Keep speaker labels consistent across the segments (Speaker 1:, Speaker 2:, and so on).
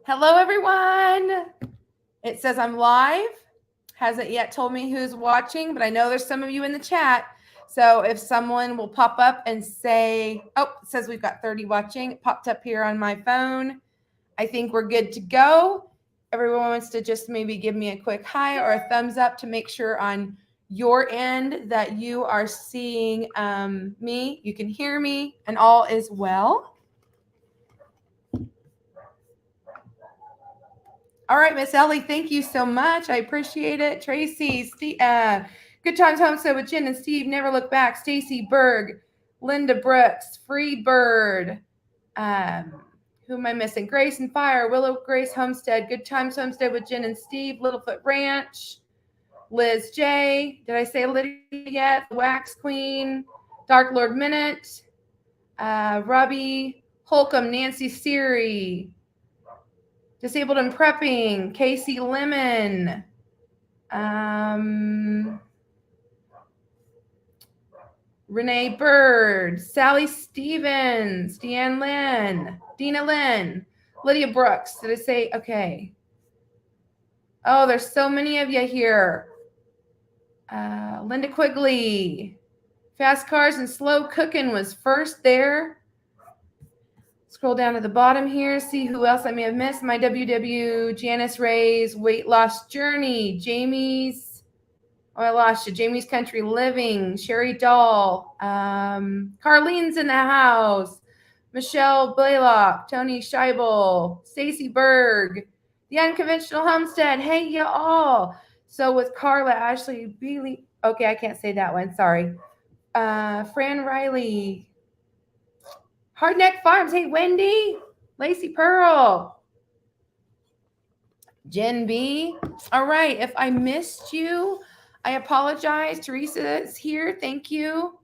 Speaker 1: Hello, everyone. It says I'm live. Hasn't yet told me who's watching, but I know there's some of you in the chat. So if someone will pop up and say, oh, it says we've got 30 watching. It popped up here on my phone. I think we're good to go. Everyone wants to just maybe give me a quick hi or a thumbs up to make sure on your end that you are seeing me, you can hear me, and all is well. All right, Miss Ellie, thank you so much. I appreciate it. Tracy, Steve, Good Times Homestead with Jen and Steve, Never Look Back, Stacy Berg, Linda Brooks, Freebird. Who am I missing? Grace and Fire, Willow Grace Homestead, Good Times Homestead with Jen and Steve, Littlefoot Ranch, Liz J. Did I say Lydia yet? Wax Queen, Dark Lord Minute, Robbie Holcomb, Nancy Siri, Disabled and Prepping, Casey Lemon, Renee Bird, Sally Stevens, Deanne Lynn, Dina Lynn, Lydia Brooks. Did I say? Okay. Oh, there's so many of you here. Linda Quigley, Fast Cars and Slow Cooking was first there. Scroll down to the bottom here, see who else I may have missed. My WW, Janice Ray's Weight Loss Journey, Jamie's, oh, I lost you. Jamie's Country Living, Sherry Dahl, Carlene's in the house, Michelle Blaylock, Tony Scheibel, Stacy Berg, The Unconventional Homestead. Hey, y'all. So with Carla, Ashley, Bealey. Okay, I can't say that one. Sorry. Fran Riley, Hardneck Farms. Hey, Wendy, Lacey Pearl, Jen B. All right. If I missed you, I apologize. Teresa is here. Thank you.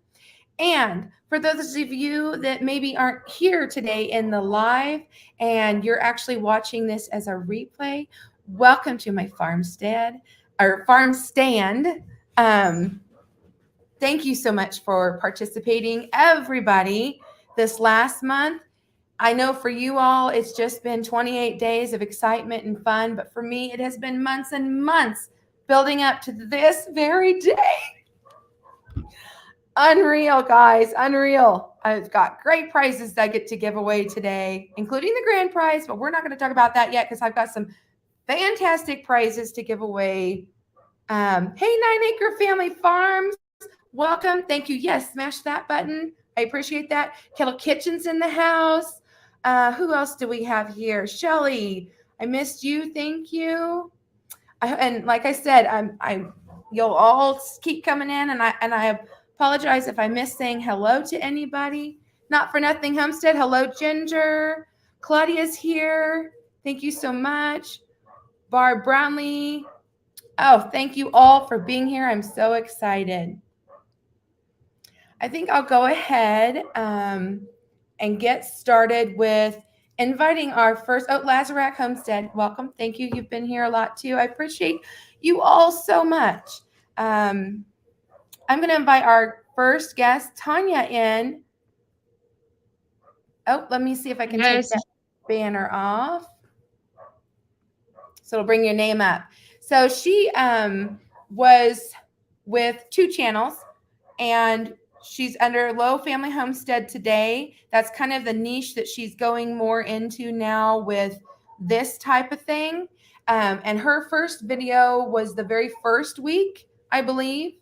Speaker 1: And for those of you that maybe aren't here today in the live and you're actually watching this as a replay, welcome to my farmstead or farm stand. Thank you so much for participating, everybody, this last month. I know for you all, it's just been 28 days of excitement and fun, but for me, it has been months and months building up to this very day. Unreal, guys, unreal. I've got great prizes that I get to give away today, including the grand prize, but we're not going to talk about that yet because I've got some fantastic prizes to give away. Hey, 9 Acre Family Farms, welcome. Thank you. Yes, smash that button. I appreciate that. Kettle Kitchen's in the house. Who else do we have here? Shelly, I missed you. Thank you. And like I said, you'll all keep coming in, and I apologize if I miss saying hello to anybody. Not for nothing, Homestead. Hello, Ginger. Claudia's here. Thank you so much. Barb Brownlee. Oh, thank you all for being here. I'm so excited. I think I'll go ahead and get started with inviting our first, Lazarac Homestead. Welcome. Thank you. You've been here a lot too. I appreciate you all so much. I'm going to invite our first guest, Tanya, in. Oh, let me see if I can take that banner off. So it'll bring your name up. So she was with 2 channels, and she's under Low Family Homestead today. That's kind of the niche that she's going more into now with this type of thing. And her first video was the very first week, I believe.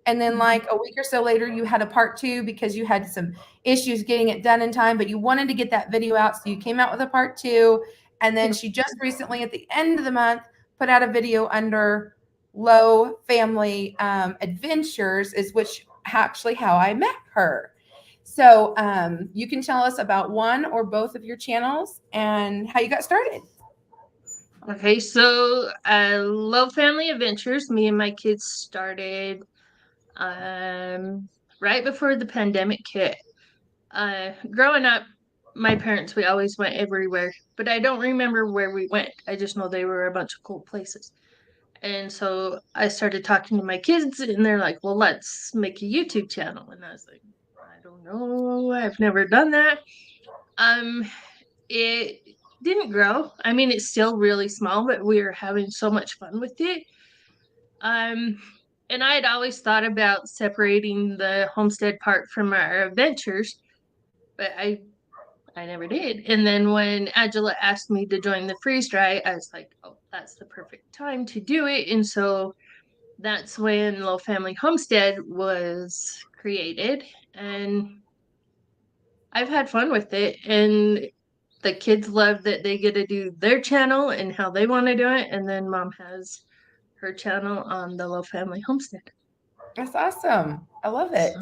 Speaker 1: And then like a week or so later, you had a part 2 because you had some issues getting it done in time, but you wanted to get that video out. So you came out with a part 2. And then she just recently at the end of the month put out a video under Low Family Adventures, is which actually how I met her. So you can tell us about one or both of your channels and how you got started.
Speaker 2: Okay, so Low Family Adventures, me and my kids started right before the pandemic hit. Growing up, my parents, we always went everywhere, but I don't remember where we went. I just know they were a bunch of cool places. And so I started talking to my kids, and they're like, well, let's make a YouTube channel. And I was like, I don't know. I've never done that. It didn't grow. I mean, it's still really small, but we were having so much fun with it. And I had always thought about separating the homestead part from our adventures, but I never did. And then when Angela asked me to join the freeze dry, I was like, oh, that's the perfect time to do it. And so that's when Little Family Homestead was created. And I've had fun with it. And the kids love that they get to do their channel and how they want to do it. And then mom has her channel on the Little Family Homestead.
Speaker 1: That's awesome. I love it.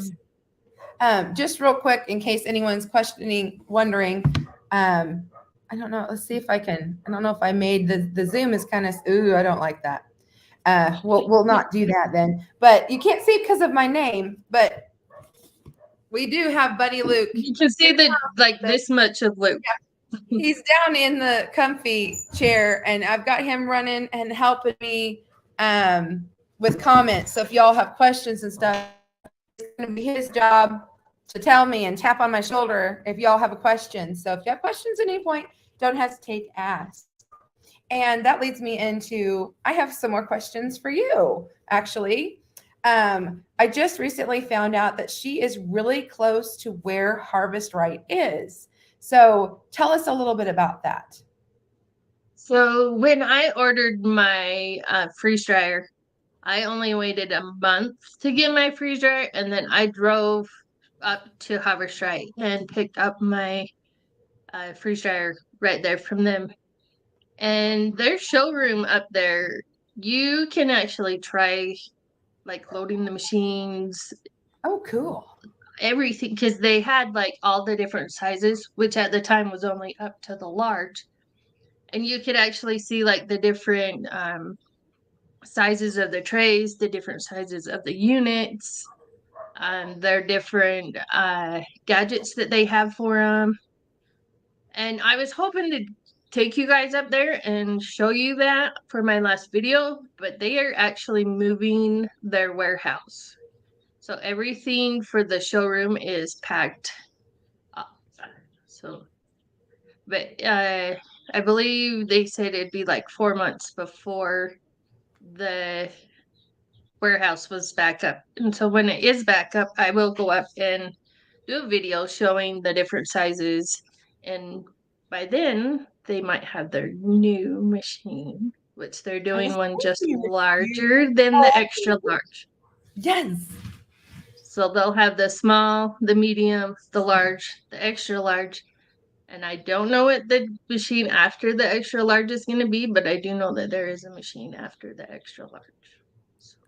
Speaker 2: So,
Speaker 1: Just real quick, in case anyone's wondering, I don't know. Let's see if I can. I don't know if I made the Zoom is kind of. Ooh, I don't like that. We'll not do that then. But you can't see because of my name. But we do have Buddy Luke.
Speaker 2: you can see that like this much of Luke.
Speaker 1: Yeah. He's down in the comfy chair, and I've got him running and helping me with comments. So if y'all have questions and stuff, it's going to be his job to tell me and tap on my shoulder if y'all have a question. So if you have questions at any point, don't hesitate to ask. And that leads me into, I have some more questions for you, actually. I just recently found out that she is really close to where Harvest Right is. So tell us a little bit about that.
Speaker 2: So when I ordered my freeze dryer, I only waited a month to get my freeze dryer, and then I drove up to Harvest Right and picked up my freeze dryer right there from them. And their showroom up there, you can actually try like loading the machines.
Speaker 1: Oh, cool.
Speaker 2: Everything, because they had like all the different sizes, which at the time was only up to the large. And you could actually see like the different sizes of the trays, the different sizes of the units, their different gadgets that they have for them. And I was hoping to take you guys up there and show you that for my last video, but they are actually moving their warehouse. So everything for the showroom is packed up. So, but I believe they said it'd be like 4 months before the warehouse was back up. And so when it is back up, I will go up and do a video showing the different sizes. And by then, they might have their new machine, which they're doing one just larger than the extra large.
Speaker 1: Yes.
Speaker 2: So they'll have the small, the medium, the large, the extra large. And I don't know what the machine after the extra large is going to be, but I do know that there is a machine after the extra large.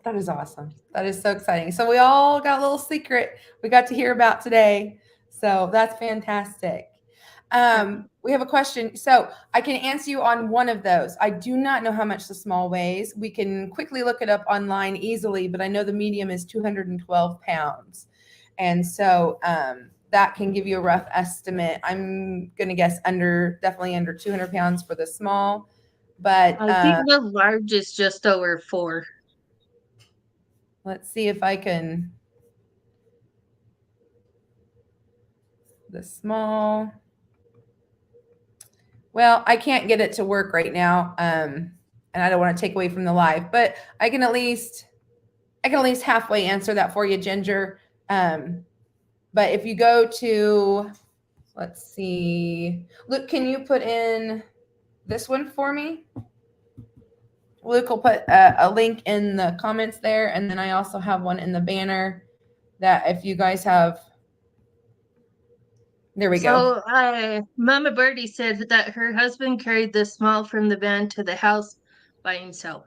Speaker 1: That is awesome. That is so exciting. So we all got a little secret we got to hear about today. So that's fantastic. We have a question. So I can answer you on one of those. I do not know how much the small weighs. We can quickly look it up online easily, but I know the medium is 212 pounds. And so that can give you a rough estimate. I'm going to guess definitely under 200 pounds for the small. But
Speaker 2: I think the large is just over 4.
Speaker 1: Let's see if I can. The small. Well, I can't get it to work right now, and I don't want to take away from the live, but I can at least halfway answer that for you, Ginger. But if you go to, let's see, Luke, can you put in this one for me? Luke will put a link in the comments there, and then I also have one in the banner that if you guys have. There we go.
Speaker 2: So Mama Birdie said that her husband carried the small from the van to the house by himself.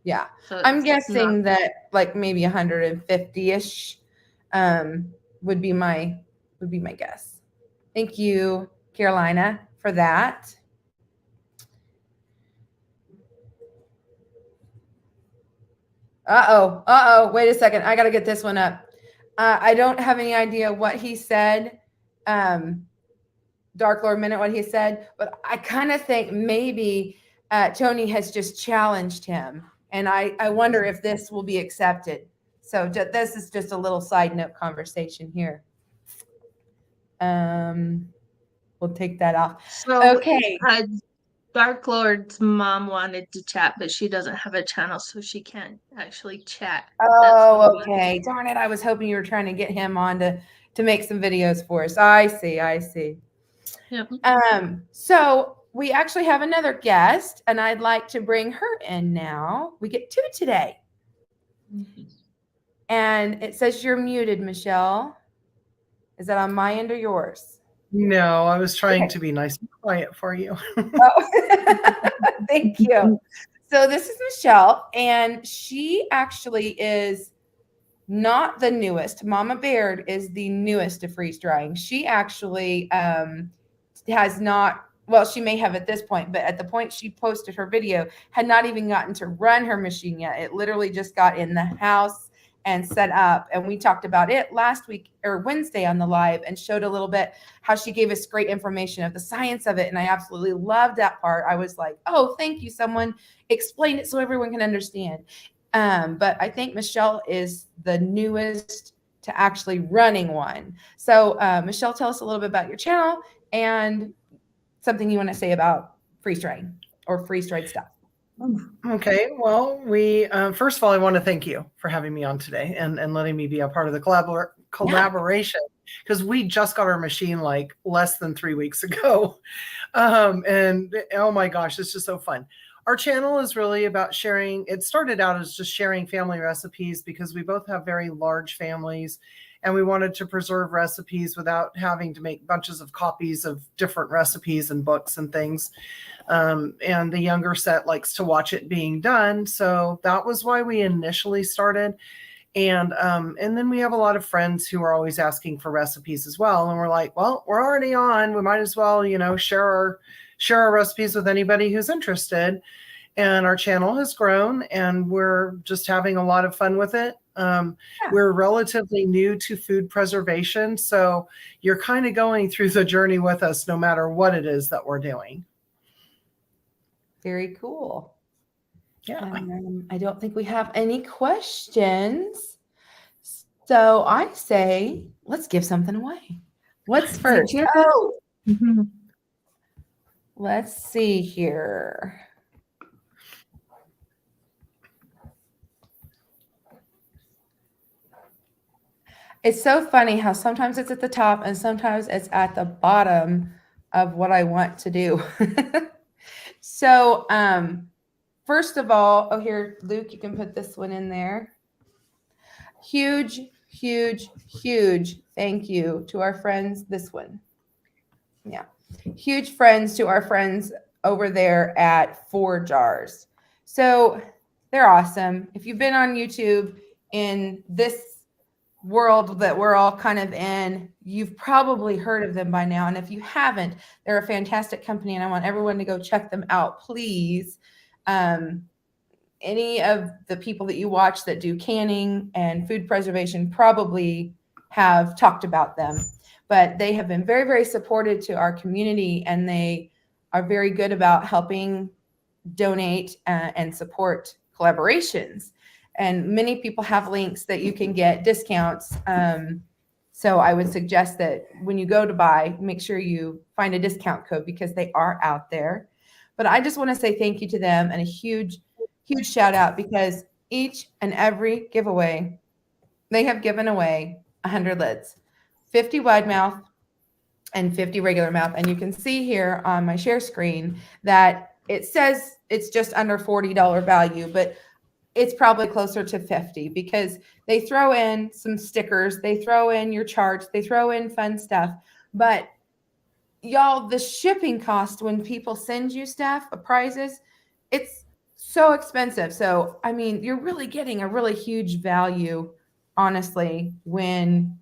Speaker 1: Yeah, so I'm guessing that like maybe 150-ish would be my guess. Thank you, Carolina, for that. Wait a second. I got to get this one up. I don't have any idea what he said. Dark Lord Minute, what he said, but I kind of think maybe Tony has just challenged him. And I wonder if this will be accepted. So this is just a little side note conversation here. We'll we'll take that off.
Speaker 2: So,
Speaker 1: Okay.
Speaker 2: Dark Lord's mom wanted to chat, but she doesn't have a channel, so she can't actually chat.
Speaker 1: Oh, okay. Darn it. I was hoping you were trying to get him on to make some videos for us. I see.
Speaker 2: Yep.
Speaker 1: So we actually have another guest, and I'd like to bring her in now. We get two today. And it says you're muted, Michelle. Is that on my end or yours?
Speaker 3: No, I was trying to be nice and quiet for you.
Speaker 1: Oh, thank you. So this is Michelle, and she actually is not the newest. Mama Baird is the newest to freeze drying. She actually has not, well, she may have at this point, but at the point she posted her video, had not even gotten to run her machine yet. It literally just got in the house and set up. And we talked about it last week or Wednesday on the live and showed a little bit how she gave us great information of the science of it. And I absolutely loved that part. I was like, oh, thank you. Someone explain it so everyone can understand. But I think Michelle is the newest to actually running one. So Michelle, tell us a little bit about your channel and something you want to say about freeze drying or freeze dried stuff.
Speaker 3: Okay, well, we first of all, I want to thank you for having me on today and letting me be a part of the collaboration, because we just got our machine like less than 3 weeks ago. And oh my gosh, it's just so fun. Our channel is really about sharing. It started out as just sharing family recipes because we both have very large families, and we wanted to preserve recipes without having to make bunches of copies of different recipes and books and things. And the younger set likes to watch it being done. So that was why we initially started. And then we have a lot of friends who are always asking for recipes as well. And we're like, well, we're already on. We might as well, share our recipes with anybody who's interested. And our channel has grown, and we're just having a lot of fun with it. We're relatively new to food preservation, so you're kind of going through the journey with us no matter what it is that we're doing.
Speaker 1: Very cool.
Speaker 3: Yeah.
Speaker 1: I don't think we have any questions. So I say, let's give something away. What's first? Oh, let's see here. It's so funny how sometimes it's at the top and sometimes it's at the bottom of what I want to do. So, first of all, oh, here, Luke, you can put this one in there. Huge thank you to our friends. This one. Yeah. Huge friends to our friends over there at ForJars. So they're awesome. If you've been on YouTube in this world that we're all kind of in, you've probably heard of them by now. And if you haven't, they're a fantastic company and I want everyone to go check them out, please. Any of the people that you watch that do canning and food preservation probably have talked about them, but they have been very, very supportive to our community, and they are very good about helping donate and support collaborations. And many people have links that you can get discounts. So I would suggest that when you go to buy, make sure you find a discount code because they are out there. But I just want to say thank you to them and a huge shout out, because each and every giveaway, they have given away 100 lids, 50 wide mouth and 50 regular mouth. And you can see here on my share screen that it says it's just under $40 value, but it's probably closer to 50 because they throw in some stickers, they throw in your charts, they throw in fun stuff. But y'all, the shipping cost when people send you stuff, prizes, it's so expensive. So, I mean, you're really getting a really huge value, honestly, when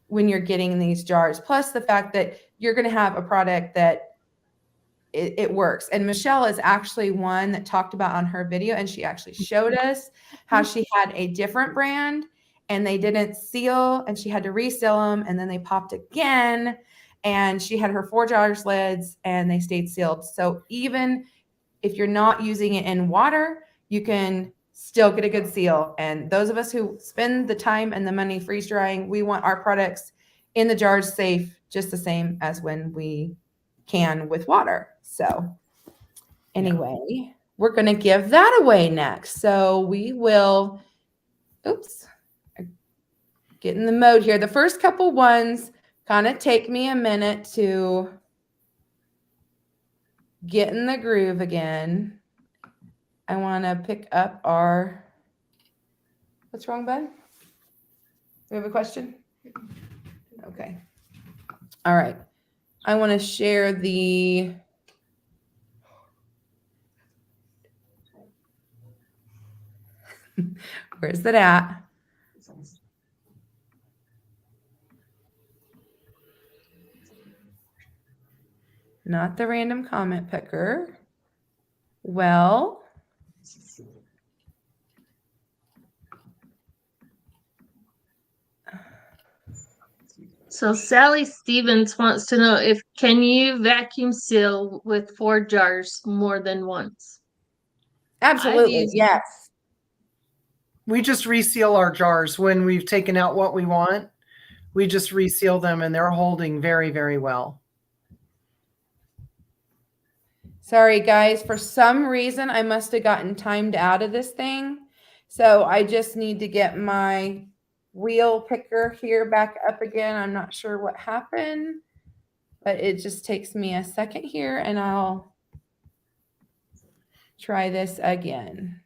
Speaker 1: you're getting these jars. Plus the fact that you're going to have a product that it works. And Michelle is actually one that talked about on her video, and she actually showed us how she had a different brand and they didn't seal and she had to reseal them and then they popped again. And she had her ForJars lids and they stayed sealed. So even if you're not using it in water, you can still get a good seal. And those of us who spend the time and the money freeze drying, we want our products in the jars safe, just the same as when we can with water. So anyway, we're going to give that away next. So we will, get in the mode here. The first couple ones kind of take me a minute to get in the groove again. I want to pick up our, what's wrong, bud? We have a question? Okay. All right. I want to share the, where's that at? Not the random comment picker. Well,
Speaker 2: So Sally Stevens wants to know if can you vacuum seal with 4 jars more than once?
Speaker 1: absolutely. Yes.
Speaker 3: We just reseal our jars when we've taken out what we want. We just reseal them and they're holding very, very well.
Speaker 1: Sorry, guys. For some reason, I must have gotten timed out of this thing. So I just need to get my wheel picker here back up again. I'm not sure what happened, but it just takes me a second here and I'll try this again.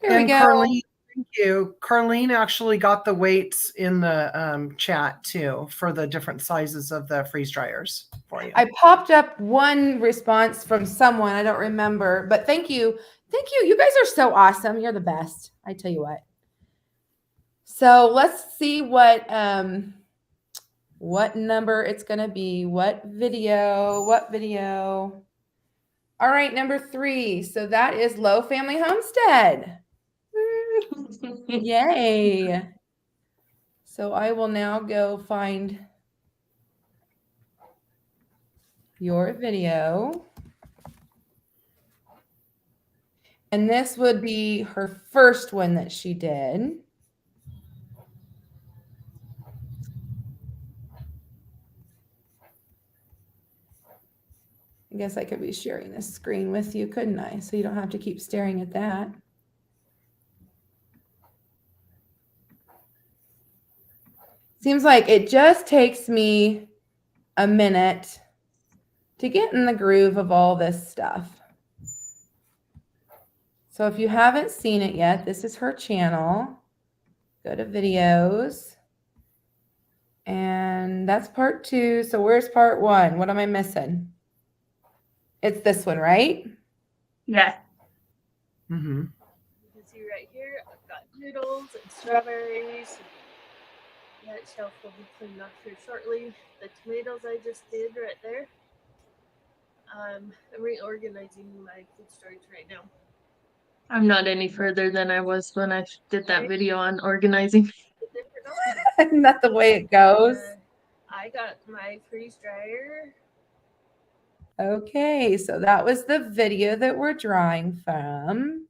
Speaker 1: There we go.
Speaker 3: Carlene, thank you. Carlene actually got the weights in the chat too for the different sizes of the freeze dryers for you.
Speaker 1: I popped up one response from someone. I don't remember, but thank you. Thank you. You guys are so awesome. You're the best. I tell you what. So let's see what number it's going to be. What video. All right, number 3. So that is Low Family Homestead. Yay. So I will now go find your video. And this would be her first one that she did. I guess I could be sharing this screen with you, couldn't I? So you don't have to keep staring at that. Seems like it just takes me a minute to get in the groove of all this stuff. So if you haven't seen it yet, this is her channel. Go to videos. And that's part 2. So where's part 1? What am I missing? It's this one, right?
Speaker 2: Yeah.
Speaker 3: Mm-hmm.
Speaker 2: You can see right here, I've got noodles and strawberries. That shelf will be cleaned off here shortly. The tomatoes I just did right there. I'm reorganizing my food storage right now. I'm not any further than I was when I did that video on organizing.
Speaker 1: Isn't that the way it goes?
Speaker 2: I got my freeze dryer.
Speaker 1: Okay, so that was the video that we're drawing from.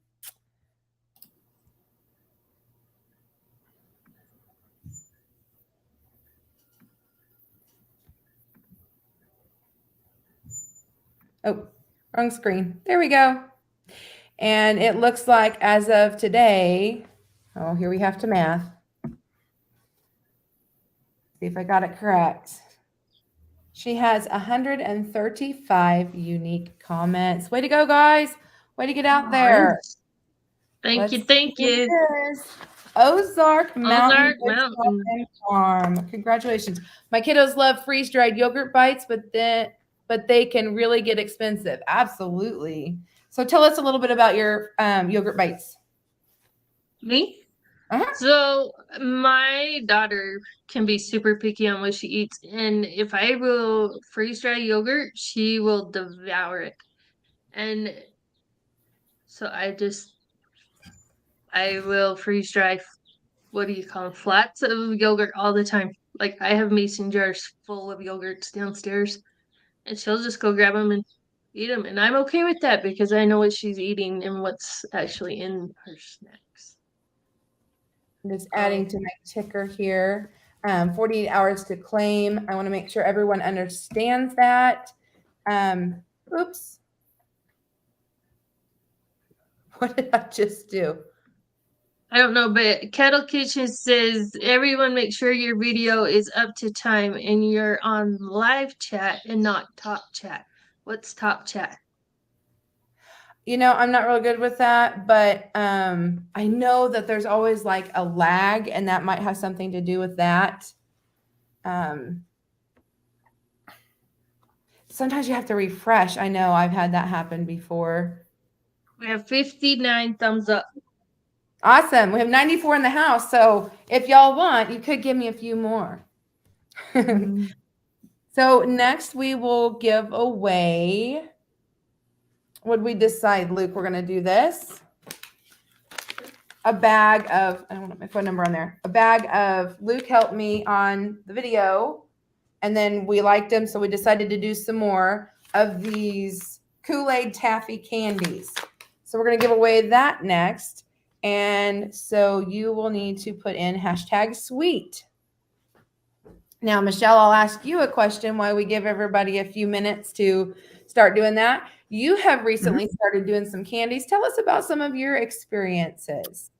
Speaker 1: Oh, wrong screen. There we go. And it looks like as of today, oh, here we have to math. See if I got it correct. She has 135 unique comments. Way to go, guys. Way to get out there.
Speaker 2: Thank you.
Speaker 1: Ozark Mountain
Speaker 2: Mountain
Speaker 1: Farm. Congratulations. My kiddos love freeze-dried yogurt bites, but they can really get expensive. Absolutely. So tell us a little bit about your yogurt bites.
Speaker 2: Me?
Speaker 1: Uh-huh.
Speaker 2: So my daughter can be super picky on what she eats, and if I will freeze dry yogurt, she will devour it. And so I will freeze dry, what do you call them, flats of yogurt all the time. Like I have mason jars full of yogurts downstairs, and she'll just go grab them and eat them, and I'm okay with that because I know what she's eating and what's actually in her snacks.
Speaker 1: I'm just adding to my ticker here. 48 hours to claim. I want to make sure everyone understands that. Oops. What did I just do?
Speaker 2: I don't know, but Kettle Kitchen says everyone make sure your video is up to time and you're on live chat and not top chat. What's top chat?
Speaker 1: You know, I'm not real good with that, but I know that there's always like a lag, and that might have something to do with that. Sometimes you have to refresh. I know I've had that happen before.
Speaker 2: We have 59 thumbs up.
Speaker 1: Awesome. We have 94 in the house. So if y'all want, you could give me a few more. So next we will give away. What did we decide, Luke? We're going to do this. A bag of, I don't want my phone number on there. A bag of, Luke helped me on the video. And then we liked them. So we decided to do some more of these Kool-Aid taffy candies. So we're going to give away that next. And so you will need to put in #sweet. Now, Michelle, I'll ask you a question while we give everybody a few minutes to start doing that. You have recently started doing some candies. Tell us about some of your experiences.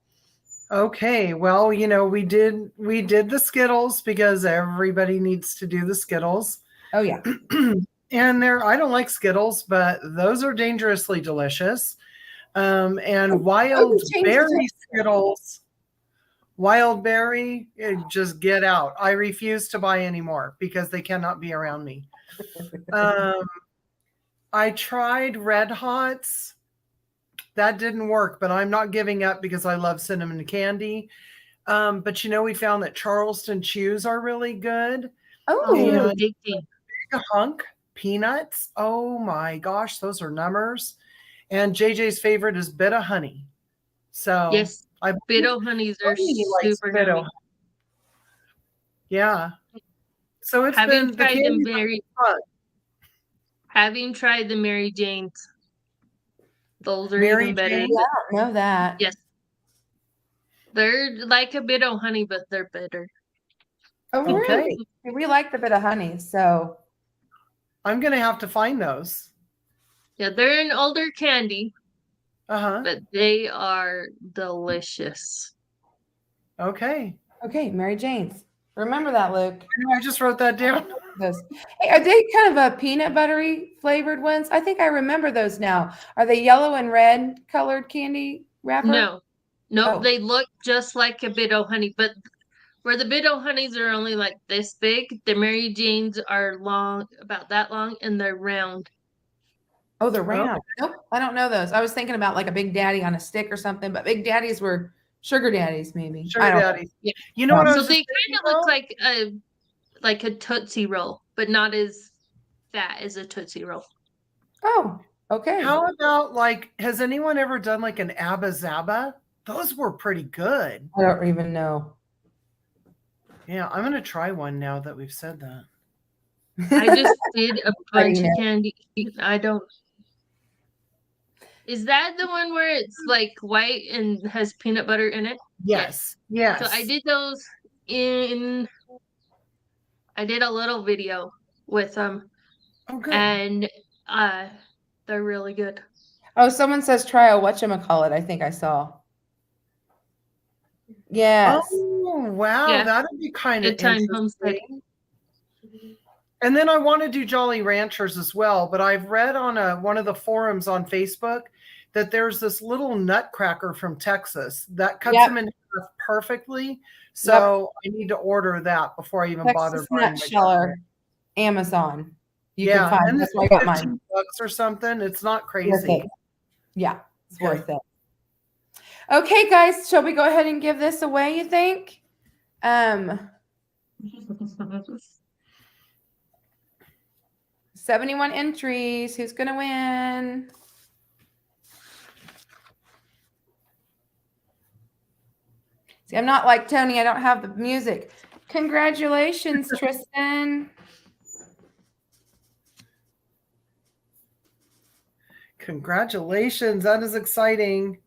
Speaker 3: Okay, well, you know, we did the Skittles because everybody needs to do the Skittles.
Speaker 1: Oh yeah.
Speaker 3: And I don't like Skittles, but those are dangerously delicious. And wild berry Skittles, wild berry, just get out. I refuse to buy anymore because they cannot be around me. I tried Red Hots. That didn't work, but I'm not giving up because I love cinnamon candy. But you know, we found that Charleston Chews are really good.
Speaker 1: Oh,
Speaker 3: and Big Hunk peanuts. Oh my gosh, those are numbers. And JJ's favorite is Bit of Honey. So
Speaker 2: yes, Bit of Honeys are super yummy.
Speaker 3: Yeah. So it's
Speaker 2: having
Speaker 3: been
Speaker 2: tried having tried the Mary Janes. Those are even better.
Speaker 1: Yeah, I don't know that.
Speaker 2: Yes. They're like a Bit of Honey, but they're better.
Speaker 1: Oh, really? Okay. We like the Bit of Honey, so
Speaker 3: I'm gonna have to find those.
Speaker 2: Yeah, they're an older candy.
Speaker 3: Uh-huh.
Speaker 2: But they are delicious.
Speaker 3: Okay.
Speaker 1: Okay, Mary Jane's. Remember that, Luke.
Speaker 3: I just wrote that down.
Speaker 1: Those. Hey, are they kind of a peanut buttery flavored ones? I think I remember those now. Are they yellow and red colored candy wrapper?
Speaker 2: No. Nope, They look just like a Bit of Honey, but where the Bit of Honeys are only like this big, the Mary Janes are long, about that long, and they're round.
Speaker 1: Oh, they're round. Nope, I don't know those. I was thinking about like a Big Daddy on a stick or something, but Big Daddies were sugar daddies, maybe.
Speaker 3: Sugar daddies.
Speaker 2: Yeah.
Speaker 3: You know what?
Speaker 2: So they kind of look like a Tootsie Roll, but not as fat as a Tootsie Roll.
Speaker 1: Oh, okay.
Speaker 3: How about has anyone ever done like an Abba Zaba? Those were pretty good.
Speaker 1: I don't even know.
Speaker 3: Yeah, I'm gonna try one now that we've said that.
Speaker 2: I just did a bunch of candy. I don't. Is that the one where it's like white and has peanut butter in it?
Speaker 3: Yes. Yes.
Speaker 2: So I did those I did a little video with them.
Speaker 3: Oh, good.
Speaker 2: And they're really good.
Speaker 1: Oh, someone says try a whatchamacallit, I think I saw. Yes.
Speaker 3: Oh, wow. Yeah. That'd be kind of interesting. And then I want to do Jolly Ranchers as well, but I've read on one of the forums on Facebook that there's this little nutcracker from Texas that cuts them in half perfectly. So I need to order that before I even bother buying
Speaker 1: Nutsheller, Amazon. You can find.
Speaker 3: And
Speaker 1: that's why I got mine.
Speaker 3: $15 or something. It's not crazy.
Speaker 1: Yeah, it's worth it. Okay, guys, shall we go ahead and give this away, you think? 71 entries. Who's going to win? See, I'm not like Tony. I don't have the music. Congratulations, Tristan.
Speaker 3: Congratulations. That is exciting.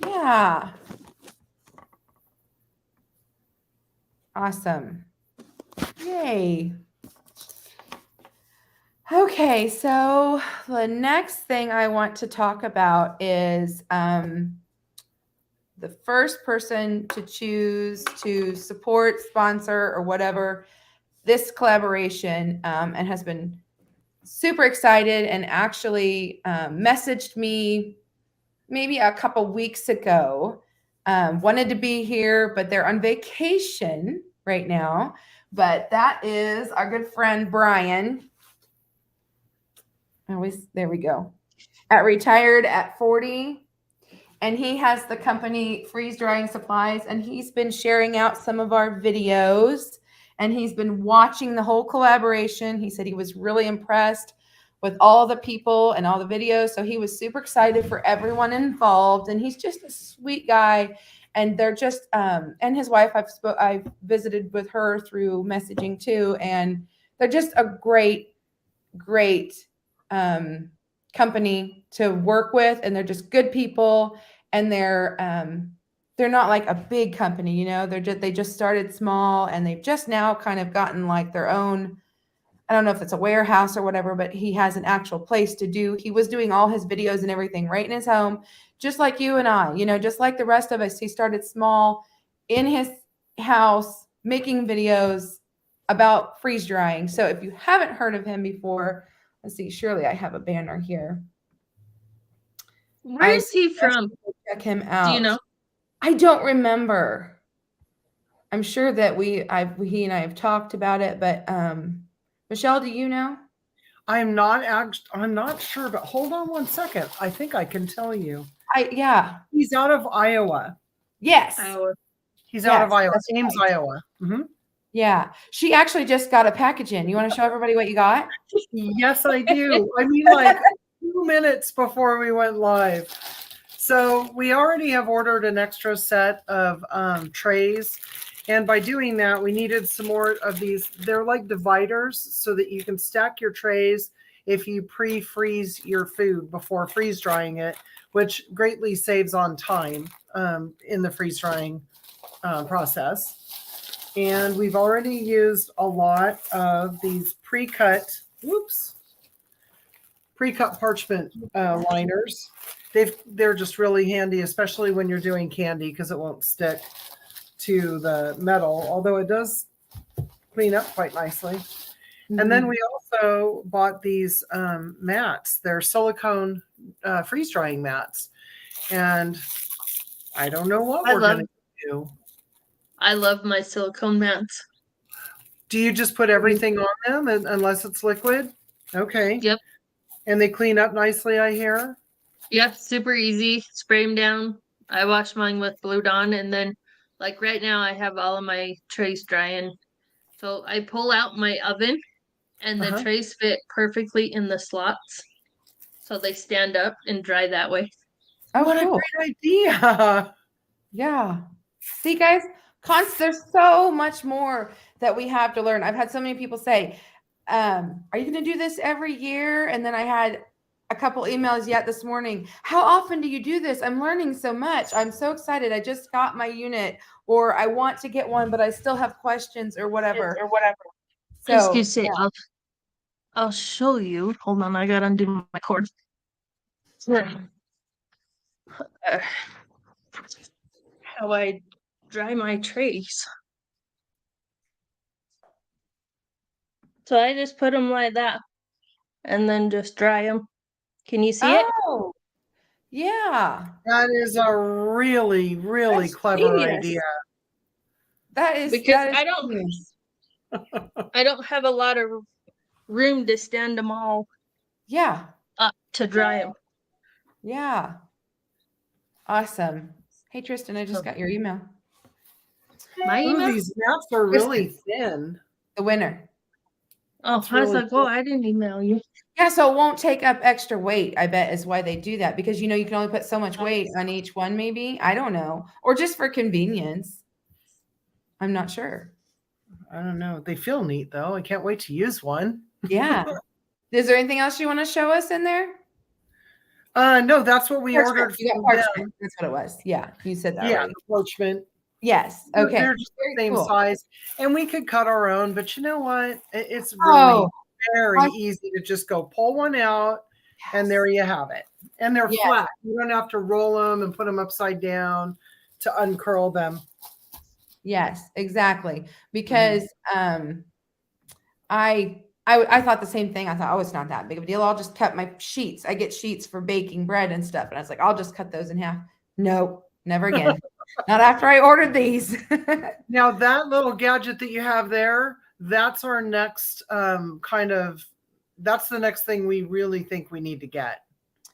Speaker 1: Yeah. Awesome. Yay. Okay, so the next thing I want to talk about is the first person to choose to support, sponsor, or whatever this collaboration and has been super excited and actually messaged me maybe a couple weeks ago. Wanted to be here, but they're on vacation right now. But that is our good friend Brian. There we go. At Retired at 40. And he has the company Freeze Drying Supplies, and he's been sharing out some of our videos, and he's been watching the whole collaboration. He said he was really impressed with all the people and all the videos. So he was super excited for everyone involved, and he's just a sweet guy. And they're just and his wife, I've visited with her through messaging too, and they're just a great company to work with, and they're just good people, and they're not like a big company, you know. They just started small, and they've just now kind of gotten like their own, I don't know if it's a warehouse or whatever, but he has an actual place to do. He was doing all his videos and everything right in his home, just like you and I, you know, just like the rest of us. He started small in his house making videos about freeze drying. So if you haven't heard of him before, let's see, surely I have a banner here.
Speaker 2: Where is he from?
Speaker 1: Check him out.
Speaker 2: Do you know?
Speaker 1: I don't remember. I'm sure that he and I have talked about it, but Michelle, do you know?
Speaker 3: I'm not sure, but hold on one second. I think I can tell you.
Speaker 1: Yeah.
Speaker 3: He's out of Iowa.
Speaker 1: Yes.
Speaker 2: Iowa.
Speaker 3: He's out of Iowa.
Speaker 1: That's
Speaker 3: Ames,
Speaker 1: right.
Speaker 3: Iowa. Mm-hmm.
Speaker 1: Yeah. She actually just got a package in. You want to show everybody what you got?
Speaker 3: Yes, I do. I mean, like 2 minutes before we went live. So we already have ordered an extra set of trays. And by doing that, we needed some more of these. They're like dividers so that you can stack your trays if you pre-freeze your food before freeze drying it, which greatly saves on time in the freeze drying process. And we've already used a lot of these pre-cut parchment liners. They're just really handy, especially when you're doing candy, because it won't stick to the metal, although it does clean up quite nicely. Mm-hmm. And then we also bought these mats. They're silicone freeze drying mats. And I don't know what we're going to do.
Speaker 2: I love my silicone mats.
Speaker 3: Do you just put everything on them unless it's liquid? Okay.
Speaker 2: Yep.
Speaker 3: And they clean up nicely, I hear?
Speaker 2: Yep, super easy. Spray them down. I wash mine with Blue Dawn, and then like right now I have all of my trays drying. So I pull out my oven, and the trays fit perfectly in the slots. So they stand up and dry that way.
Speaker 1: Oh,
Speaker 3: what
Speaker 1: cool.
Speaker 3: a great idea.
Speaker 1: Yeah. See, guys, there's so much more that we have to learn. I've had so many people say, are you going to do this every year? And then I had a couple emails yet this morning. How often do you do this? I'm learning so much. I'm so excited. I just got my unit, or I want to get one, but I still have questions or whatever. So,
Speaker 2: excuse me, yeah. I'll show you. Hold on, I got to undo my cord. How I dry my trays. So I just put them like that and then just dry them. Can you see it?
Speaker 1: Oh, yeah.
Speaker 3: That is a really, really clever idea.
Speaker 1: That is
Speaker 2: because I don't have a lot of room to stand them all.
Speaker 1: Yeah.
Speaker 2: Up to dry them.
Speaker 1: Yeah. Awesome. Hey Tristan, I just got your email.
Speaker 2: My email?
Speaker 3: Ooh, these mats are really thin.
Speaker 1: The winner.
Speaker 2: Oh, I was like, well, I didn't email you.
Speaker 1: Yeah, so it won't take up extra weight, I bet is why they do that. Because, you know, you can only put so much weight on each one, maybe. I don't know. Or just for convenience. I'm not sure.
Speaker 3: I don't know. They feel neat, though. I can't wait to use one.
Speaker 1: Yeah. Is there anything else you want to show us in there?
Speaker 3: No, that's what we ordered.
Speaker 1: You got parchment. That's what it was. Yeah, you said that.
Speaker 3: Yeah,
Speaker 1: already.
Speaker 3: parchment.
Speaker 1: Yes. Okay.
Speaker 3: They're just the
Speaker 1: Very
Speaker 3: same
Speaker 1: cool.
Speaker 3: size, and we could cut our own. But you know what? It's really
Speaker 1: Oh,
Speaker 3: very easy to just go pull one out, and there you have it. And they're
Speaker 1: Yes.
Speaker 3: flat. You don't have to roll them and put them upside down to uncurl them.
Speaker 1: Yes, exactly. Because I thought the same thing. I thought, oh, it's not that big of a deal. I'll just cut my sheets. I get sheets for baking bread and stuff. And I was like, I'll just cut those in half. No, never again. Not after I ordered these.
Speaker 3: Now that little gadget that you have there, that's our next that's the next thing we really think we need to get.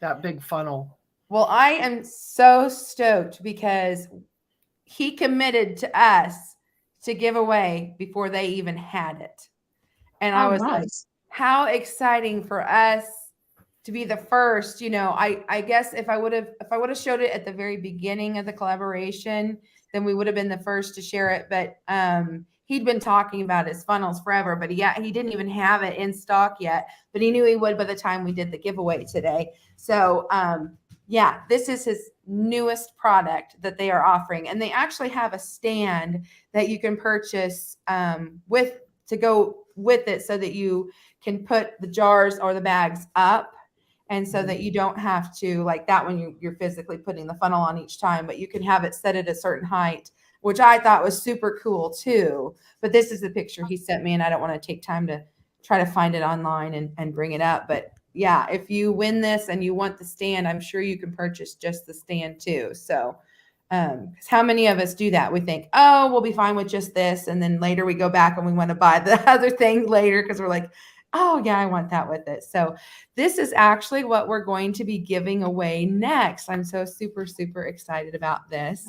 Speaker 3: That big funnel.
Speaker 1: Well, I am so stoked because he committed to us to give away before they even had it. And I was like, how exciting for us to be the first. You know, I guess if I would have showed it at the very beginning of the collaboration, then we would have been the first to share it. But he'd been talking about his funnels forever, but he didn't even have it in stock yet, but he knew he would by the time we did the giveaway today. So yeah, this is his newest product that they are offering. And they actually have a stand that you can purchase to go with it so that you can put the jars or the bags up. And so that you don't have to, like that when you're physically putting the funnel on each time, but you can have it set at a certain height, which I thought was super cool too. But this is the picture he sent me, and I don't want to take time to try to find it online and bring it up. But yeah, if you win this and you want the stand, I'm sure you can purchase just the stand too. So because how many of us do that? We think, oh, we'll be fine with just this. And then later we go back and we want to buy the other thing later because we're like, oh yeah, I want that with it. So this is actually what we're going to be giving away next. I'm so super, super excited about this.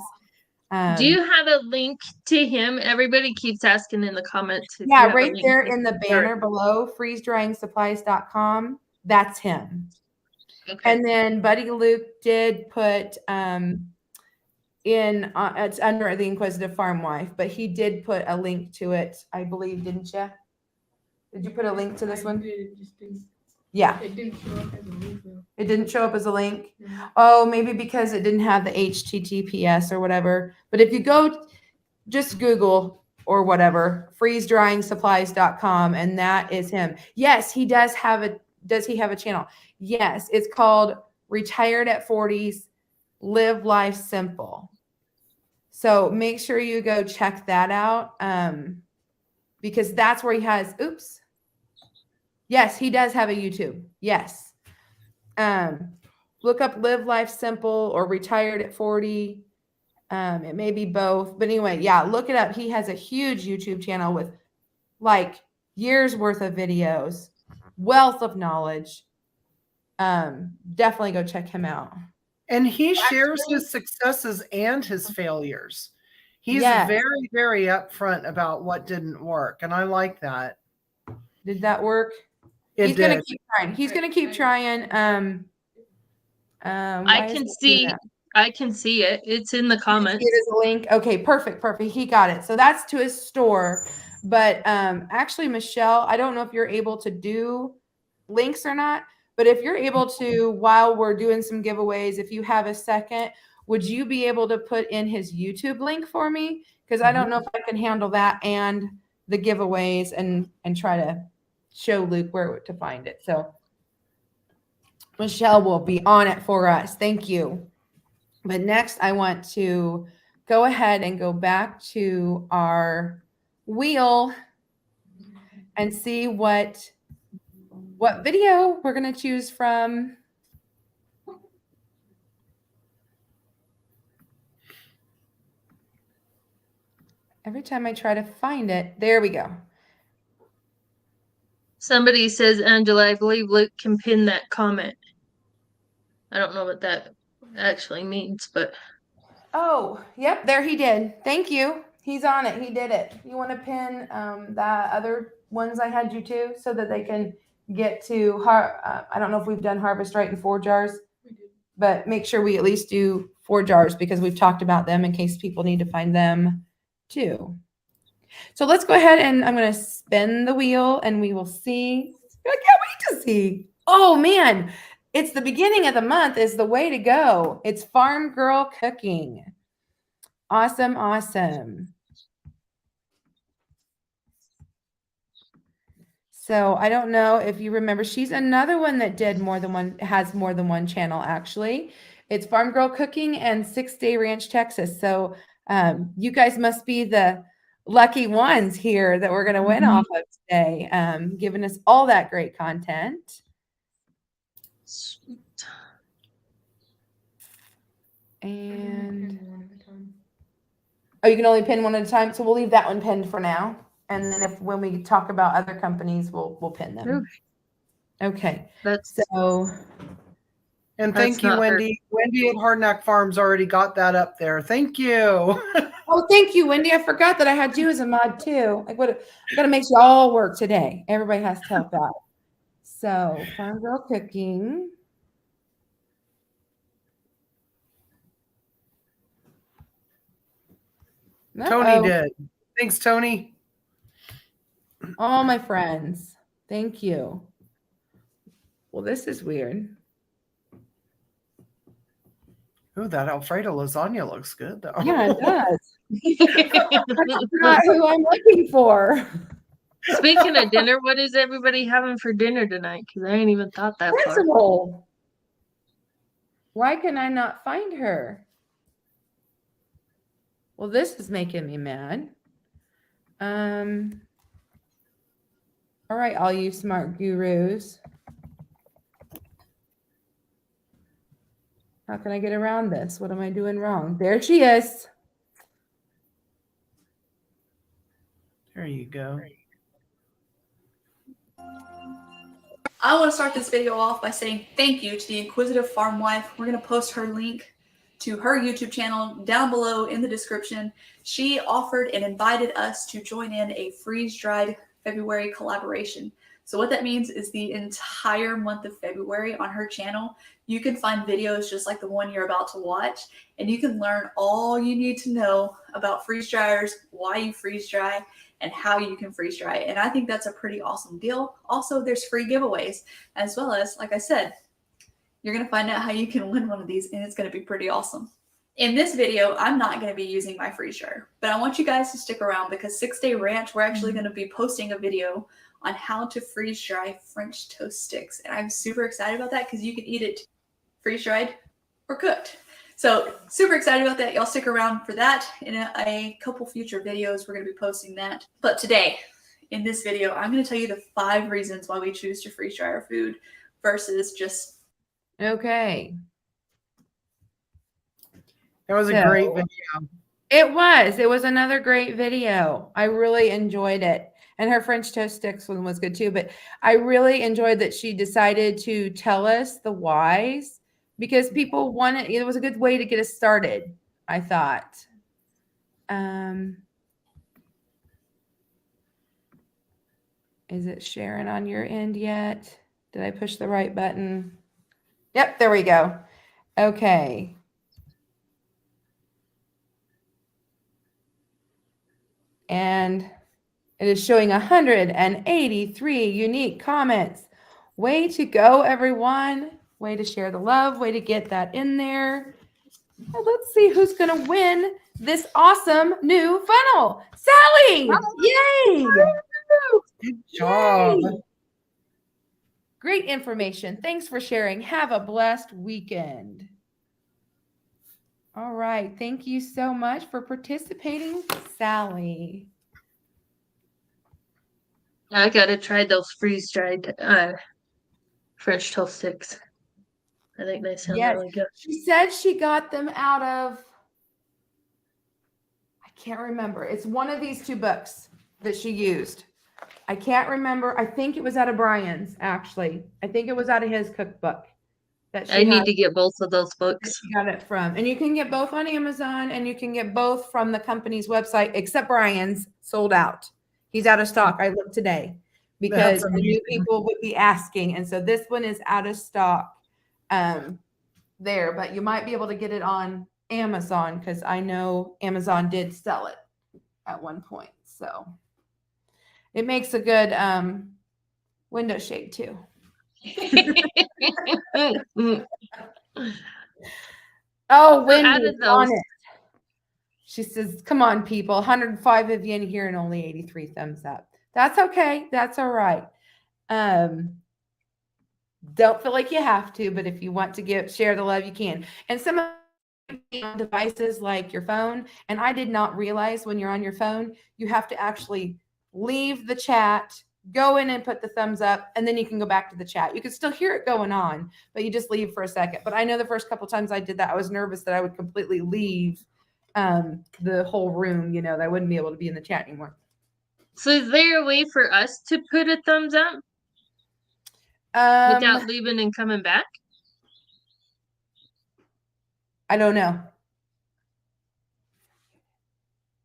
Speaker 2: Do you have a link to him? Everybody keeps asking in the comments. If
Speaker 1: Yeah,
Speaker 2: you have
Speaker 1: right
Speaker 2: a link
Speaker 1: there in the banner below, freezedryingsupplies.com. That's him.
Speaker 2: Okay.
Speaker 1: And then Buddy Luke did put it's under the Inquisitive Farm Wife, but he did put a link to it, I believe, didn't you? Did you put a link to this one? Yeah.
Speaker 4: It didn't show up as a link though.
Speaker 1: It didn't show up as a link.
Speaker 4: No.
Speaker 1: Oh, maybe because it didn't have the HTTPS or whatever. But if you go, just Google or whatever, freezedryingsupplies.com, and that is him. Yes, he does have a. Does he have a channel? Yes, it's called Retired at 40s, Live Life Simple. So make sure you go check that out, because that's where he has. Oops. Yes, he does have a YouTube. Yes. Look up Live Life Simple or Retired at 40. It may be both. But anyway, yeah, look it up. He has a huge YouTube channel with like years worth of videos, wealth of knowledge. Definitely go check him out.
Speaker 3: And he shares his successes and his failures. He's very, very upfront about what didn't work. And I like that.
Speaker 1: Did that work? He's going to keep trying. He's going to keep trying.
Speaker 2: I can see it. It's in the comments.
Speaker 1: It is a link. Okay, perfect. He got it. So that's to his store. But actually, Michelle, I don't know if you're able to do links or not. But if you're able to, while we're doing some giveaways, if you have a second, would you be able to put in his YouTube link for me? Because I don't know if I can handle that and the giveaways and try to show Luke where to find it. So Michelle will be on it for us. Thank you. But next I want to go ahead and go back to our wheel and see what video we're going to choose from. Every time I try to find it, there we go.
Speaker 2: Somebody says, Angela, I believe Luke can pin that comment. I don't know what that actually means, but.
Speaker 1: Oh, yep, there he did. Thank you. He's on it. He did it. You want to pin the other ones I had you to so that they can get to, I don't know if we've done Harvest Right in 4 jars, but make sure we at least do 4 jars because we've talked about them in case people need to find them too. So let's go ahead and I'm going to spin the wheel and we will see. I can't wait to see. Oh man, it's the beginning of the month is the way to go. It's Farm Girl Cooking. Awesome, awesome. So I don't know if you remember, she's another one that did has more than one channel actually. It's Farm Girl Cooking and 6 Day Ranch, Texas. So you guys must be the lucky ones here that we're going to win off of today, giving us all that great content.
Speaker 2: Sweet.
Speaker 1: And oh, you can only pin one at a time. So we'll leave that one pinned for now. And then when we talk about other companies, we'll pin them. Okay. So.
Speaker 3: And thank you, Wendy. Wendy at Hardknack Farms already got that up there. Thank you.
Speaker 1: Oh, thank you, Wendy. I forgot that I had you as a mod too. Like, what? I gotta make you all work today. Everybody has to help out. So, Farm Girl Cooking.
Speaker 3: Tony did. Thanks, Tony.
Speaker 1: All my friends. Thank you. Well, this is weird.
Speaker 3: Oh, that Alfredo lasagna looks good, though.
Speaker 1: Yeah, it does. That's not who I'm looking for.
Speaker 2: Speaking of dinner, what is everybody having for dinner tonight? Because I ain't even thought that far.
Speaker 1: Principal. Why can I not find her? Well, this is making me mad. All right, all you smart gurus. How can I get around this? What am I doing wrong? There she is.
Speaker 3: There you go.
Speaker 4: I want to start this video off by saying thank you to the Inquisitive Farm Wife. We're going to post her link to her YouTube channel down below in the description. She offered and invited us to join in a freeze-dried February collaboration. So what that means is the entire month of February on her channel, you can find videos just like the one you're about to watch, and you can learn all you need to know about freeze dryers, why you freeze dry, and how you can freeze dry. And I think that's a pretty awesome deal. Also, there's free giveaways, as well as, like I said, you're going to find out how you can win one of these, and it's going to be pretty awesome. In this video, I'm not going to be using my freeze dryer, but I want you guys to stick around because 6 Day Ranch, we're actually going to be posting a video on how to freeze dry French toast sticks. And I'm super excited about that because you can eat it freeze dried or cooked. So super excited about that. Y'all stick around for that. In a couple future videos, we're going to be posting that. But today, in this video, I'm going to tell you the 5 reasons why we choose to freeze dry our food versus just...
Speaker 1: Okay.
Speaker 3: That was a great video.
Speaker 1: It was. It was another great video. I really enjoyed it. And her French toast sticks one was good too. But I really enjoyed that she decided to tell us the whys because people wanted, it was a good way to get us started, I thought. Is it sharing on your end yet? Did I push the right button? Yep, there we go. Okay. And it is showing 183 unique comments. Way to go, everyone. Way to share the love. Way to get that in there. Well, let's see who's going to win this awesome new funnel. Sally! Yay!
Speaker 3: Good job.
Speaker 1: Yay! Great information. Thanks for sharing. Have a blessed weekend. All right. Thank you so much for participating, Sally.
Speaker 2: I gotta try those freeze-dried French toast sticks. I think they sound really good.
Speaker 1: She said she got them out of, I can't remember. It's one of these 2 books that she used. I can't remember. I think it was out of Brian's, actually. I think it was out of his cookbook.
Speaker 2: I need to get both of those books.
Speaker 1: She got it from. And you can get both on Amazon, and you can get both from the company's website, except Brian's sold out. He's out of stock. I looked today because the new people would be asking. And so this one is out of stock there, but you might be able to get it on Amazon because I know Amazon did sell it at one point. So it makes a good window shade too. Oh, Wendy, on it. She says, come on, people, 105 of you in here and only 83 thumbs up. That's okay. That's all right. Don't feel like you have to, but if you want to share the love, you can. And some devices like your phone, and I did not realize when you're on your phone, you have to actually leave the chat, go in and put the thumbs up, and then you can go back to the chat. You can still hear it going on, but you just leave for a second. But I know the first couple times I did that, I was nervous that I would completely leave the whole room, that I wouldn't be able to be in the chat anymore.
Speaker 2: So is there a way for us to put a thumbs up without leaving and coming back?
Speaker 1: I don't know.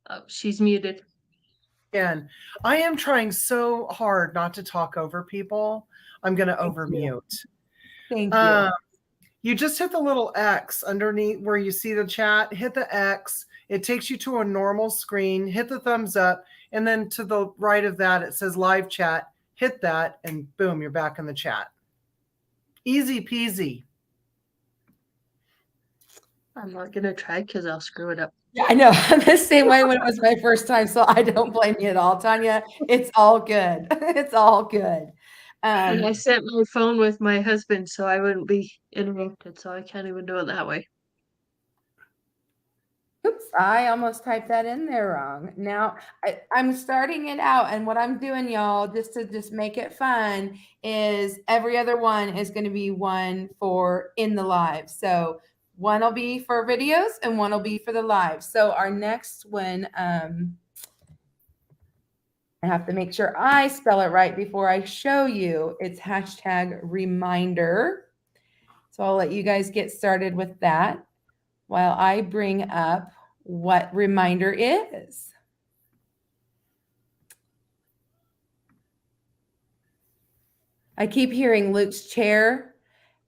Speaker 2: Oh, she's muted.
Speaker 3: And I am trying so hard not to talk over people. I'm going to overmute.
Speaker 1: Thank you.
Speaker 3: You just hit the little X underneath where you see the chat. Hit the X. It takes you to a normal screen. Hit the thumbs up. And then to the right of that, it says live chat. Hit that, and boom, you're back in the chat. Easy peasy.
Speaker 2: I'm not going to try because I'll screw it up.
Speaker 1: Yeah, I know. I'm the same way when it was my first time, so I don't blame you at all, Tanya. It's all good. It's all good.
Speaker 2: And I set my phone with my husband so I wouldn't be interrupted, so I can't even do it that way.
Speaker 1: Oops, I almost typed that in there wrong. Now I'm starting it out, and what I'm doing, y'all, just to make it fun, is every other one is going to be one for in the live. So one will be for videos and one will be for the live. So our next one, I have to make sure I spell it right before I show you. It's #reminder. So I'll let you guys get started with that while I bring up what reminder is. I keep hearing Luke's chair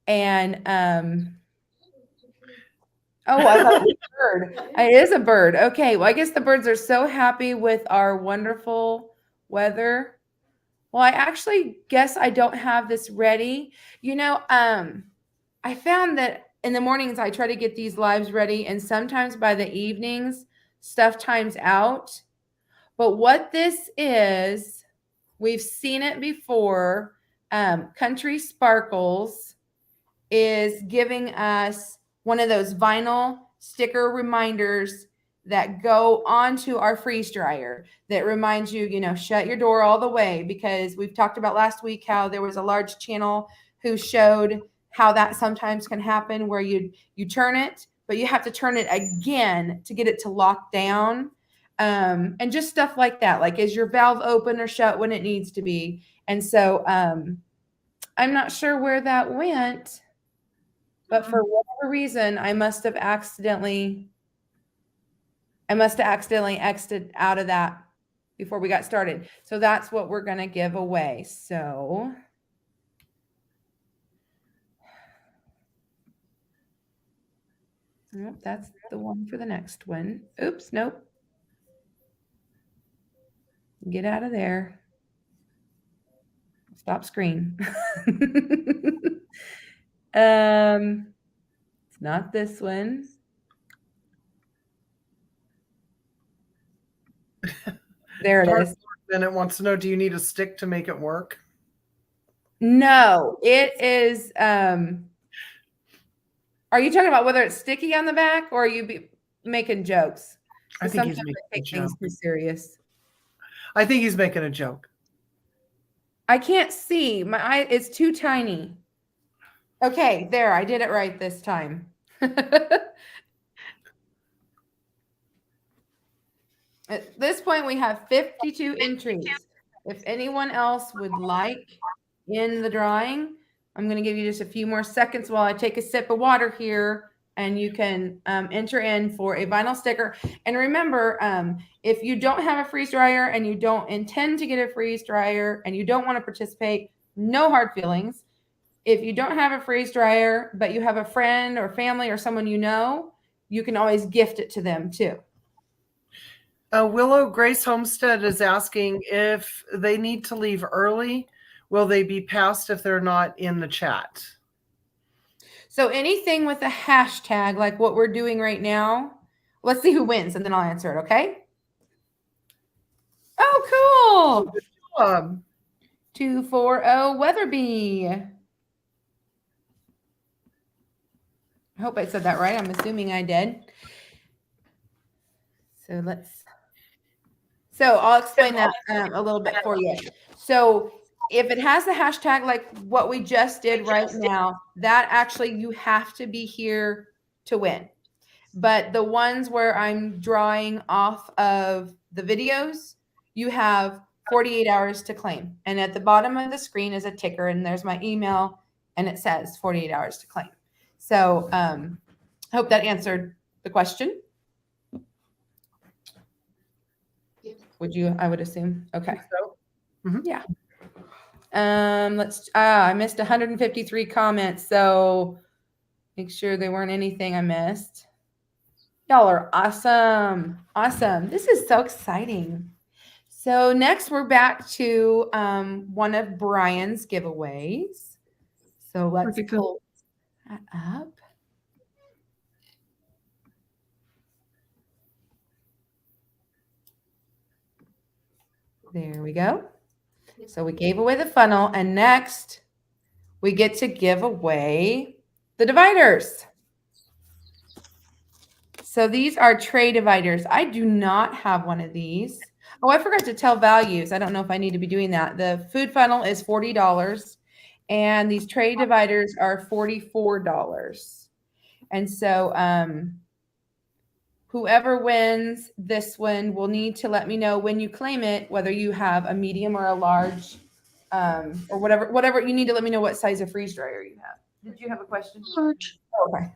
Speaker 1: and oh, I thought it was a bird. It is a bird. Okay, well, I guess the birds are so happy with our wonderful weather. Well, I actually guess I don't have this ready. I found that in the mornings I try to get these lives ready, and sometimes by the evenings stuff times out. But what this is, we've seen it before. Country Sparkles is giving us one of those vinyl sticker reminders that go onto our freeze dryer that reminds you, shut your door all the way, because we've talked about last week how there was a large channel who showed how that sometimes can happen where you turn it, but you have to turn it again to get it to lock down. And just stuff like that. Like, is your valve open or shut when it needs to be? And so I'm not sure where that went, but for whatever reason, I must have accidentally exited out of that before we got started. So that's what we're going to give away. So nope, that's the one for the next one. Oops, nope. Get out of there. Stop screen. It's not this one. There it is.
Speaker 3: Then it wants to know, do you need a stick to make it work?
Speaker 1: No, it is. Are you talking about whether it's sticky on the back, or are you making jokes?
Speaker 3: I think he's making a joke.
Speaker 1: Things too serious.
Speaker 3: I think he's making a joke.
Speaker 1: I can't see. My eye, it's too tiny. Okay, there. I did it right this time. At this point, we have 52 entries. If anyone else would like in the drawing, I'm going to give you just a few more seconds while I take a sip of water here, and you can enter in for a vinyl sticker. And remember, if you don't have a freeze dryer and you don't intend to get a freeze dryer and you don't want to participate, no hard feelings. If you don't have a freeze dryer, but you have a friend or family or someone you can always gift it to them too.
Speaker 3: Willow Grace Homestead is asking if they need to leave early, will they be passed if they're not in the chat?
Speaker 1: So anything with a hashtag, like what we're doing right now, Let's see who wins, and then I'll answer it, okay? Oh, cool. 240 Weatherby. I hope I said that right. I'm assuming I did. So I'll explain that a little bit for you. So if it has the hashtag like what we just did right now, that actually you have to be here to win. But the ones where I'm drawing off of the videos, you have 48 hours to claim. And at the bottom of the screen is a ticker, and there's my email, and it says 48 hours to claim. So I hope that answered the question. I would assume. Okay.
Speaker 3: So, mm-hmm.
Speaker 1: Yeah. I missed 153 comments, so make sure there weren't anything I missed. Y'all are awesome. Awesome. This is so exciting. So next we're back to one of Brian's giveaways. So let's pull that up. There we go. So we gave away the funnel, and next we get to give away the dividers. So these are tray dividers. I do not have one of these. Oh, I forgot to tell values. I don't know if I need to be doing that. The food funnel is $40, and these tray dividers are $44. And so whoever wins this one will need to let me know when you claim it, whether you have a medium or a large, or whatever. You need to let me know what size of freeze dryer you have. Did you have a question?
Speaker 2: Large.
Speaker 1: Okay.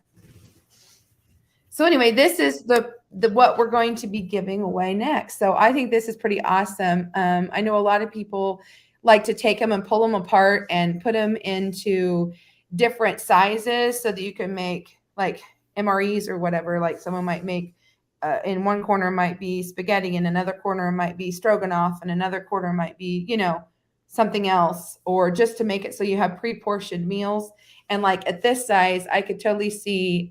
Speaker 1: So anyway, this is the what we're going to be giving away next. So I think this is pretty awesome. I know a lot of people like to take them and pull them apart and put them into different sizes so that you can make like MREs or whatever. Like someone might make in one corner might be spaghetti, in another corner might be stroganoff, and another corner might be, something else, or just to make it so you have pre-portioned meals. And like at this size, I could totally see,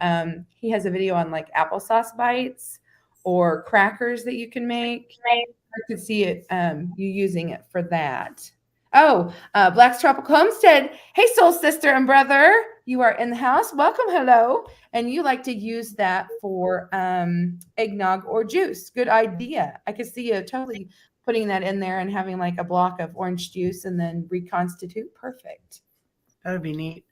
Speaker 1: he has a video on like applesauce bites or crackers that you can make. I could see it, you using it for that. Oh, Black's Tropical Homestead. Hey, soul sister and brother, you are in the house. Welcome, hello. And you like to use that for eggnog or juice. Good idea. I could see you totally putting that in there and having like a block of orange juice and then reconstitute. Perfect.
Speaker 3: That would be neat.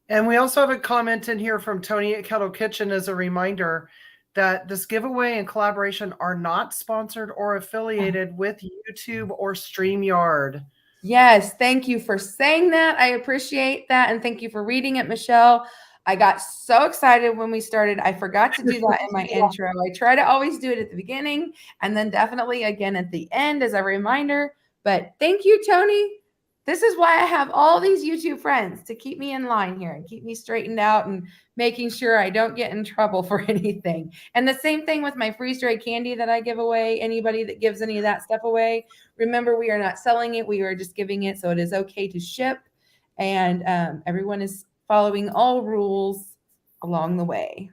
Speaker 3: And we also have a comment in here from Tony at Kettle Kitchen as a reminder that this giveaway and collaboration are not sponsored or affiliated with YouTube or StreamYard.
Speaker 1: Yes, thank you for saying that. I appreciate that. And thank you for reading it, Michelle. I got so excited when we started. I forgot to do that in my intro. I try to always do it at the beginning and then definitely again at the end as a reminder. But thank you, Tony. This is why I have all these YouTube friends, to keep me in line here and keep me straightened out and making sure I don't get in trouble for anything. And the same thing with my freeze-dried candy that I give away. Anybody that gives any of that stuff away, remember, we are not selling it. We are just giving it, so it is okay to ship. And everyone is following all rules along the way.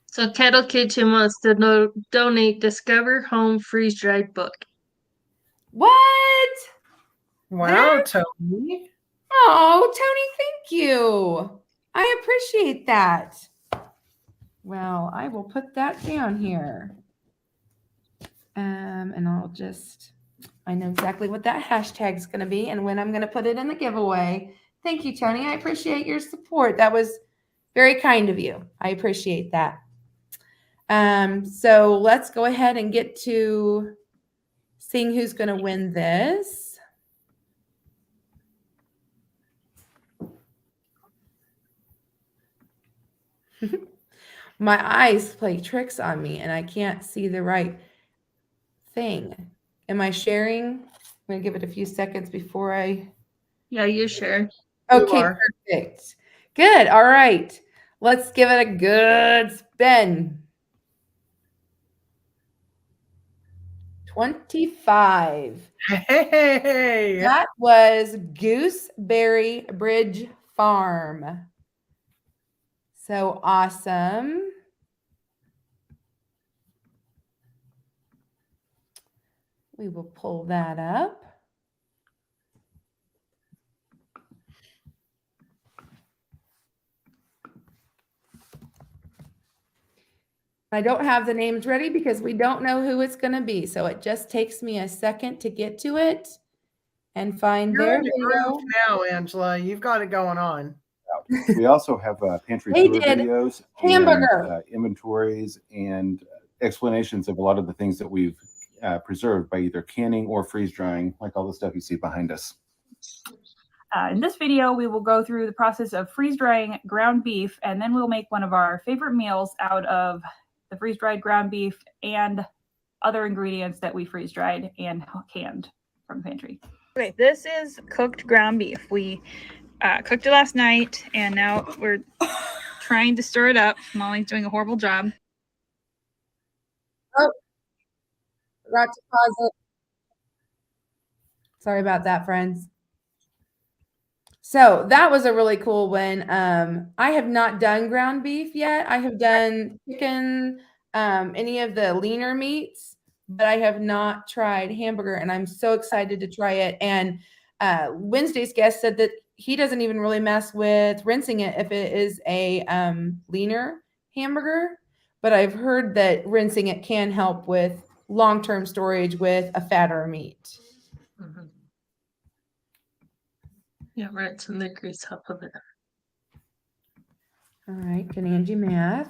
Speaker 2: So Kettle Kitchen wants to donate Discover Home Freeze-Dried book.
Speaker 1: What?
Speaker 3: Wow, Tony.
Speaker 1: Oh, Tony, thank you. I appreciate that. Well, I will put that down here. And I know exactly what that hashtag is going to be and when I'm going to put it in the giveaway. Thank you, Tony. I appreciate your support. That was very kind of you. I appreciate that. So let's go ahead and get to seeing who's going to win this. My eyes play tricks on me and I can't see the right thing. Am I sharing? I'm going to give it a few seconds before I...
Speaker 2: Yeah, you share.
Speaker 1: Okay, perfect. Good. All right. Let's give it a good spin. 25.
Speaker 3: Hey.
Speaker 1: That was Gooseberry Bridge Farm. So awesome. We will pull that up. I don't have the names ready because we don't know who it's going to be. So it just takes me a second to get to it and find
Speaker 3: You're
Speaker 1: their
Speaker 3: in the
Speaker 1: video.
Speaker 3: groove now, Angela. You've got it going on.
Speaker 5: We also have pantry
Speaker 1: They
Speaker 5: tour
Speaker 1: did
Speaker 5: videos
Speaker 1: hamburger.
Speaker 5: and inventories and explanations of a lot of the things that we've preserved by either canning or freeze drying, like all the stuff you see behind us.
Speaker 6: In this video, we will go through the process of freeze drying ground beef, and then we'll make one of our favorite meals out of the freeze dried ground beef and other ingredients that we freeze dried and canned from the pantry. Okay, this is cooked ground beef. We cooked it last night, and now we're trying to stir it up. Molly's doing a horrible job.
Speaker 1: Oh, forgot to pause it. Sorry about that, friends. So that was a really cool one. I have not done ground beef yet. I have done chicken, any of the leaner meats, but I have not tried hamburger, and I'm so excited to try it. And Wednesday's guest said that he doesn't even really mess with rinsing it if it is a leaner hamburger, but I've heard that rinsing it can help with long-term storage with a fatter meat.
Speaker 2: Mhm. Yeah, rinse and the grease off of it.
Speaker 1: All right, can Angie math?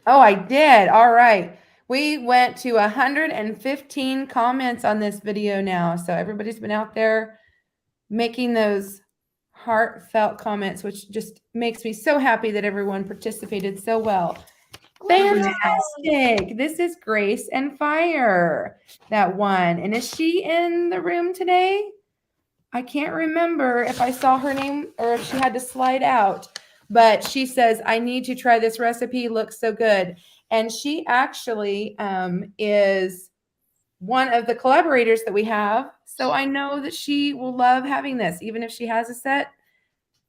Speaker 1: Oh, I did. All right. We went to 115 comments on this video now. So everybody's been out there making those heartfelt comments, which just makes me so happy that everyone participated so well. Fantastic. This is Grace and Fire, that one. And is she in the room today? I can't remember if I saw her name or if she had to slide out, but she says, I need to try this recipe. Looks so good. And she actually is one of the collaborators that we have. So I know that she will love having this. Even if she has a set,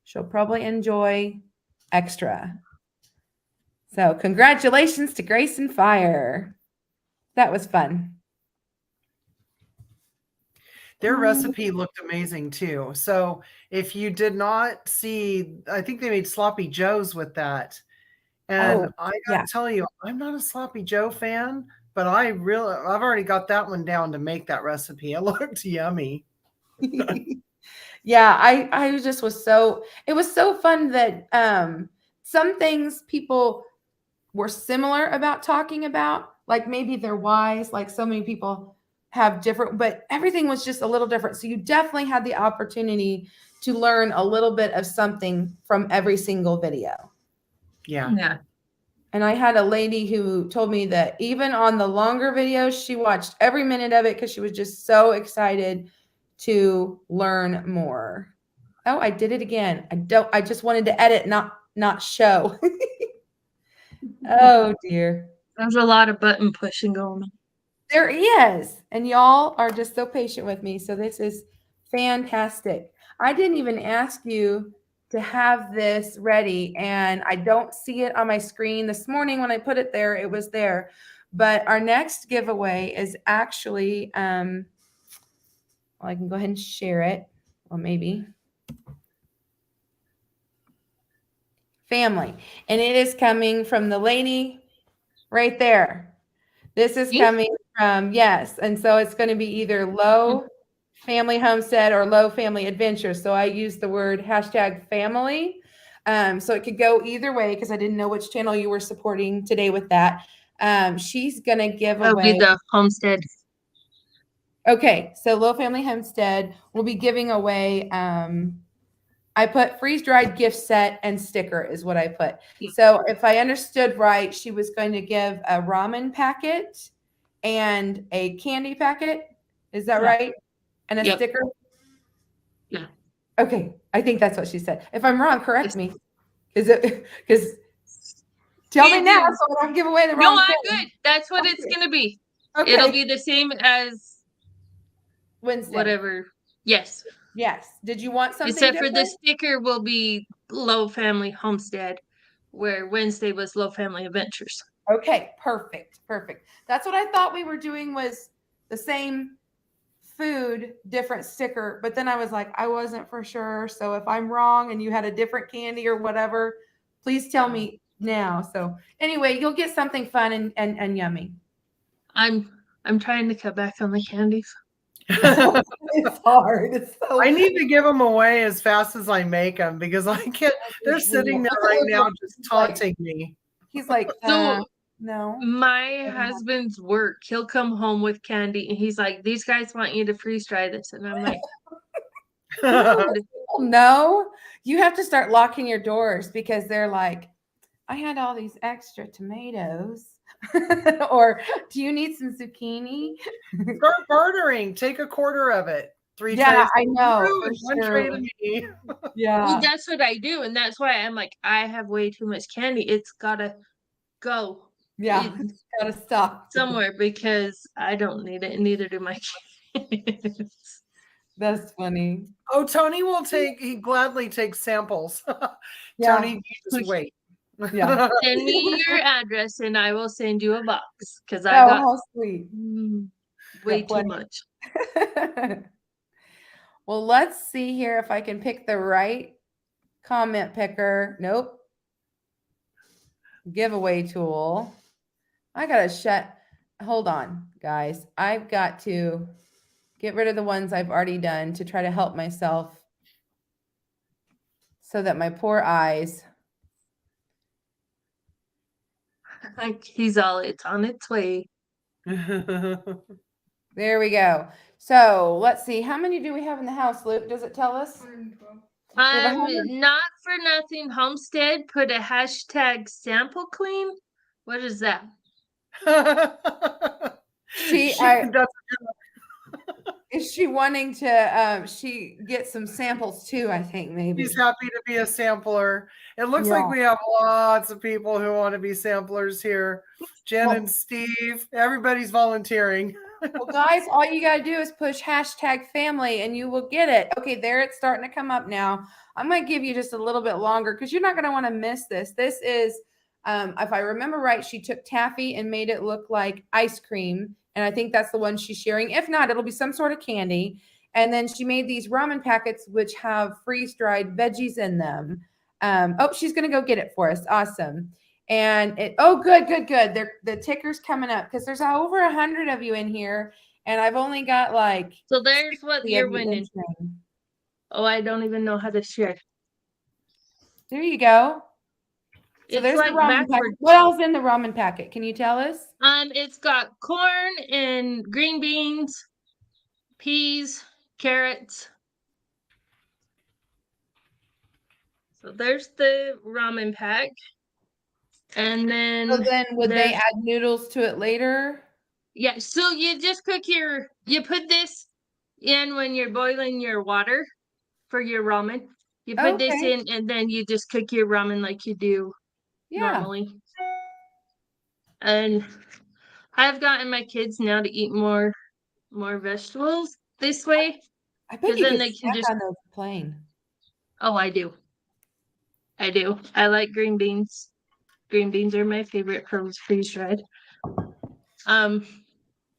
Speaker 1: she'll probably enjoy extra. So congratulations to Grace and Fire. That was fun.
Speaker 3: Their recipe looked amazing too. So if you did not see, I think they made sloppy joes with that. And I gotta tell you, I'm not a sloppy joe fan, but I've already got that one down to make that recipe. It looked yummy.
Speaker 1: Yeah, I just was so, it was so fun that some things people were similar about talking about, like maybe they're wise, like so many people have different, but everything was just a little different. So you definitely had the opportunity to learn a little bit of something from every single video.
Speaker 3: Yeah.
Speaker 2: Yeah.
Speaker 1: And I had a lady who told me that even on the longer videos, she watched every minute of it because she was just so excited to learn more. Oh, I did it again. I just wanted to edit, not show. Oh dear.
Speaker 2: There's a lot of button pushing going on.
Speaker 1: There is. And y'all are just so patient with me. So this is fantastic. I didn't even ask you to have this ready, and I don't see it on my screen. This morning when I put it there, it was there. But our next giveaway is actually, well, I can go ahead and share it. Well, maybe. Family. And it is coming from the lady right there. This is coming from, yes. And so it's going to be either Low Family Homestead or Low Family Adventure. So I use the word #family. So it could go either way because I didn't know which channel you were supporting today with that. She's going to give
Speaker 2: That'll
Speaker 1: away.
Speaker 2: be the homestead.
Speaker 1: Okay. So Low Family Homestead will be giving away. I put freeze-dried gift set and sticker is what I put. So if I understood right, she was going to give a ramen packet and a candy packet. Is that right? And a sticker?
Speaker 2: Yeah.
Speaker 1: Okay. I think that's what she said. If I'm wrong, correct me. Is it because tell me now so I don't give away the wrong
Speaker 2: No,
Speaker 1: thing.
Speaker 2: I'm good. That's what it's gonna be.
Speaker 1: Okay.
Speaker 2: It'll be the same as
Speaker 1: Wednesday.
Speaker 2: whatever. Yes.
Speaker 1: Yes. Did you want something
Speaker 2: Except for
Speaker 1: different?
Speaker 2: the sticker will be Low Family Homestead, where Wednesday was Low Family Adventures.
Speaker 1: Okay, perfect. That's what I thought we were doing, was the same food, different sticker. But then I was like, I wasn't for sure. So if I'm wrong and you had a different candy or whatever, please tell me now. So anyway, you'll get something fun and yummy.
Speaker 2: I'm trying to cut back on the candies.
Speaker 1: It's hard. It's so
Speaker 3: I need to give them away as fast as I make them because I can't. They're sitting there right now just taunting me.
Speaker 1: He's like,
Speaker 2: So
Speaker 1: no.
Speaker 2: my husband's work, he'll come home with candy and he's like, these guys want you to freeze dry this. And I'm like, dude,
Speaker 1: No, you have to start locking your doors because they're like, I had all these extra tomatoes. Or do you need some zucchini?
Speaker 3: Start bartering. Take a quarter of it. 3
Speaker 1: Yeah,
Speaker 3: trays.
Speaker 1: I know,
Speaker 3: You,
Speaker 1: for
Speaker 3: and 1
Speaker 1: sure.
Speaker 3: tray to me.
Speaker 1: Yeah.
Speaker 2: well, that's what I do. And that's why I'm like, I have way too much candy. It's gotta go
Speaker 1: Yeah. Gotta stop.
Speaker 2: somewhere because I don't need it, and neither do my kids.
Speaker 1: That's funny.
Speaker 3: Oh, Tony will he gladly takes samples.
Speaker 1: Yeah.
Speaker 3: Tony, you just wait.
Speaker 1: Yeah.
Speaker 2: Send me your address and I will send you a box because I
Speaker 1: Oh,
Speaker 2: got
Speaker 1: how sweet.
Speaker 2: way too
Speaker 1: plenty.
Speaker 2: much.
Speaker 1: Well, let's see here if I can pick the right comment picker. Nope. Giveaway tool. I gotta hold on, guys. I've got to get rid of the ones I've already done to try to help myself so that my poor eyes.
Speaker 2: Like it's on its way.
Speaker 1: There we go. So let's see. How many do we have in the house, Luke? Does it tell us? have 100.
Speaker 2: Not for nothing. Homestead put a hashtag sample clean. What is that?
Speaker 1: Is she wanting to she get some samples too, I think maybe.
Speaker 3: She's happy to be a sampler. It looks like we have lots of people who want to be samplers here. Jen and Steve, everybody's volunteering.
Speaker 1: Well, guys, all you got to do is push hashtag family and you will get it. Okay, there it's starting to come up now. I'm going to give you just a little bit longer because you're not going to want to miss this. This is, if I remember right, she took taffy and made it look like ice cream. And I think that's the one she's sharing. If not, it'll be some sort of candy. And then she made these ramen packets, which have freeze-dried veggies in them. Oh, she's going to go get it for us. Awesome. And good. The ticker's coming up because there's over 100 of you in here. And I've only got like.
Speaker 2: So there's what you're winning. Oh, I don't even know how to share.
Speaker 1: There you go. So
Speaker 2: It's
Speaker 1: there's
Speaker 2: like
Speaker 1: the ramen packet. What else in the ramen packet? Can you tell us?
Speaker 2: It's got corn and green beans, peas, carrots. So there's the ramen pack. And then
Speaker 1: would they add noodles to it later?
Speaker 2: Yeah, so you just you put this in when you're boiling your water for your ramen. You put this in and then you just cook your ramen like you do normally. And I've gotten my kids now to eat more vegetables this way.
Speaker 1: I bet you can snack on those plain.
Speaker 2: Oh, I do. I like green beans. Green beans are my favorite from freeze dried.
Speaker 3: Oh,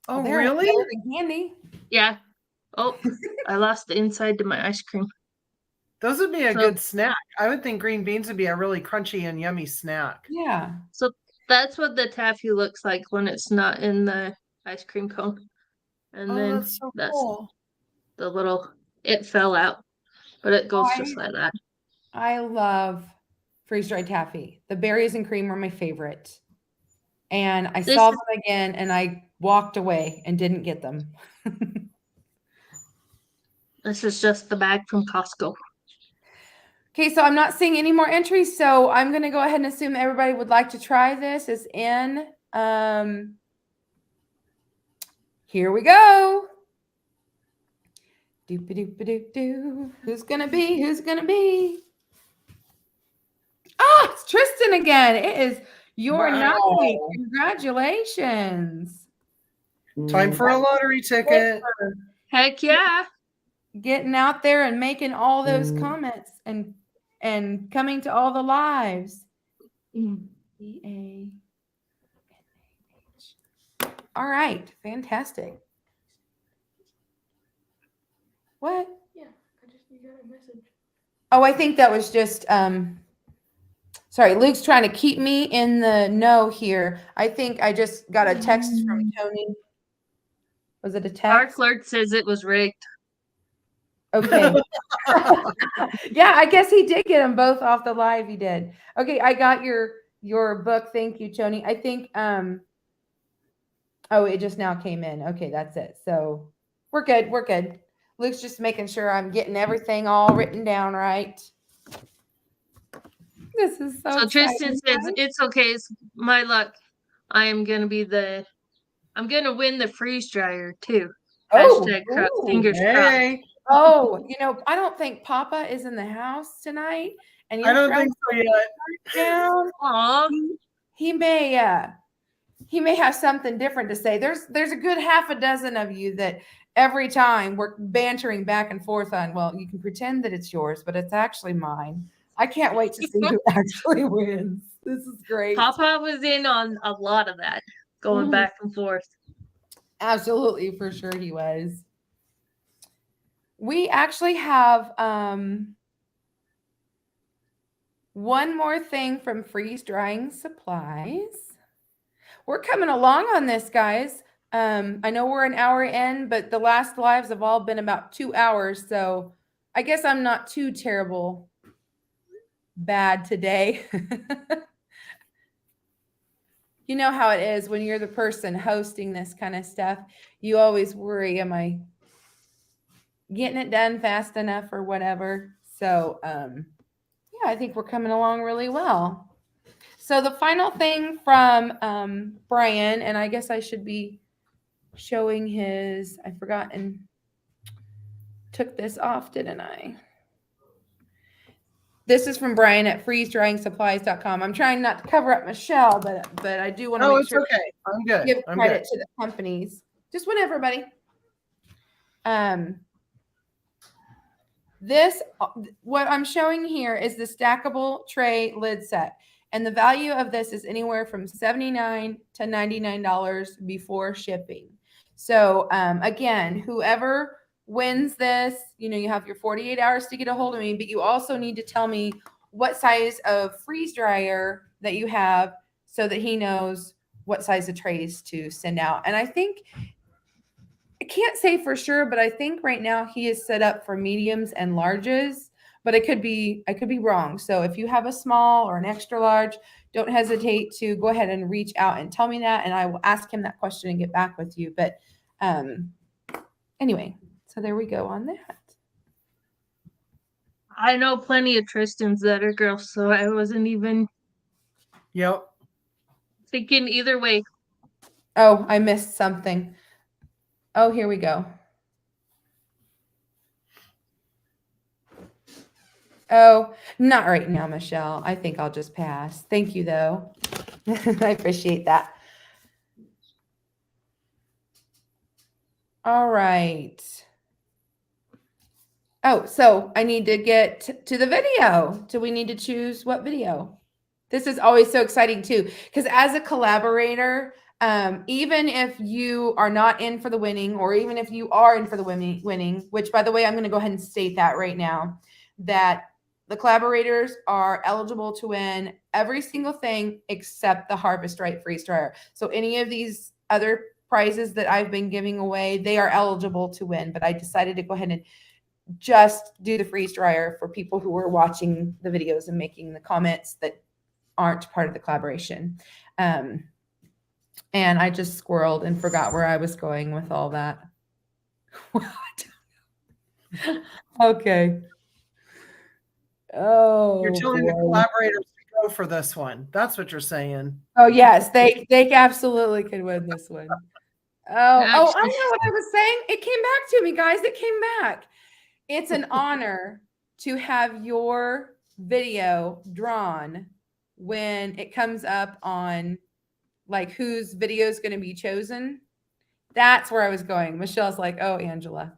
Speaker 3: really?
Speaker 1: Candy.
Speaker 2: Yeah. Oh, I lost the inside to my ice cream.
Speaker 3: Those would be a good snack. I would think green beans would be a really crunchy and yummy snack.
Speaker 1: Yeah.
Speaker 2: So that's what the taffy looks like when it's not in the ice cream cone. And then
Speaker 3: that's so cool.
Speaker 2: The little, it fell out, but it goes just like that.
Speaker 1: I love freeze-dried taffy. The berries and cream are my favorite. And I saw them again and I walked away and didn't get them.
Speaker 2: This is just the bag from Costco.
Speaker 1: Okay, so I'm not seeing any more entries, so I'm going to go ahead and assume everybody would like to try this. It's in. Here we go. Doop-a-doop-a-doop-doo. Who's going to be? Oh, it's Tristan again. It is your night. Congratulations.
Speaker 3: Time for a lottery ticket.
Speaker 2: Heck yeah.
Speaker 1: Getting out there and making all those comments and coming to all the lives. EA. All right. Fantastic. What?
Speaker 2: Yeah, you got a message.
Speaker 1: Oh, I think that was just sorry, Luke's trying to keep me in the know here. I think I just got a text from Tony. Was it a
Speaker 2: Our
Speaker 1: text?
Speaker 2: clerk says it was rigged.
Speaker 1: Okay. Yeah, I guess he did get them both off the live. He did. Okay, I got your book. Thank you, Tony. I think oh, it just now came in. Okay, that's it. So we're good. We're good. Luke's just making sure I'm getting everything all written down right. This is so
Speaker 2: So Tristan
Speaker 1: exciting,
Speaker 2: says
Speaker 1: guys.
Speaker 2: it's okay. It's my luck. I'm gonna win the freeze dryer too.
Speaker 1: Oh, ooh.
Speaker 2: Fingers crossed.
Speaker 3: Hey,
Speaker 1: Oh, I don't think Papa is in the house tonight, and
Speaker 3: I
Speaker 1: you're
Speaker 3: don't
Speaker 1: throwing
Speaker 3: think so yet.
Speaker 1: down.
Speaker 2: Aw,
Speaker 1: He may have something different to say. There's a good half a dozen of you that every time we're bantering back and forth on, well, you can pretend that it's yours, but it's actually mine. I can't wait to see who actually wins. This is great.
Speaker 2: Papa was in on a lot of that, going
Speaker 1: Mhm.
Speaker 2: back and forth.
Speaker 1: Absolutely, for sure he was. We actually have one more thing from Freeze Drying Supplies. We're coming along on this, guys. I know we're an hour in, but the last lives have all been about 2 hours, so I guess I'm not too terrible bad today. You know how it is when you're the person hosting this kind of stuff. You always worry, am I getting it done fast enough or whatever? So, yeah, I think we're coming along really well. So the final thing from Brian, and I guess I should be showing his, I forgot and took this off, didn't I? This is from Brian at freezedryingsupplies.com. I'm trying not to cover up Michelle, but I do want to
Speaker 3: No,
Speaker 1: make
Speaker 3: it's
Speaker 1: sure
Speaker 3: okay. I'm good.
Speaker 1: give
Speaker 3: I'm
Speaker 1: credit
Speaker 3: good.
Speaker 1: to the companies. Just whatever, buddy. This, what I'm showing here is the stackable tray lid set. And the value of this is anywhere from $79 to $99 before shipping. So again, whoever wins this, you have your 48 hours to get a hold of me, but you also need to tell me what size of freeze dryer that you have so that he knows what size of trays to send out. And I think, I can't say for sure, but I think right now he is set up for mediums and larges, but I could be wrong. So if you have a small or an extra large, don't hesitate to go ahead and reach out and tell me that, and I will ask him that question and get back with you. But anyway, so there we go on that.
Speaker 2: I know plenty of Tristans that are girls, so I wasn't even
Speaker 3: Yep.
Speaker 2: thinking either way.
Speaker 1: Oh, I missed something. Oh, here we go. Oh, not right now, Michelle. I think I'll just pass. Thank you, though. I appreciate that. All right. Oh, so I need to get to the video. Do we need to choose what video? This is always so exciting, too, because as a collaborator, even if you are not in for the winning, or even if you are in for the winning, which, by the way, I'm going to go ahead and state that right now, that the collaborators are eligible to win every single thing except the Harvest Right freeze dryer. So any of these other prizes that I've been giving away, they are eligible to win. But I decided to go ahead and just do the freeze dryer for people who are watching the videos and making the comments that aren't part of the collaboration. And I just squirreled and forgot where I was going with all that. Okay. Oh,
Speaker 3: You're telling the
Speaker 1: boy.
Speaker 3: collaborators to go for this one. That's what you're saying.
Speaker 1: Oh, yes, they absolutely could win this one. Oh, I know what I was saying. It came back to me, guys. It came back. It's an honor to have your video drawn when it comes up on like whose video is going to be chosen. That's where I was going. Michelle's like, oh, Angela.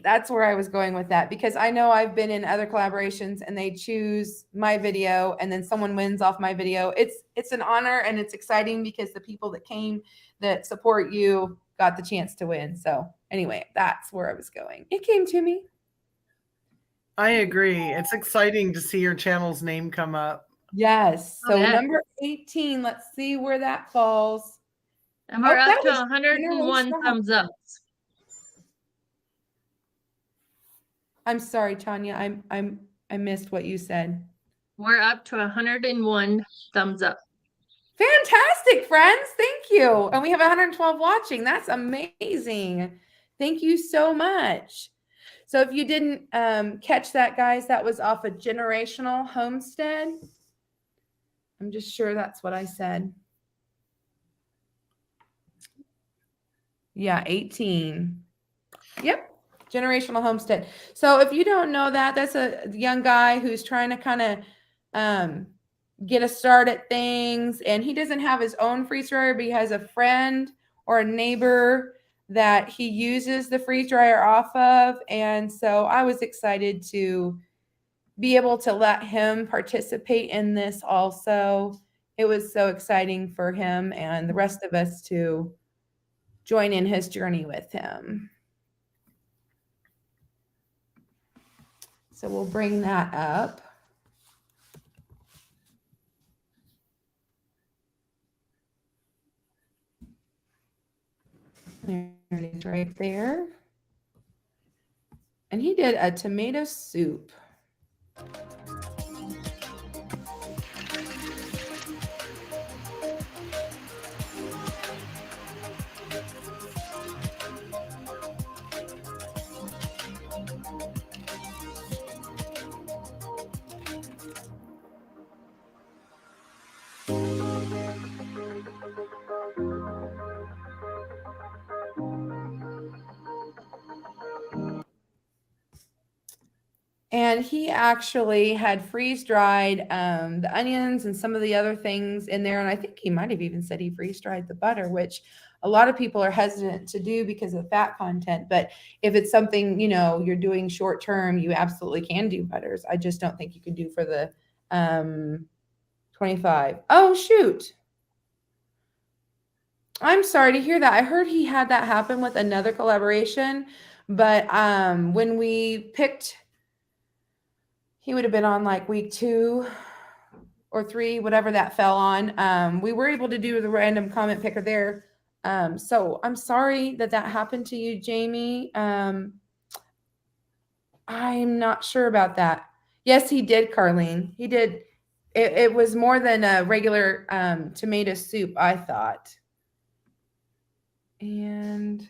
Speaker 1: that's where I was going with that, because I know I've been in other collaborations and they choose my video and then someone wins off my video. It's an honor and it's exciting because the people that came that support you got the chance to win. So anyway, that's where I was going. It came to me.
Speaker 3: I agree. It's exciting to see your channel's name come up.
Speaker 1: Yes.
Speaker 2: Oh,
Speaker 1: So
Speaker 2: yeah.
Speaker 1: number 18, let's see where that falls.
Speaker 2: And we're
Speaker 1: Oh,
Speaker 2: up
Speaker 1: that
Speaker 2: to
Speaker 1: was
Speaker 2: 101
Speaker 1: generational.
Speaker 2: thumbs up.
Speaker 1: I'm sorry, Tanya. I missed what you said.
Speaker 2: We're up to 101 thumbs up.
Speaker 1: Fantastic, friends. Thank you. And we have 112 watching. That's amazing. Thank you so much. So if you didn't catch that, guys, that was off a generational homestead. I'm just sure that's what I said. Yeah, 18. Yep. Generational homestead. So if you don't know that, that's a young guy who's trying to kind of get a start at things, and he doesn't have his own freeze dryer, but he has a friend or a neighbor that he uses the freeze dryer off of. And so I was excited to be able to let him participate in this also. It was so exciting for him and the rest of us to join in his journey with him. So we'll bring that up. There it is right there. And he did a tomato soup. And he actually had freeze dried the onions and some of the other things in there. And I think he might have even said he freeze dried the butter, which a lot of people are hesitant to do because of the fat content. But if it's something, you know, you're doing short term, you absolutely can do butters. I just don't think you can do for the 25. Oh, shoot. I'm sorry to hear that. I heard he had that happen with another collaboration. But when we picked, he would have been on like week 2 or 3, whatever that fell on. We were able to do the random comment picker there. So I'm sorry that that happened to you, Jamie. I'm not sure about that. Yes, he did, Carlene. He did. It was more than a regular tomato soup, I thought. And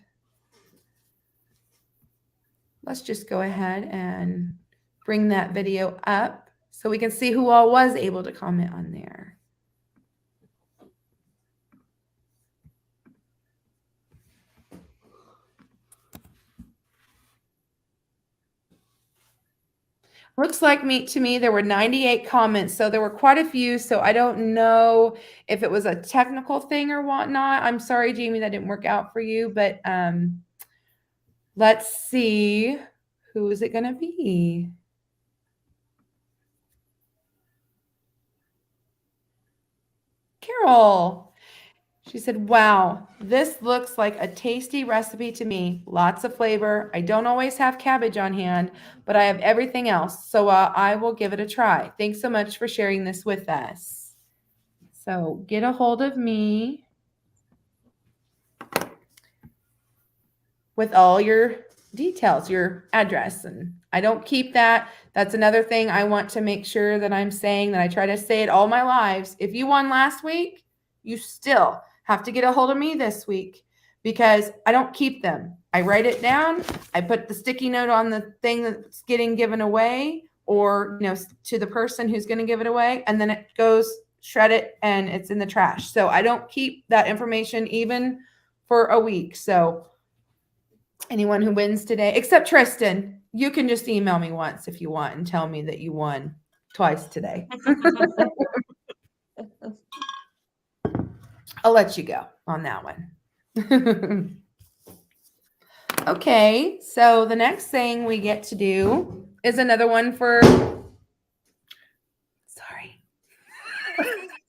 Speaker 1: let's just go ahead and bring that video up so we can see who all was able to comment on there. Looks like to me there were 98 comments, so there were quite a few. So I don't know if it was a technical thing or whatnot. I'm sorry, Jamie, that didn't work out for you, but let's see, who is it going to be? Carol. She said, wow, this looks like a tasty recipe to me. Lots of flavor. I don't always have cabbage on hand, but I have everything else. So I will give it a try. Thanks so much for sharing this with us. So get a hold of me with all your details, your address. And I don't keep that. That's another thing I want to make sure that I'm saying, that I try to say it all my lives. If you won last week, you still have to get a hold of me this week, because I don't keep them. I write it down. I put the sticky note on the thing that's getting given away, or, you know, to the person who's going to give it away. And then it goes, shred it, and it's in the trash. So I don't keep that information even for a week. So anyone who wins today, except Tristan, you can just email me once if you want and tell me that you won twice today. I'll let you go on that one. Okay, so the next thing we get to do is another one for. Sorry.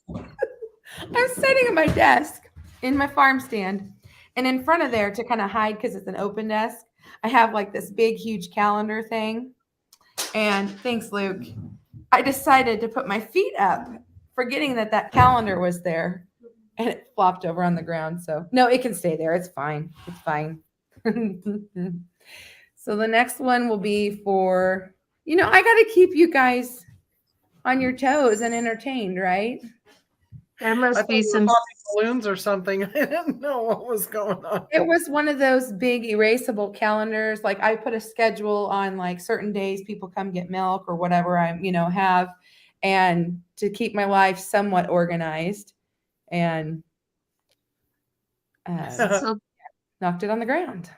Speaker 1: I'm sitting at my desk in my farm stand, and in front of there, to kind of hide because it's an open desk, I have like this big, huge calendar thing. And thanks, Luke. I decided to put my feet up, forgetting that that calendar was there, and it flopped over on the ground. So no, it can stay there. It's fine. It's fine. So the next one will be for, I got to keep you guys on your toes and entertained, right?
Speaker 2: There
Speaker 3: I
Speaker 2: must
Speaker 3: thought
Speaker 2: be
Speaker 3: you were
Speaker 2: some.
Speaker 3: popping balloons or something. I didn't know what was going on.
Speaker 1: It was one of those big erasable calendars. Like I put a schedule on like certain days people come get milk or whatever I, have, and to keep my life somewhat organized, and
Speaker 2: So
Speaker 1: knocked it on the ground.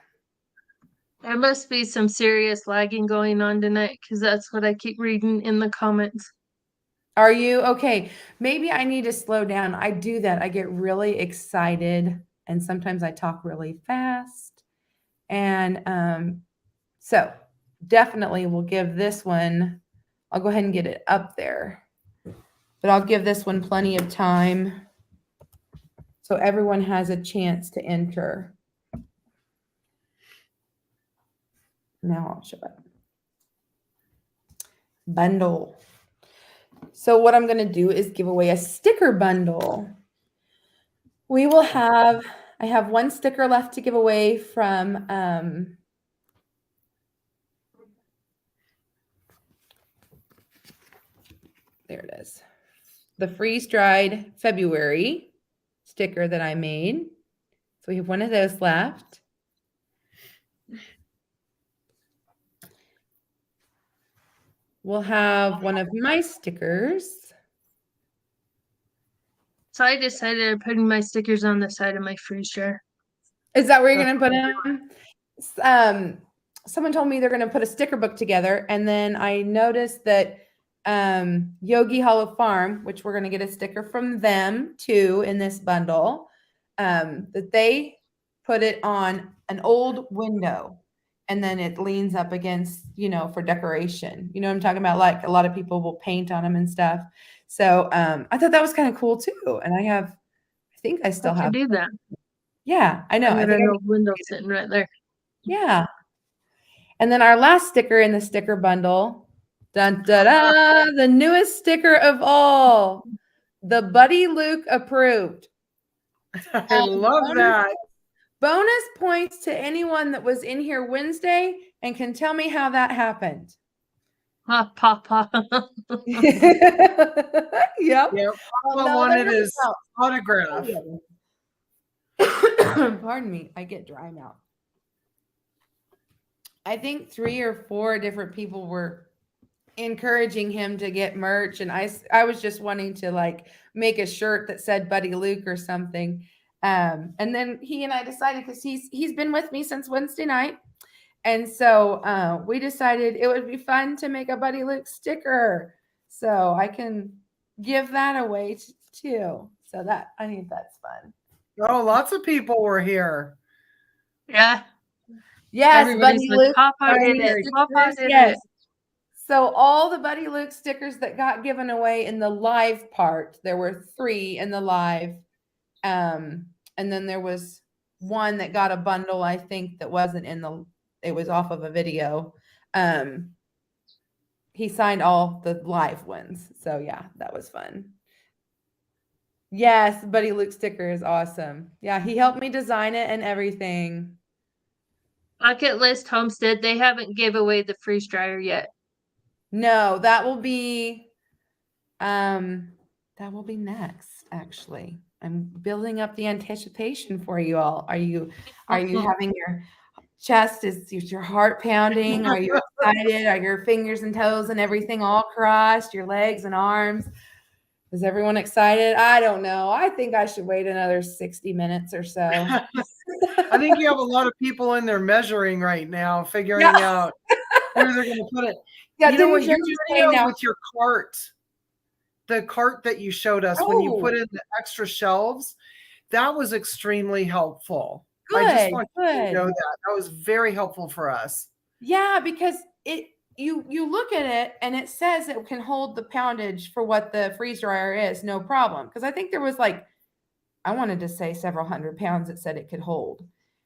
Speaker 2: there must be some serious lagging going on tonight because that's what I keep reading in the comments.
Speaker 1: Are you okay? Maybe I need to slow down. I do that. I get really excited and sometimes I talk really fast. And so definitely we'll give this one, I'll go ahead and get it up there. But I'll give this one plenty of time so everyone has a chance to enter. Now I'll show it. Bundle. So what I'm going to do is give away a sticker bundle. I have one sticker left to give away from there it is. The freeze-dried February sticker that I made. So we have one of those left. We'll have one of my stickers.
Speaker 2: So I decided I'm putting my stickers on the side of my freeze dryer.
Speaker 1: Is that where you're going to put them? Someone told me they're going to put a sticker book together, and then I noticed that Yogi Hollow Farm, which we're going to get a sticker from them too in this bundle, that they put it on an old window, and then it leans up against, for decoration. You know what I'm talking about? Like a lot of people will paint on them and stuff. So I thought that was kind of cool too. And I think I still
Speaker 2: I
Speaker 1: have.
Speaker 2: do that.
Speaker 1: Yeah, I know.
Speaker 2: I
Speaker 1: I
Speaker 2: got
Speaker 1: think
Speaker 2: an old window sitting right there.
Speaker 1: yeah. And then our last sticker in the sticker bundle, dun, da, da, the newest sticker of all, the Buddy Luke approved.
Speaker 3: I love that.
Speaker 1: Bonus points to anyone that was in here Wednesday and can tell me how that happened.
Speaker 2: Ha, pa, pa.
Speaker 1: Yep.
Speaker 3: Yeah, all I wanted is autograph.
Speaker 1: Pardon me, I get dry mouth. I think 3 or 4 different people were encouraging him to get merch, and I was just wanting to like make a shirt that said Buddy Luke or something. And then he and I decided, because he's been with me since Wednesday night, and so we decided it would be fun to make a Buddy Luke sticker, so I can give that away too. So that I think that's fun.
Speaker 3: Oh, lots of people were here.
Speaker 2: Yeah.
Speaker 1: Yes,
Speaker 2: Everybody's
Speaker 1: Buddy
Speaker 2: like,
Speaker 1: Luke.
Speaker 2: Papa did it. Papa did
Speaker 1: Yes.
Speaker 2: it.
Speaker 1: So all the Buddy Luke stickers that got given away in the live part, there were 3 in the live. And then there was one that got a bundle, I think, that wasn't it was off of a video. He signed all the live ones. So yeah, that was fun. Yes, Buddy Luke sticker is awesome. Yeah, he helped me design it and everything.
Speaker 2: Bucket List Homestead, they haven't gave away the freeze dryer yet.
Speaker 1: No, that will be next, actually. I'm building up the anticipation for you all. Are you having your chest, is your heart pounding? Are you excited? Are your fingers and toes and everything all crossed? Your legs and arms? Is everyone excited? I don't know. I think I should wait another 60 minutes or so.
Speaker 3: I think you have a lot of people in there measuring right now, figuring out where they're going to put it.
Speaker 1: Yeah,
Speaker 3: you know what? Your
Speaker 1: just
Speaker 3: video
Speaker 1: now.
Speaker 3: with your cart, the cart that you showed us when you put in the extra shelves, that was extremely helpful. I just
Speaker 1: Good,
Speaker 3: want you to
Speaker 1: good.
Speaker 3: know that. That was very helpful for us.
Speaker 1: Yeah, because you look at it and it says it can hold the poundage for what the freeze dryer is, no problem. Because I think there was like, I wanted to say several hundred pounds it said it could hold.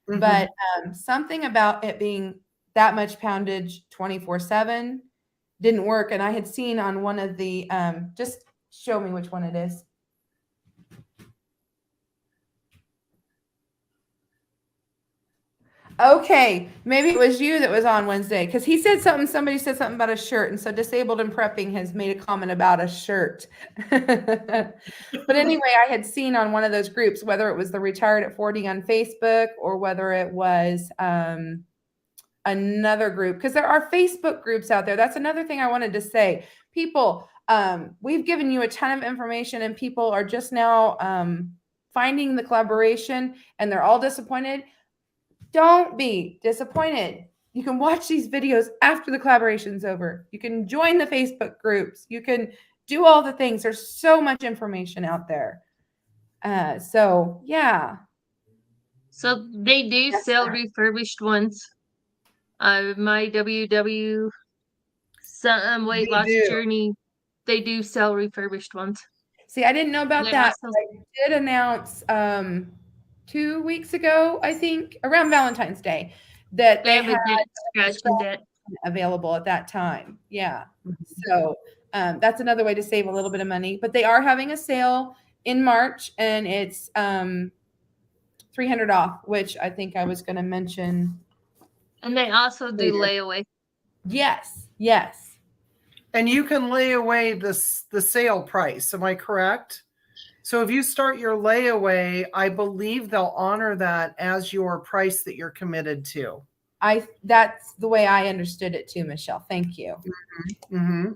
Speaker 3: Mhm.
Speaker 1: But something about it being that much poundage 24/7 didn't work. And I had seen on one of the, just show me which one it is. Okay, maybe it was you that was on Wednesday because he said something. Somebody said something about a shirt, and so Disabled and Prepping has made a comment about a shirt. But anyway, I had seen on one of those groups, whether it was the Retired at 40 on Facebook or whether it was another group, because there are Facebook groups out there. That's another thing I wanted to say. People, we've given you a ton of information, and people are just now finding the collaboration, and they're all disappointed. Don't be disappointed. You can watch these videos after the collaboration's over. You can join the Facebook groups. You can do all the things. There's so much information out there. So yeah.
Speaker 2: So they do
Speaker 1: Yes,
Speaker 2: sell
Speaker 1: sir.
Speaker 2: refurbished ones. My WW weight
Speaker 3: They
Speaker 2: loss
Speaker 3: do.
Speaker 2: journey, they do sell refurbished ones.
Speaker 1: See, I didn't know about
Speaker 2: They
Speaker 1: that.
Speaker 2: also-
Speaker 1: I did announce 2 weeks ago, I think, around Valentine's Day, that
Speaker 2: They
Speaker 1: they
Speaker 2: have a
Speaker 1: had
Speaker 2: dent, scratch and dent.
Speaker 1: available at that time. Yeah. So that's another way to save a little bit of money. But they are having a sale in March, and it's $300 off, which I think I was going to mention.
Speaker 2: And they also do
Speaker 1: Later.
Speaker 2: layaway.
Speaker 1: Yes. Yes.
Speaker 3: And you can lay away the sale price. Am I correct? So if you start your layaway, I believe they'll honor that as your price that you're committed to.
Speaker 1: That's the way I understood it too, Michelle. Thank you.
Speaker 3: Mm-hmm.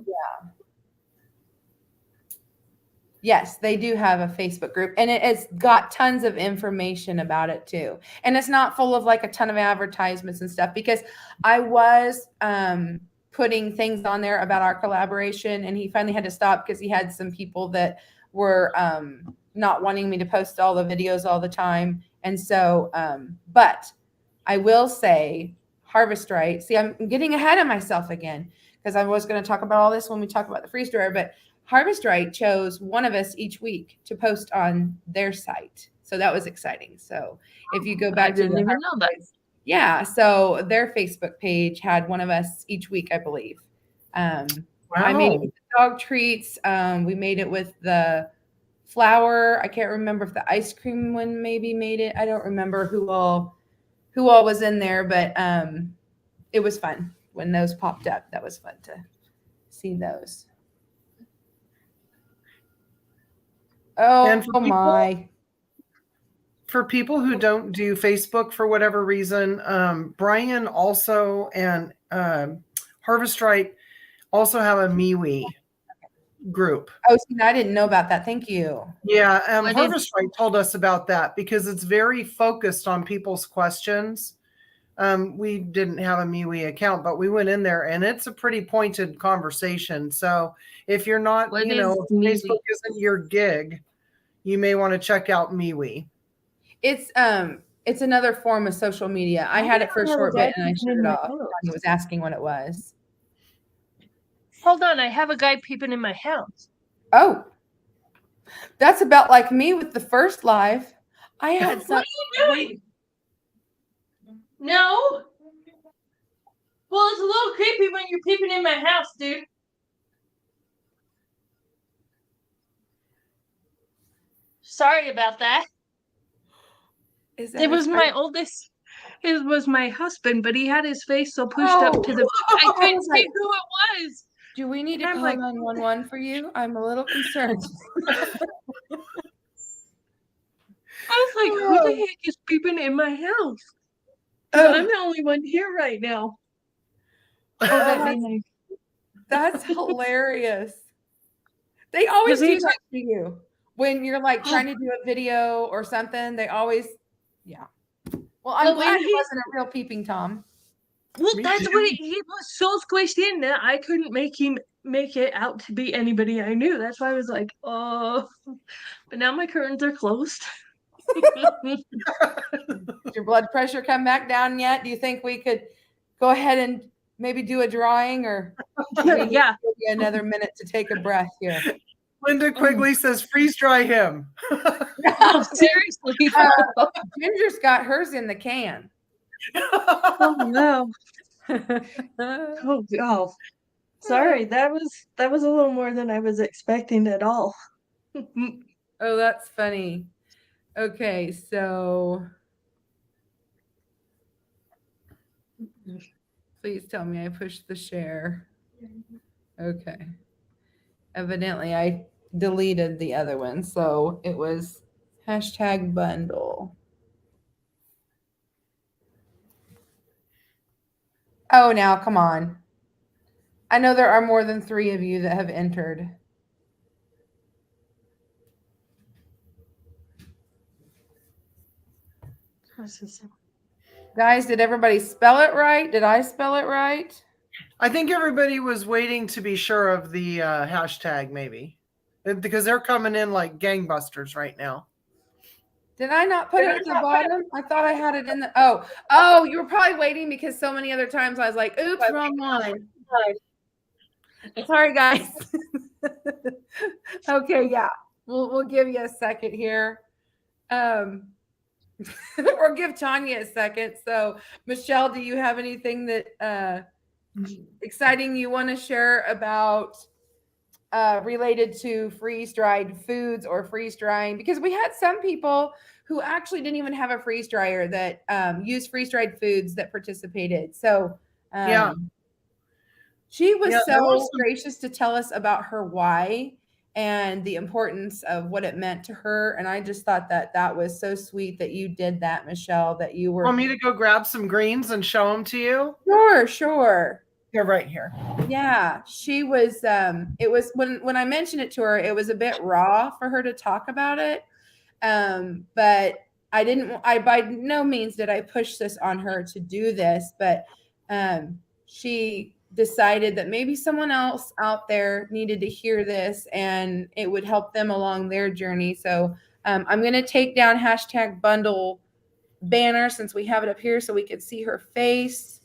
Speaker 1: Yes, they do have a Facebook group, and it's got tons of information about it too. And it's not full of like a ton of advertisements and stuff, because I was putting things on there about our collaboration, and he finally had to stop because he had some people that were not wanting me to post all the videos all the time. And so, but I will say Harvest Right. See, I'm getting ahead of myself again, because I was going to talk about all this when we talk about the freeze dryer, but Harvest Right chose one of us each week to post on their site. So that was exciting. So if you go back
Speaker 2: I didn't
Speaker 1: to
Speaker 2: even know that.
Speaker 1: yeah, so their Facebook page had one of us each week, I believe. I made it with the dog treats. We made it with the flour. I can't remember if the ice cream one maybe made it. I don't remember who all was in there, but it was fun when those popped up. That was fun to see those.
Speaker 3: And
Speaker 1: Oh my.
Speaker 3: For people who don't do Facebook for whatever reason, Brian also and Harvest Right also have a MeWe group.
Speaker 1: Oh, see, I didn't know about that. Thank you.
Speaker 3: Yeah,
Speaker 2: What is-
Speaker 3: Harvest Right told us about that because it's very focused on people's questions. We didn't have a MeWe account, but we went in there, and it's a pretty pointed conversation. So if you're not,
Speaker 2: What
Speaker 3: if
Speaker 2: is MeWe?
Speaker 3: Facebook isn't your gig, you may want to check out MeWe.
Speaker 1: It's another form of social media. I had it for a short bit and I shut it off. He was asking what it was.
Speaker 2: Hold on, I have a guy peeping in my house.
Speaker 1: Oh, that's about like me with the first live. I had some.
Speaker 2: What are you doing? No. Well, it's a little creepy when you're peeping in my house, dude. Sorry about that. It was my oldest. It was my husband, but he had his face so pushed up to the. I couldn't see who it was.
Speaker 1: Do we need to
Speaker 2: I'm
Speaker 1: call
Speaker 2: like-
Speaker 1: 911 for you? I'm a little concerned.
Speaker 2: I was like, who the heck is peeping in my house? 'Cause I'm the only one here right now. Oh, that made my
Speaker 1: That's hilarious. They always
Speaker 2: Does he
Speaker 1: do that to you when you're like trying to do a video or something. They always, yeah. Well, I'm
Speaker 2: Well,
Speaker 1: glad
Speaker 2: when
Speaker 1: it
Speaker 2: he-
Speaker 1: wasn't a real peeping Tom.
Speaker 2: Well,
Speaker 3: Me
Speaker 2: that's
Speaker 3: too.
Speaker 2: what he was so squished in that I couldn't make it out to be anybody I knew. That's why I was like, oh. But now my curtains are closed.
Speaker 1: Did your blood pressure come back down yet? Do you think we could go ahead and maybe do a drawing, or
Speaker 2: Yeah.
Speaker 1: give you another minute to take a breath here?
Speaker 3: Linda Quigley says, freeze dry him.
Speaker 2: Oh, seriously.
Speaker 1: Ginger's got hers in the can.
Speaker 2: Oh no. Oh, oh. Sorry, that was a little more than I was expecting at all.
Speaker 1: Oh, that's funny. Okay, so please tell me I pushed the share. Okay. Evidently, I deleted the other one, so it was #bundle. Oh, now come on. I know there are more than 3 of you that have entered. Guys, did everybody spell it right? Did I spell it right?
Speaker 3: I think everybody was waiting to be sure of the hashtag, maybe, because they're coming in like gangbusters right now.
Speaker 1: Did I not put it at the bottom? I thought I had it in the. Oh, you were probably waiting because so many other times I was like, oops, wrong one. Sorry, guys. Okay, yeah. We'll give you a second here. Or give Tanya a second. So, Michelle, do you have anything that exciting you want to share about related to freeze-dried foods or freeze drying? Because we had some people who actually didn't even have a freeze dryer that used freeze-dried foods that participated. So
Speaker 3: Yeah.
Speaker 1: she was
Speaker 3: Yeah, there was
Speaker 1: so gracious to tell us about her why and the importance of what it meant to her. And I just thought that that was so sweet that you did that, Michelle, that you were.
Speaker 3: Want me to go grab some greens and show them to you?
Speaker 1: Sure.
Speaker 3: They're right here.
Speaker 1: Yeah, she was it was when I mentioned it to her, it was a bit raw for her to talk about it. But I by no means did I push this on her to do this, but she decided that maybe someone else out there needed to hear this and it would help them along their journey. So I'm going to take down #bundle banner since we have it up here so we could see her face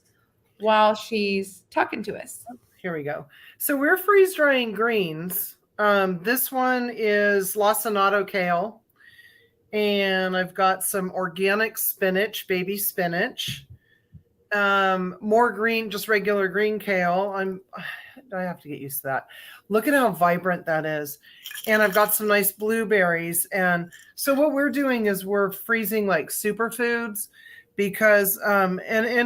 Speaker 1: while she's talking to us.
Speaker 3: Here we go. So we're freeze drying greens. This one is lacinato kale, and I've got some organic spinach, baby spinach, more green, just regular green kale. I have to get used to that. Look at how vibrant that is. And I've got some nice blueberries. And so what we're doing is we're freezing like superfoods because and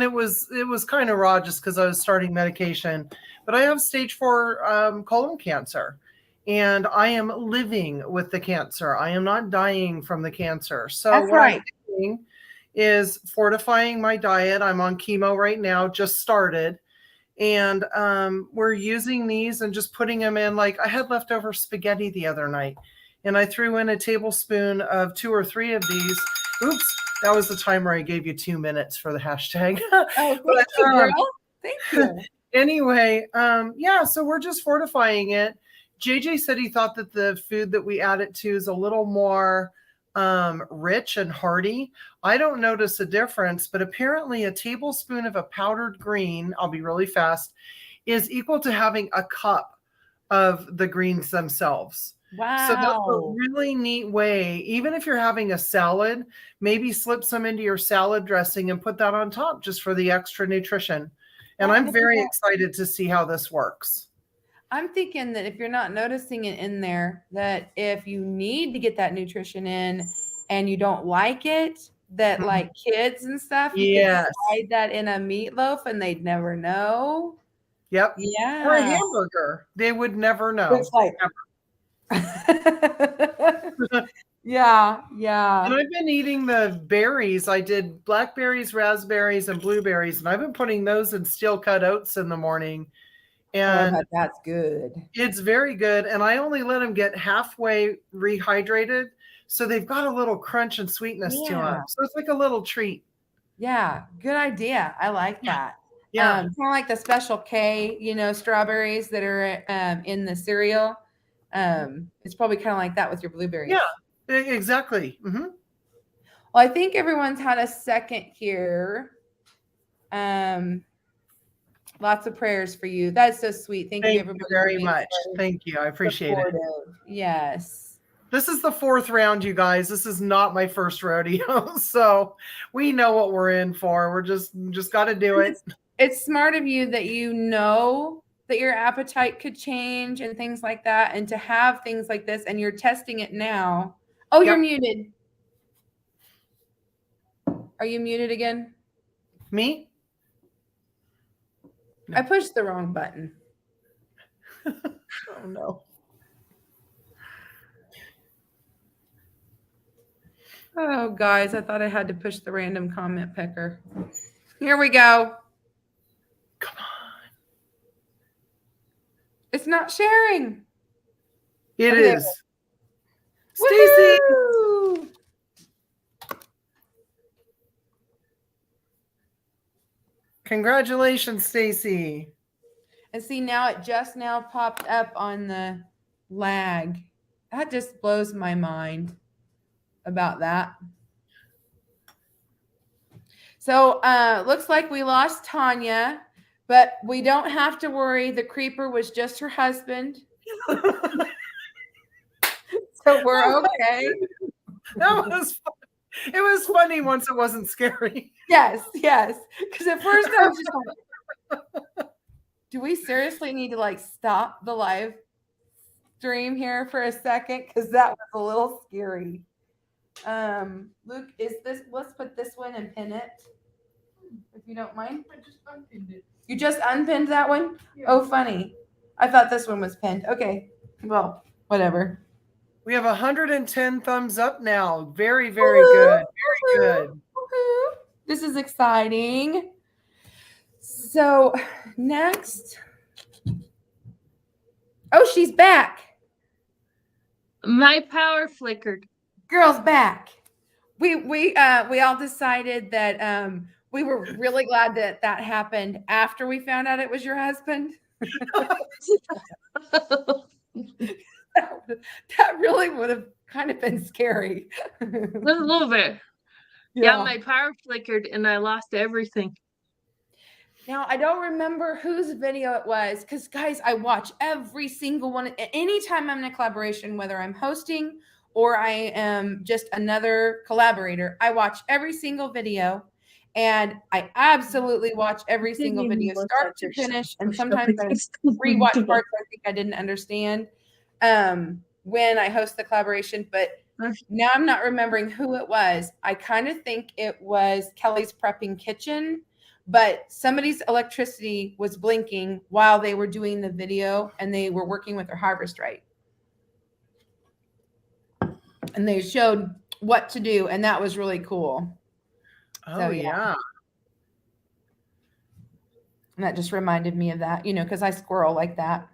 Speaker 3: it was kind of raw just because I was starting medication. But I have stage 4 colon cancer. And I am living with the cancer. I am not dying from the cancer. So
Speaker 1: That's right.
Speaker 3: I'm doing is fortifying my diet. I'm on chemo right now, just started. And we're using these and just putting them in. Like I had leftover spaghetti the other night, and I threw in a tablespoon of 2 or 3 of these. Oops, that was the time where I gave you 2 minutes for the hashtag.
Speaker 1: Oh, thank you, girl. Thank you.
Speaker 3: Anyway, yeah, so we're just fortifying it. JJ said he thought that the food that we add it to is a little more rich and hearty. I don't notice a difference, but apparently a tablespoon of a powdered green, I'll be really fast, is equal to having a cup of the greens themselves.
Speaker 1: Wow.
Speaker 3: So that's a really neat way. Even if you're having a salad, maybe slip some into your salad dressing and put that on top just for the extra nutrition. And I'm very excited to see how this works.
Speaker 1: I'm thinking that if you're not noticing it in there, that if you need to get that nutrition in and you don't like it, that like kids and stuff, you can slide that in a meatloaf and they'd never know.
Speaker 3: Yep.
Speaker 1: Yeah.
Speaker 3: Or a hamburger. They would never know.
Speaker 1: It's like, yeah.
Speaker 3: And I've been eating the berries. I did blackberries, raspberries, and blueberries, and I've been putting those in steel cut oats in the morning. And
Speaker 1: that's good.
Speaker 3: It's very good. And I only let them get halfway rehydrated. So they've got a little crunch and sweetness to them. So it's like a little treat.
Speaker 1: Yeah. Good idea. I like that.
Speaker 3: Yeah.
Speaker 1: Kind of like the Special K, strawberries that are in the cereal. It's probably kind of like that with your blueberries.
Speaker 3: Yeah, exactly. Mm-hmm.
Speaker 1: Well, I think everyone's had a second here. Lots of prayers for you. That's so sweet. Thank you, everybody,
Speaker 3: very much. Thank you. I appreciate it.
Speaker 1: Yes.
Speaker 3: This is the 4th round, you guys. This is not my first rodeo, so we know what we're in for. We're just got to do it.
Speaker 1: It's smart of you that you know that your appetite could change and things like that, and to have things like this, and you're testing it now. Oh,
Speaker 3: Yep.
Speaker 1: You're muted. Are you muted again?
Speaker 3: Me? No.
Speaker 1: I pushed the wrong button.
Speaker 3: Oh no.
Speaker 1: Oh, guys, I thought I had to push the random comment picker. Here we go.
Speaker 3: Come on.
Speaker 1: It's not sharing.
Speaker 3: It
Speaker 1: Okay.
Speaker 3: is. Stacy.
Speaker 1: Woohoo!
Speaker 3: Congratulations, Stacy.
Speaker 1: And see, now it just now popped up on the lag. That just blows my mind about that. So looks like we lost Tanya, but we don't have to worry. The creeper was just her husband. So we're okay.
Speaker 3: That was fun. It was funny once it wasn't scary.
Speaker 1: Yes. Because at first I was just like, do we seriously need to like stop the live stream here for a second? Because that was a little scary. Luke, let's put this one and pin it. If you don't mind.
Speaker 7: I just unpinned it.
Speaker 1: You just unpinned that one?
Speaker 7: Yeah.
Speaker 1: Oh, funny. I thought this one was pinned. Okay. Well, whatever.
Speaker 3: We have 110 thumbs up now. Very, very good. Very good.
Speaker 1: Woohoo. This is exciting. So next. Oh, she's back.
Speaker 2: My power flickered.
Speaker 1: Girl's back. We all decided that we were really glad that that happened after we found out it was your husband. That really would have kind of been scary.
Speaker 2: A little bit. Yeah, my power flickered and I lost everything.
Speaker 1: Now, I don't remember whose video it was because, guys, I watch every single one. Anytime I'm in a collaboration, whether I'm hosting or I am just another collaborator, I watch every single video, and I absolutely watch every single video start to finish. And sometimes I rewatch parts I think I didn't understand when I host the collaboration. But now I'm not remembering who it was. I kind of think it was Kelly's Prepping Kitchen. But somebody's electricity was blinking while they were doing the video, and they were working with their harvest right. And they showed what to do, and that was really cool.
Speaker 3: Oh,
Speaker 1: So,
Speaker 3: yeah.
Speaker 1: And that just reminded me of that, because I squirrel like that.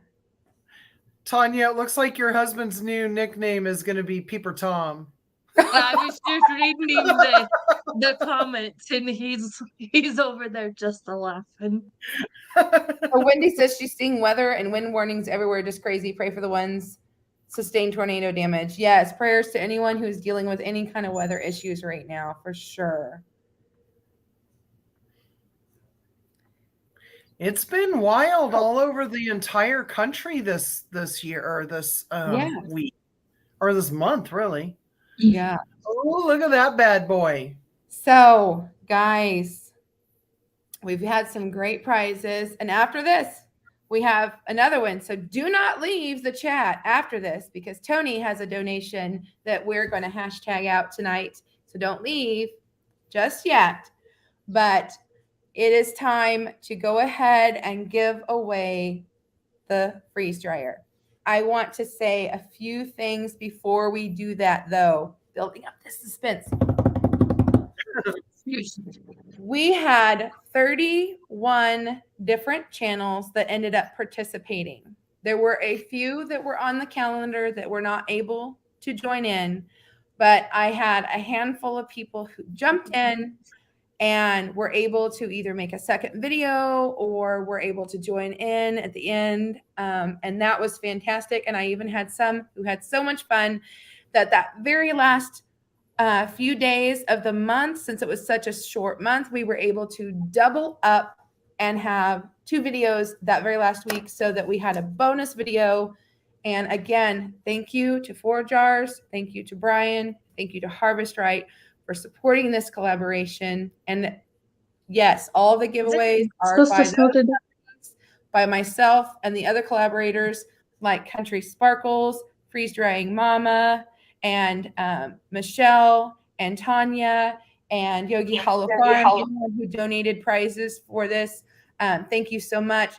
Speaker 3: Tanya, it looks like your husband's new nickname is going to be Peeper Tom.
Speaker 2: I was just reading the comments and he's over there just laughing.
Speaker 1: Wendy says she's seeing weather and wind warnings everywhere, just crazy. Pray for the ones sustained tornado damage. Yes, prayers to anyone who's dealing with any kind of weather issues right now, for sure.
Speaker 3: It's been wild all over the entire country this year, or this week, or this month, really.
Speaker 1: Yeah.
Speaker 3: Oh, look at that bad boy.
Speaker 1: So, guys, we've had some great prizes. And after this, we have another one. So do not leave the chat after this, because Tony has a donation that we're going to hashtag out tonight. So don't leave just yet. But it is time to go ahead and give away the freeze dryer. I want to say a few things before we do that, though, building up the suspense. We had 31 different channels that ended up participating. There were a few that were on the calendar that were not able to join in, but I had a handful of people who jumped in and were able to either make a second video or were able to join in at the end. And that was fantastic. And I even had some who had so much fun that very last few days of the month, since it was such a short month, we were able to double up and have 2 videos that very last week, so that we had a bonus video. And again, thank you to ForJars, thank you to Brian, thank you to Harvest Right for supporting this collaboration. And yes, all the giveaways are
Speaker 2: Supposed
Speaker 1: by
Speaker 2: to
Speaker 1: those
Speaker 2: smell to death.
Speaker 1: companies, by myself and the other collaborators like Country Sparkles, Freeze Drying Mama, and Michelle and Tanya and Yogi Hollow Farm, anyone who donated prizes for this. Thank you so much.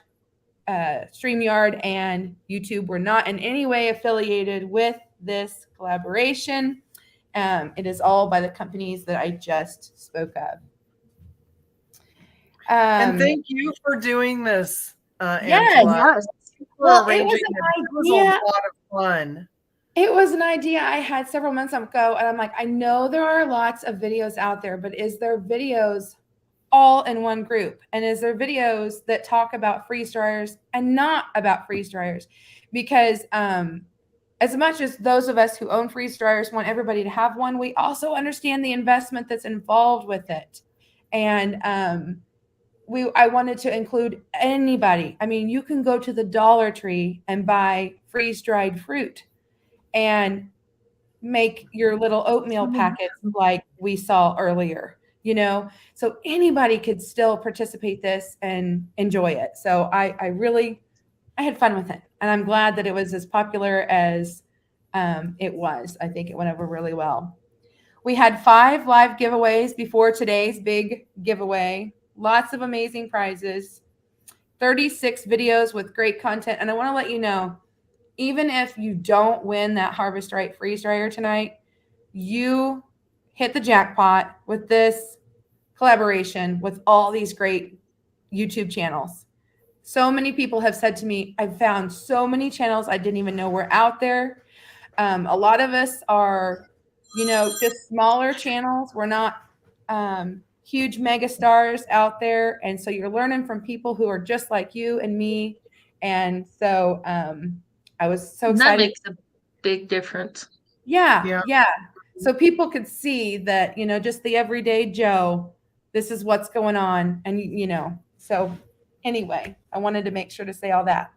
Speaker 1: StreamYard and YouTube were not in any way affiliated with this collaboration. It is all by the companies that I just spoke of.
Speaker 3: And thank you for doing this,
Speaker 1: yes,
Speaker 3: Angela.
Speaker 2: Yes.
Speaker 3: For
Speaker 1: well, it
Speaker 3: arranging
Speaker 1: was
Speaker 3: it.
Speaker 1: an
Speaker 3: It was
Speaker 1: idea.
Speaker 3: a lot of fun.
Speaker 1: It was an idea I had several months ago, and I'm like, I know there are lots of videos out there, but is there videos all in one group? And is there videos that talk about freeze dryers and not about freeze dryers? Because as much as those of us who own freeze dryers want everybody to have one, we also understand the investment that's involved with it. And I wanted to include anybody. I mean, you can go to the Dollar Tree and buy freeze-dried fruit and make your little oatmeal packets like we saw earlier, you know? So anybody could still participate this and enjoy it. So I had fun with it. And I'm glad that it was as popular as it was. I think it went over really well. We had 5 live giveaways before today's big giveaway. Lots of amazing prizes, 36 videos with great content. And I want to let you know, even if you don't win that Harvest Right freeze dryer tonight, you hit the jackpot with this collaboration with all these great YouTube channels. So many people have said to me, I've found so many channels I didn't even know were out there. A lot of us are, you know, just smaller channels. We're not huge mega stars out there. And so you're learning from people who are just like you and me. And so I was so
Speaker 2: That
Speaker 1: excited.
Speaker 2: makes a big difference.
Speaker 1: Yeah. So people could see that, you know, just the everyday Joe, this is what's going on. And, you know, so anyway, I wanted to make sure to say all that.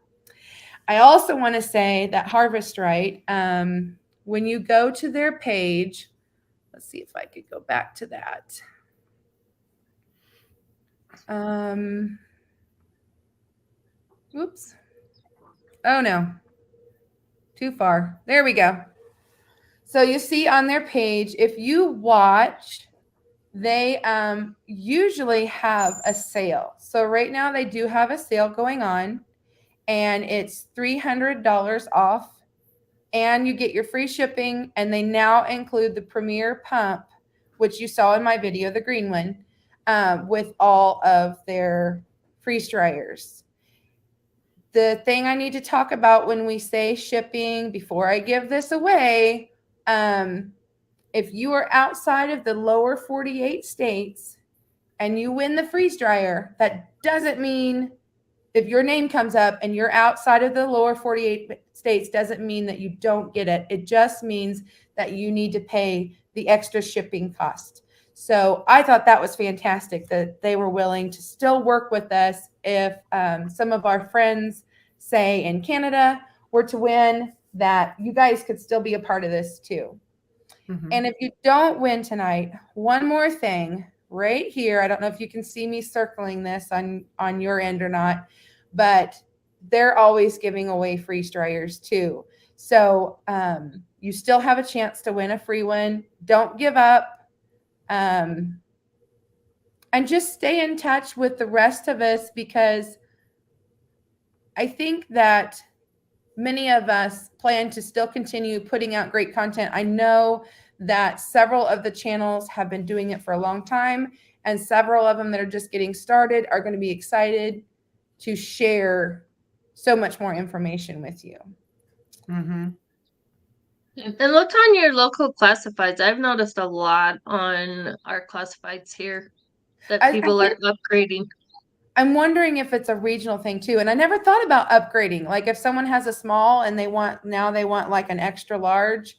Speaker 1: I also want to say that Harvest Right, when you go to their page, let's see if I could go back to that. Oops. Oh no. Too far. There we go. So you see on their page, if you watch, they usually have a sale. So right now they do have a sale going on, and it's $300 off, and you get your free shipping, and they now include the Premier Pump, which you saw in my video, the green one, with all of their freeze dryers. The thing I need to talk about when we say shipping, before I give this away, if you are outside of the lower 48 states and you win the freeze dryer, that doesn't mean, if your name comes up and you're outside of the lower 48 states, doesn't mean that you don't get it. It just means that you need to pay the extra shipping cost. So I thought that was fantastic that they were willing to still work with us if some of our friends, say in Canada, were to win, that you guys could still be a part of this too.
Speaker 3: Mhm.
Speaker 1: And if you don't win tonight, one more thing right here. I don't know if you can see me circling this on your end or not, but they're always giving away freeze dryers too. So you still have a chance to win a free one. Don't give up. And just stay in touch with the rest of us, because I think that many of us plan to still continue putting out great content. I know that several of the channels have been doing it for a long time, and several of them that are just getting started are going to be excited to share so much more information with you.
Speaker 3: Mm-hmm.
Speaker 2: And look on your local classifieds. I've noticed a lot on our classifieds here that
Speaker 1: I
Speaker 2: people are
Speaker 1: think-
Speaker 2: upgrading.
Speaker 1: I'm wondering if it's a regional thing too. And I never thought about upgrading. Like if someone has a small and they want like an extra large,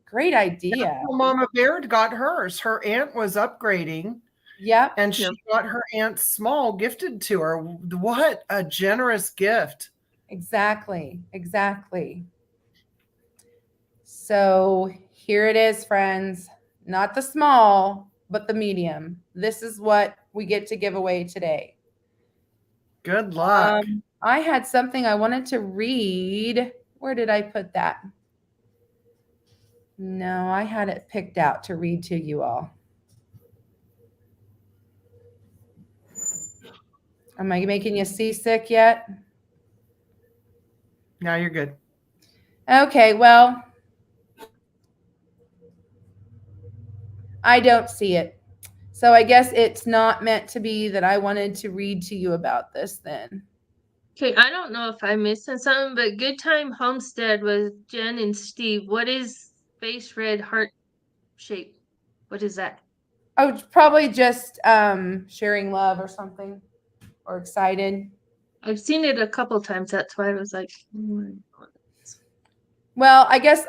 Speaker 1: Great idea.
Speaker 3: Well, Mama Baird got hers. Her aunt was upgrading,
Speaker 1: Yep.
Speaker 3: and she got her aunt's small gifted to her. What a generous gift.
Speaker 1: Exactly. So here it is, friends. Not the small, but the medium. This is what we get to give away today.
Speaker 3: Good luck.
Speaker 1: I had something I wanted to read. Where did I put that? No, I had it picked out to read to you all. Am I making you seasick yet?
Speaker 3: Now you're good.
Speaker 1: Okay, well, I don't see it. So I guess it's not meant to be that I wanted to read to you about this then.
Speaker 2: Okay, I don't know if I'm missing something, but Good Time Homestead with Jen and Steve. What is face red heart shape? What is that?
Speaker 1: Oh, probably just sharing love or something, or excited.
Speaker 2: I've seen it a couple times. That's why I was like,
Speaker 1: Well, I guess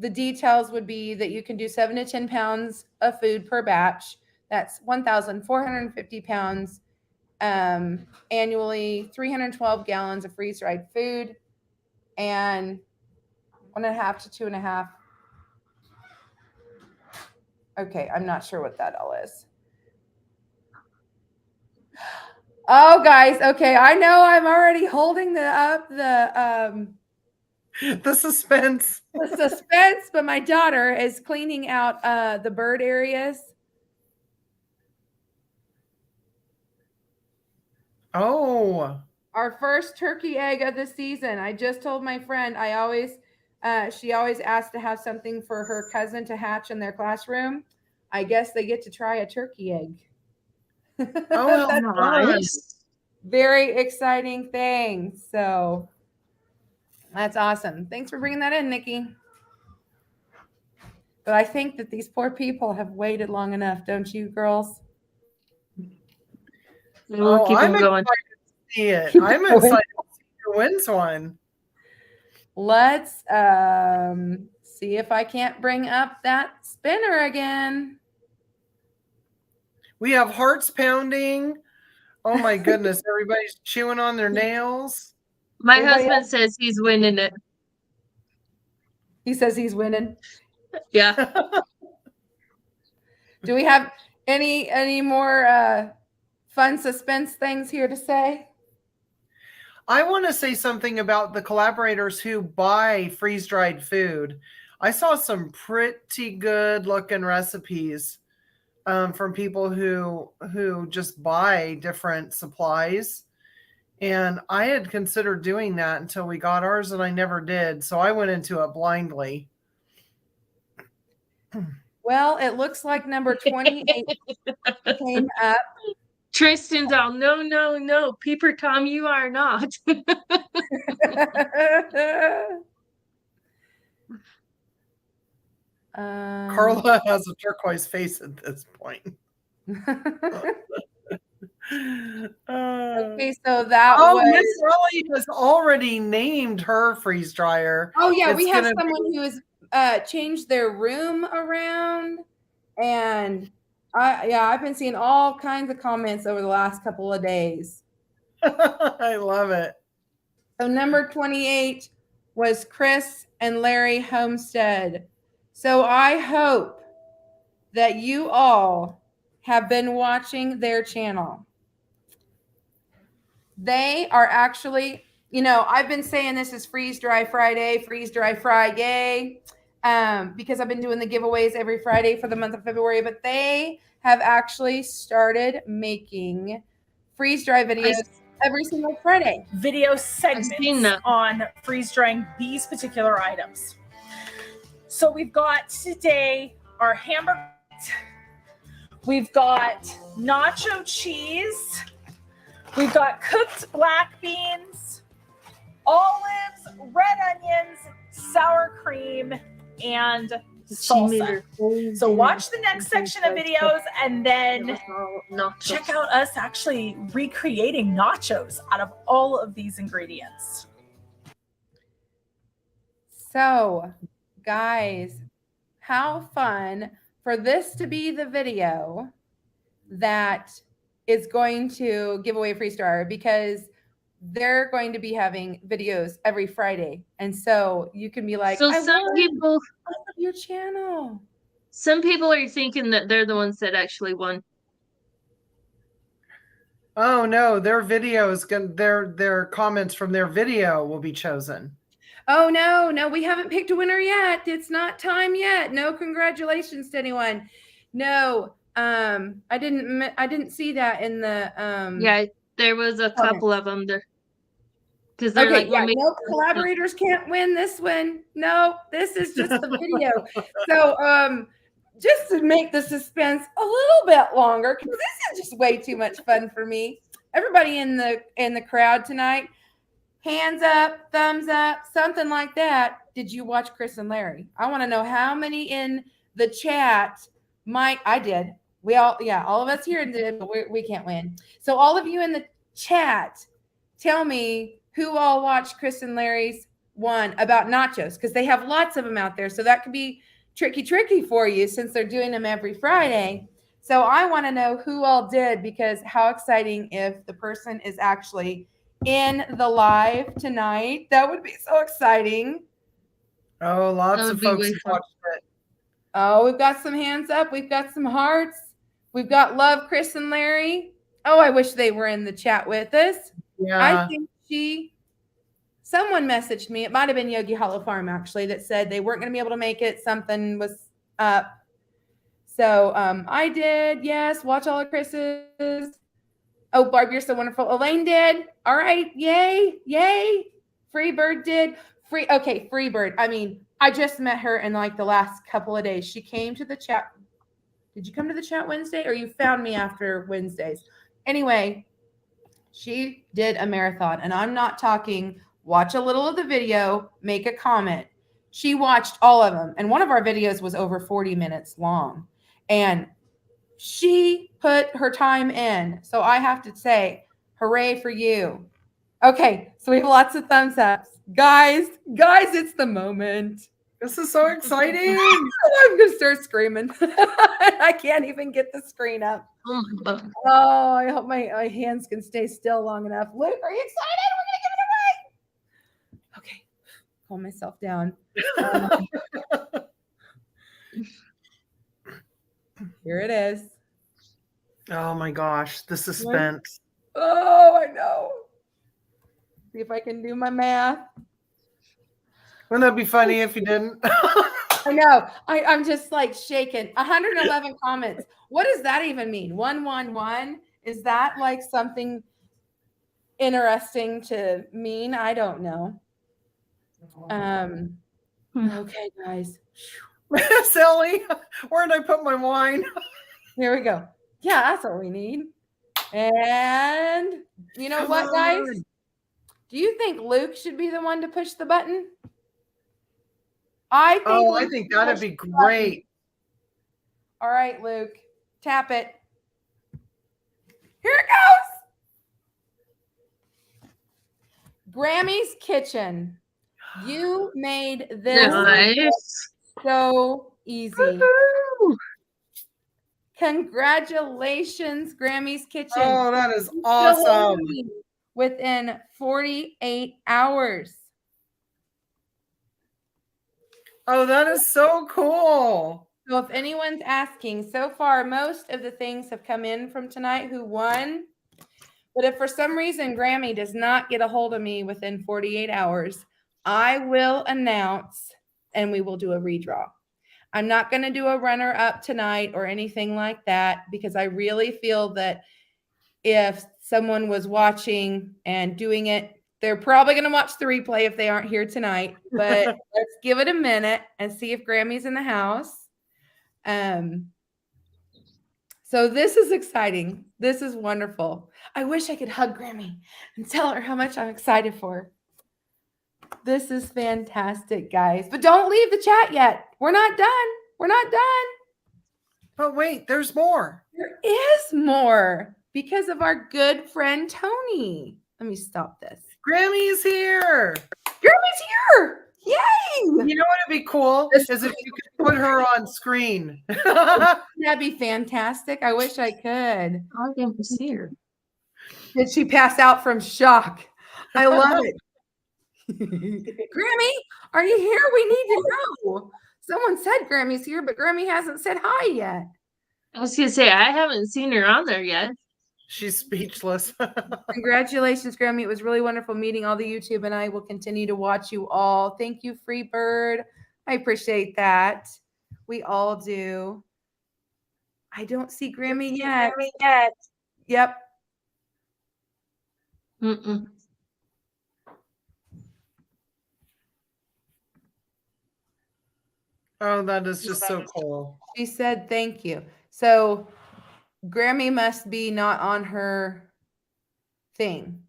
Speaker 1: the details would be that you can do 7 to 10 pounds of food per batch. That's 1,450 pounds annually, 312 gallons of freeze-dried food, and 1.5 to 2.5. Okay, I'm not sure what that all is. Oh, guys, okay, I know I'm already holding the
Speaker 3: suspense.
Speaker 1: The suspense, but my daughter is cleaning out the bird areas.
Speaker 3: Oh.
Speaker 1: Our first turkey egg of the season. I just told my friend she always asks to have something for her cousin to hatch in their classroom. I guess they get to try a turkey egg.
Speaker 3: Oh,
Speaker 1: That's
Speaker 2: nice.
Speaker 1: Very exciting thing. So that's awesome. Thanks for bringing that in, Nikki. But I think that these poor people have waited long enough, don't you, girls?
Speaker 2: We'll keep them going.
Speaker 3: To see it. I'm excited to see who wins one.
Speaker 1: Let's see if I can't bring up that spinner again.
Speaker 3: We have hearts pounding. Oh my goodness, everybody's chewing on their nails.
Speaker 2: My husband says he's winning it.
Speaker 1: He says he's winning.
Speaker 2: Yeah.
Speaker 1: Do we have any more fun suspense things here to say?
Speaker 3: I want to say something about the collaborators who buy freeze-dried food. I saw some pretty good looking recipes from people who just buy different supplies. And I had considered doing that until we got ours, and I never did. So I went into it blindly.
Speaker 1: Well, it looks like number 28 came up.
Speaker 2: Tristan's all, no, Peeper Tom, you are not.
Speaker 3: Carla has a turquoise face at this point.
Speaker 1: Okay, so that was.
Speaker 3: Miss Raleigh has already named her freeze dryer.
Speaker 1: Oh yeah, we have someone who has changed their room around, and I've been seeing all kinds of comments over the last couple of days.
Speaker 3: I love it.
Speaker 1: So number 28 was Chris and Larry Homestead. So I hope that you all have been watching their channel. They are actually, I've been saying this is Freeze Dry Friday, because I've been doing the giveaways every Friday for the month of February, but they have actually started making freeze dry videos every single Friday.
Speaker 7: Video segments on freeze drying these particular items. So we've got today our hamburger. We've got nacho cheese. We've got cooked black beans, olives, red onions, sour cream, and salsa. So watch the next section of videos and then check out us actually recreating nachos out of all of these ingredients.
Speaker 1: So guys, how fun for this to be the video that is going to give away Freeze Dryer, because they're going to be having videos every Friday. And so you can be like,
Speaker 2: So
Speaker 1: I
Speaker 2: some
Speaker 1: love
Speaker 2: people
Speaker 1: your channel.
Speaker 2: are thinking that they're the ones that actually won.
Speaker 3: Oh no, their videos, their comments from their video will be chosen.
Speaker 1: Oh no, we haven't picked a winner yet. It's not time yet. No congratulations to anyone. No, I didn't see that in the
Speaker 2: Yeah, there was a couple of them there. Because they're
Speaker 1: okay,
Speaker 2: like,
Speaker 1: yeah, no collaborators can't win this one. No, this is just the video. So just to make the suspense a little bit longer, because this is just way too much fun for me. Everybody in the crowd tonight, hands up, thumbs up, something like that. Did you watch Chris and Larry? I want to know how many in the chat. Mike, I did. We all, yeah, all of us here did, but we can't win. So all of you in the chat, tell me who all watched Chris and Larry's one about nachos, because they have lots of them out there. So that could be tricky for you since they're doing them every Friday. So I want to know who all did, because how exciting if the person is actually in the live tonight. That would be so exciting.
Speaker 3: Oh, lots of folks watched it.
Speaker 1: Oh, we've got some hands up. We've got some hearts. We've got love, Chris and Larry. Oh, I wish they were in the chat with us.
Speaker 3: Yeah.
Speaker 1: I think someone messaged me. It might have been Yogi Hollow Farm, actually, that said they weren't going to be able to make it. Something was up. So I did. Yes. Watch all of Chris's. Oh, Barb, you're so wonderful. Elaine did. All right. Yay. Freebird did. Freebird. I mean, I just met her in like the last couple of days. She came to the chat. Did you come to the chat Wednesday, or you found me after Wednesdays? Anyway, she did a marathon, and I'm not talking watch a little of the video, make a comment. She watched all of them, and one of our videos was over 40 minutes long, and she put her time in. So I have to say, hooray for you. Okay, so we have lots of thumbs ups. Guys, it's the moment.
Speaker 3: This is so exciting.
Speaker 1: I'm going to start screaming. I can't even get the screen up. Oh, I hope my hands can stay still long enough. Luke, are you excited? We're going to give it away. Okay, calm myself down. Here it is.
Speaker 3: Oh my gosh, the suspense.
Speaker 1: Oh, I know. See if I can do my math.
Speaker 3: Wouldn't that be funny if you didn't?
Speaker 1: I know. I'm just like shaking. 111 comments. What does that even mean? 111? Is that like something interesting to mean? I don't know. Okay, guys.
Speaker 3: Sally, where did I put my wine?
Speaker 1: Here we go. Yeah, that's what we need. And you know what, guys? Do you think Luke should be the one to push the button? I think
Speaker 3: that'd be great.
Speaker 1: All right, Luke, tap it. Here it goes. Grammy's Kitchen. You made this so easy.
Speaker 2: Woo-hoo!
Speaker 1: Congratulations, Grammy's Kitchen.
Speaker 3: Oh, that is awesome.
Speaker 1: Within 48 hours.
Speaker 3: Oh, that is so cool.
Speaker 1: So if anyone's asking, so far, most of the things have come in from tonight who won. But if for some reason Grammy does not get a hold of me within 48 hours, I will announce and we will do a redraw. I'm not going to do a runner-up tonight or anything like that, because I really feel that if someone was watching and doing it, they're probably going to watch the replay if they aren't here tonight. But let's give it a minute and see if Grammy's in the house. So this is exciting. This is wonderful. I wish I could hug Grammy and tell her how much I'm excited for her. This is fantastic, guys. But don't leave the chat yet. We're not done. We're not done.
Speaker 3: But wait, there's more.
Speaker 1: There is more because of our good friend Tony. Let me stop this.
Speaker 3: Grammy is here.
Speaker 1: Grammy's here. Yay!
Speaker 3: You know what would be cool
Speaker 1: This-
Speaker 3: is if you could put her on screen.
Speaker 1: That'd be fantastic. I wish I could.
Speaker 2: I didn't see her.
Speaker 1: Did she pass out from shock? I love it. Grammy, are you here? We need to know. Someone said Grammy's here, but Grammy hasn't said hi yet.
Speaker 2: I was gonna say I haven't seen her on there yet.
Speaker 3: She's speechless.
Speaker 1: Congratulations, Grammy. It was really wonderful meeting all the YouTube, and I will continue to watch you all. Thank you, Freebird. I appreciate that. We all do. I don't see Grammy yet. Yep.
Speaker 2: Mm-mm.
Speaker 3: Oh, that is just so cool.
Speaker 1: She said thank you. So Grammy must be not on her thing,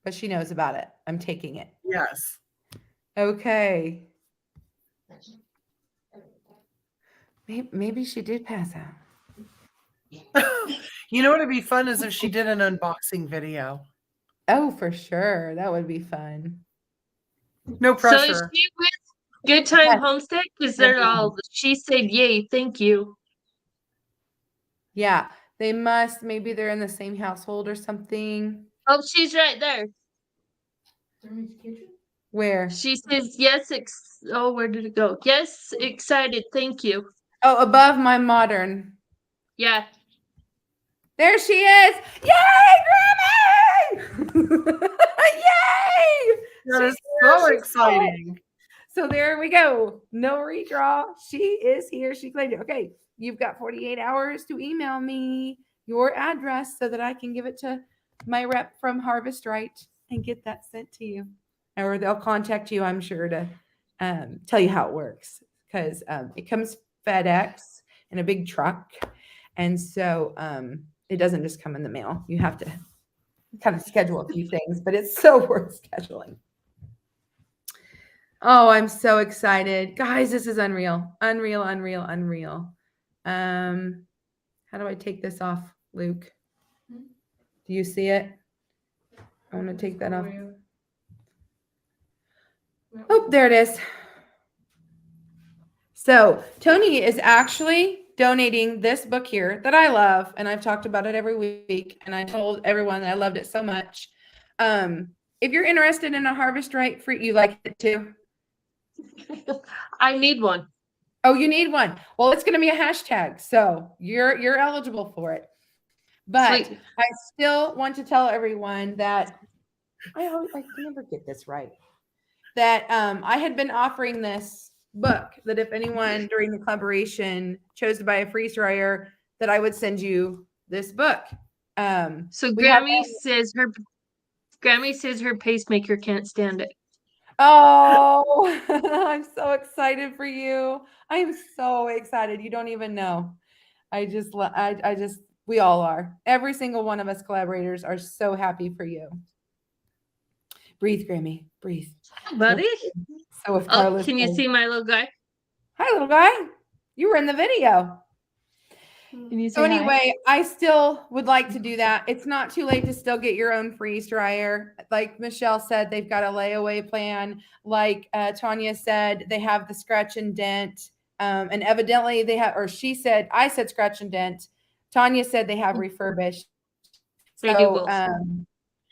Speaker 1: but she knows about it. I'm taking it.
Speaker 3: Yes.
Speaker 1: Okay. Maybe she did pass out.
Speaker 3: You know what would be fun is if she did an unboxing video.
Speaker 1: Oh, for sure. That would be fun.
Speaker 3: No
Speaker 2: So is
Speaker 3: pressure.
Speaker 2: she with Good Time
Speaker 1: Yes.
Speaker 2: Homestead? Because they're all. She said, "Yay, thank you."
Speaker 1: Yeah, they must. Maybe they're in the same household or something.
Speaker 2: Oh, she's right there.
Speaker 1: Where?
Speaker 2: She says, "Yes." Oh, where did it go? Yes, excited. Thank you.
Speaker 1: Oh, above my modern.
Speaker 2: Yeah.
Speaker 1: There she is. Yay, Grammy! Yay!
Speaker 3: That is
Speaker 1: She's here,
Speaker 3: so
Speaker 1: she's
Speaker 3: exciting.
Speaker 1: So there we go. No redraw. She is here. She claimed it. Okay. You've got 48 hours to email me your address so that I can give it to my rep from Harvest Right and get that sent to you. Or they'll contact you, I'm sure, to tell you how it works. Because it comes FedEx in a big truck. And so it doesn't just come in the mail. You have to kind of schedule a few things, but it's so worth scheduling. Oh, I'm so excited. Guys, this is unreal. Unreal, unreal, unreal. How do I take this off, Luke? Do you see it? I want to take that off. Oh, there it is. So Tony is actually donating this book here that I love, and I've talked about it every week, and I told everyone that I loved it so much. If you're interested in a Harvest Right fruit, you like it too?
Speaker 2: I need one.
Speaker 1: Oh, you need one. Well, it's going to be a hashtag, so you're eligible for it. But
Speaker 2: Sweet.
Speaker 1: I still want to tell everyone that I can never get this right. That I had been offering this book that if anyone during the collaboration chose to buy a freeze dryer, that I would send you this book.
Speaker 2: So
Speaker 1: we have-
Speaker 2: Grammy says her pacemaker can't stand it.
Speaker 1: Oh, I'm so excited for you. I am so excited. You don't even know. I just, we all are. Every single one of us collaborators are so happy for you. Breathe, Grammy, breathe.
Speaker 2: Buddy.
Speaker 1: So if
Speaker 2: Oh,
Speaker 1: Carlos
Speaker 2: can you
Speaker 1: says,
Speaker 2: see my little guy?
Speaker 1: hi, little guy. You were in the video.
Speaker 2: Can you
Speaker 1: So anyway, I still would like to do that. It's not too late to still get your own freeze dryer. Like Michelle said, they've got a layaway plan. Like Tanya said, they have the scratch and dent. And evidently they have, or she said, I said scratch and dent. Tanya said they have refurbished.
Speaker 2: They do both.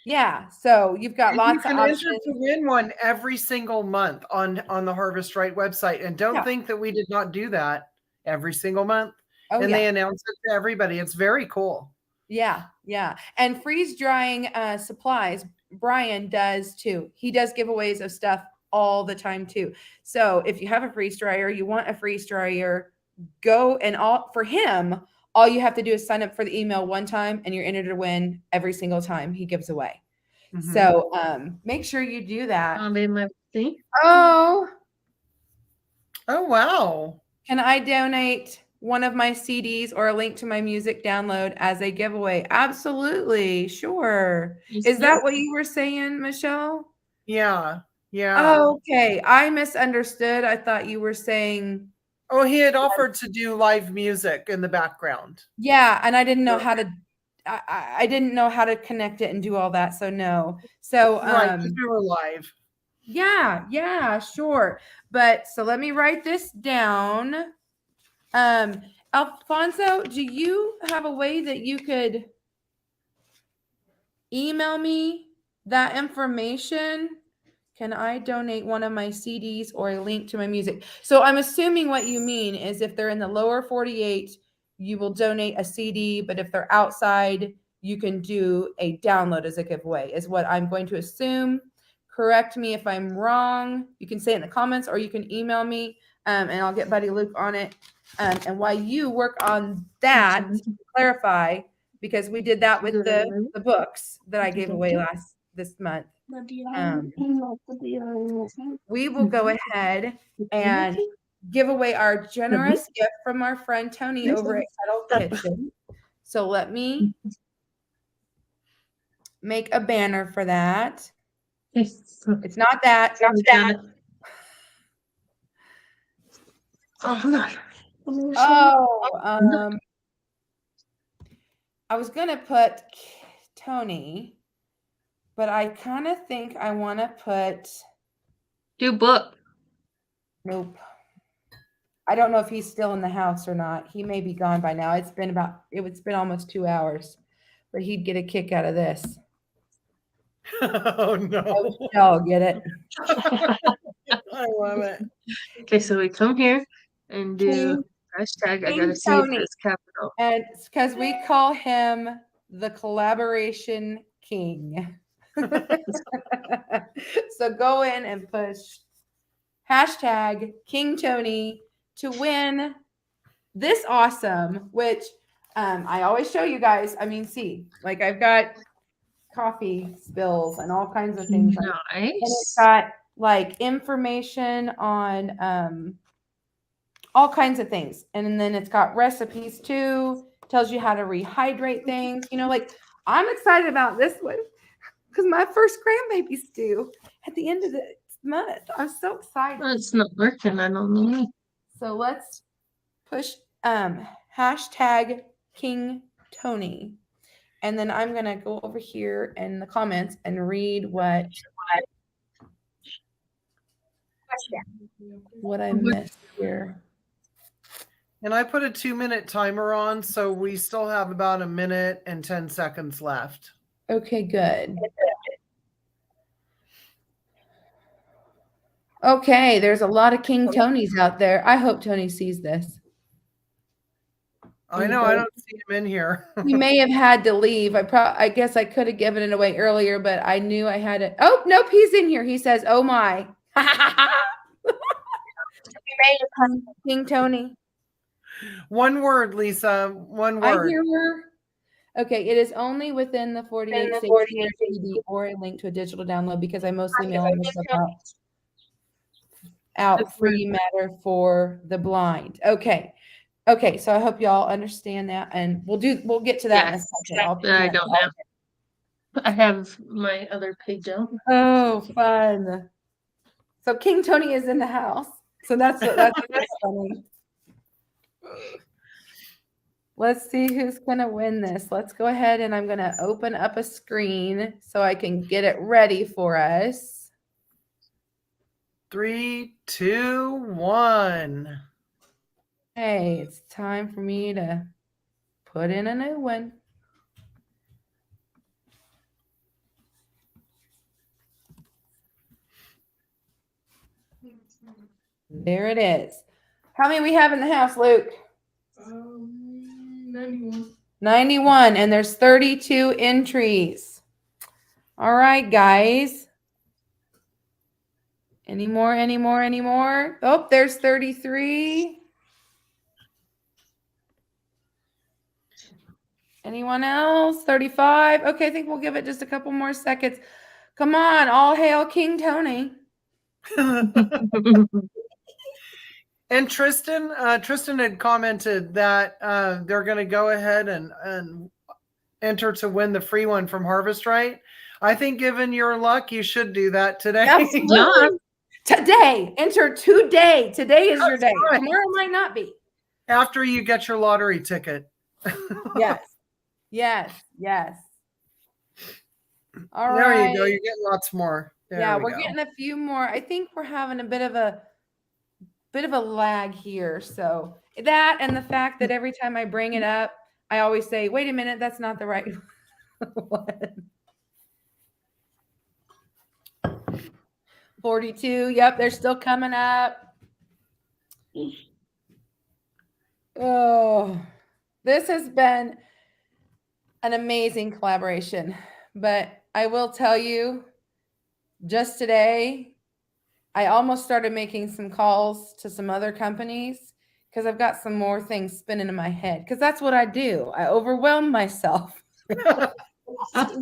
Speaker 1: Yeah, so you've got
Speaker 3: And
Speaker 1: lots
Speaker 3: you can
Speaker 1: of
Speaker 3: enter
Speaker 1: options.
Speaker 3: to win one every single month on the Harvest Right website. And don't
Speaker 1: Yeah.
Speaker 3: think that we did not do that every single month.
Speaker 1: Oh,
Speaker 3: and
Speaker 1: yeah.
Speaker 3: they announce it to everybody. It's very cool.
Speaker 1: Yeah, yeah. And freeze drying supplies, Brian does too. He does giveaways of stuff all the time too. So if you have a freeze dryer, you want a freeze dryer, go and for him, all you have to do is sign up for the email one time and you're entered to win every single time he gives away.
Speaker 3: Mhm.
Speaker 1: So make sure you do that.
Speaker 2: In my thing.
Speaker 1: Oh,
Speaker 3: Oh, wow.
Speaker 1: can I donate one of my CDs or a link to my music download as a giveaway? Absolutely. Sure. Is that what you were saying, Michelle?
Speaker 3: Yeah. Yeah.
Speaker 1: Oh, okay. I misunderstood. I thought you were saying,
Speaker 3: Oh, he had offered to do live music in the background.
Speaker 1: yeah, and I didn't know how to I didn't know how to connect it and do all that. So no. So
Speaker 3: Right, 'cause we were live.
Speaker 1: Yeah, sure. But so let me write this down. Alfonso, do you have a way that you could email me that information? Can I donate one of my CDs or a link to my music? So I'm assuming what you mean is if they're in the lower 48, you will donate a CD, but if they're outside, you can do a download as a giveaway, is what I'm going to assume. Correct me if I'm wrong. You can say it in the comments or you can email me, and I'll get Buddy Luke on it. And while you work on that, to clarify, because we did that with the books that I gave away this month. We will go ahead and give away our generous gift from our friend Tony over at Kettle Kitchen. So let me make a banner for that. It's not that. Oh, I was gonna put Tony, but I kind of think I want to put.
Speaker 2: Do book.
Speaker 1: Nope. I don't know if he's still in the house or not. He may be gone by now. It's been almost 2 hours, but he'd get a kick out of this.
Speaker 3: Oh no.
Speaker 1: Y'all get it.
Speaker 3: I love it.
Speaker 2: Okay, so we come here and do hashtag I gotta see if it's capital.
Speaker 1: And it's because we call him the collaboration king. So go in and push hashtag King Tony to win this awesome, which I always show you guys. I mean, see, like I've got coffee spills and all kinds of things.
Speaker 2: Nice.
Speaker 1: And it's got like information on all kinds of things. And then it's got recipes too, tells you how to rehydrate things. You know, like I'm excited about this one because my first grandbaby's due at the end of the month. I'm so excited.
Speaker 2: Well, it's not working, I don't know.
Speaker 1: So let's push hashtag King Tony. And then I'm going to go over here in the comments and read what I missed here.
Speaker 3: And I put a 2-minute timer on, so we still have about 1 minute and 10 seconds left.
Speaker 1: Okay, good. Okay, there's a lot of King Tonys out there. I hope Tony sees this.
Speaker 3: I know, I don't see him in here.
Speaker 1: He may have had to leave. I guess I could have given it away earlier, but I knew I had it. Oh, nope, he's in here. He says, "Oh my." King Tony.
Speaker 3: One word, Lisa. One word.
Speaker 1: I hear her. Okay, it is only within the 48 CD or a link to a digital download because I mostly mail this stuff out free matter for the blind. Okay, so I hope y'all understand that, and we'll get to that in a second.
Speaker 2: I don't know. I have my other page out.
Speaker 1: Oh, fun! So King Tony is in the house. So that's funny. Let's see who's going to win this. Let's go ahead and I'm going to open up a screen so I can get it ready for us.
Speaker 3: 3, 2, 1.
Speaker 1: Hey, it's time for me to put in a new one. There it is. How many we have in the house, Luke?
Speaker 2: 91.
Speaker 1: 91, and there's 32 entries. All right, guys. Any more? Oh, there's 33. Anyone else? 35. Okay, I think we'll give it just a couple more seconds. Come on, all hail King Tony.
Speaker 3: And Tristan had commented that they're going to go ahead and enter to win the free one from Harvest Right. I think given your luck, you should do that today.
Speaker 1: Absolutely. Today. Enter today. Today is your day.
Speaker 3: Right.
Speaker 1: Tomorrow might not be.
Speaker 3: After you get your lottery ticket.
Speaker 1: Yes. All right.
Speaker 3: There you go. You're getting lots more. There
Speaker 1: Yeah,
Speaker 3: we
Speaker 1: we're
Speaker 3: go.
Speaker 1: getting a few more. I think we're having a bit of a lag here. So that and the fact that every time I bring it up, I always say, wait a minute, that's not the right one. 42. Yep, they're still coming up. Oh, this has been an amazing collaboration. But I will tell you, just today, I almost started making some calls to some other companies because I've got some more things spinning in my head. Because that's what I do. I overwhelm myself.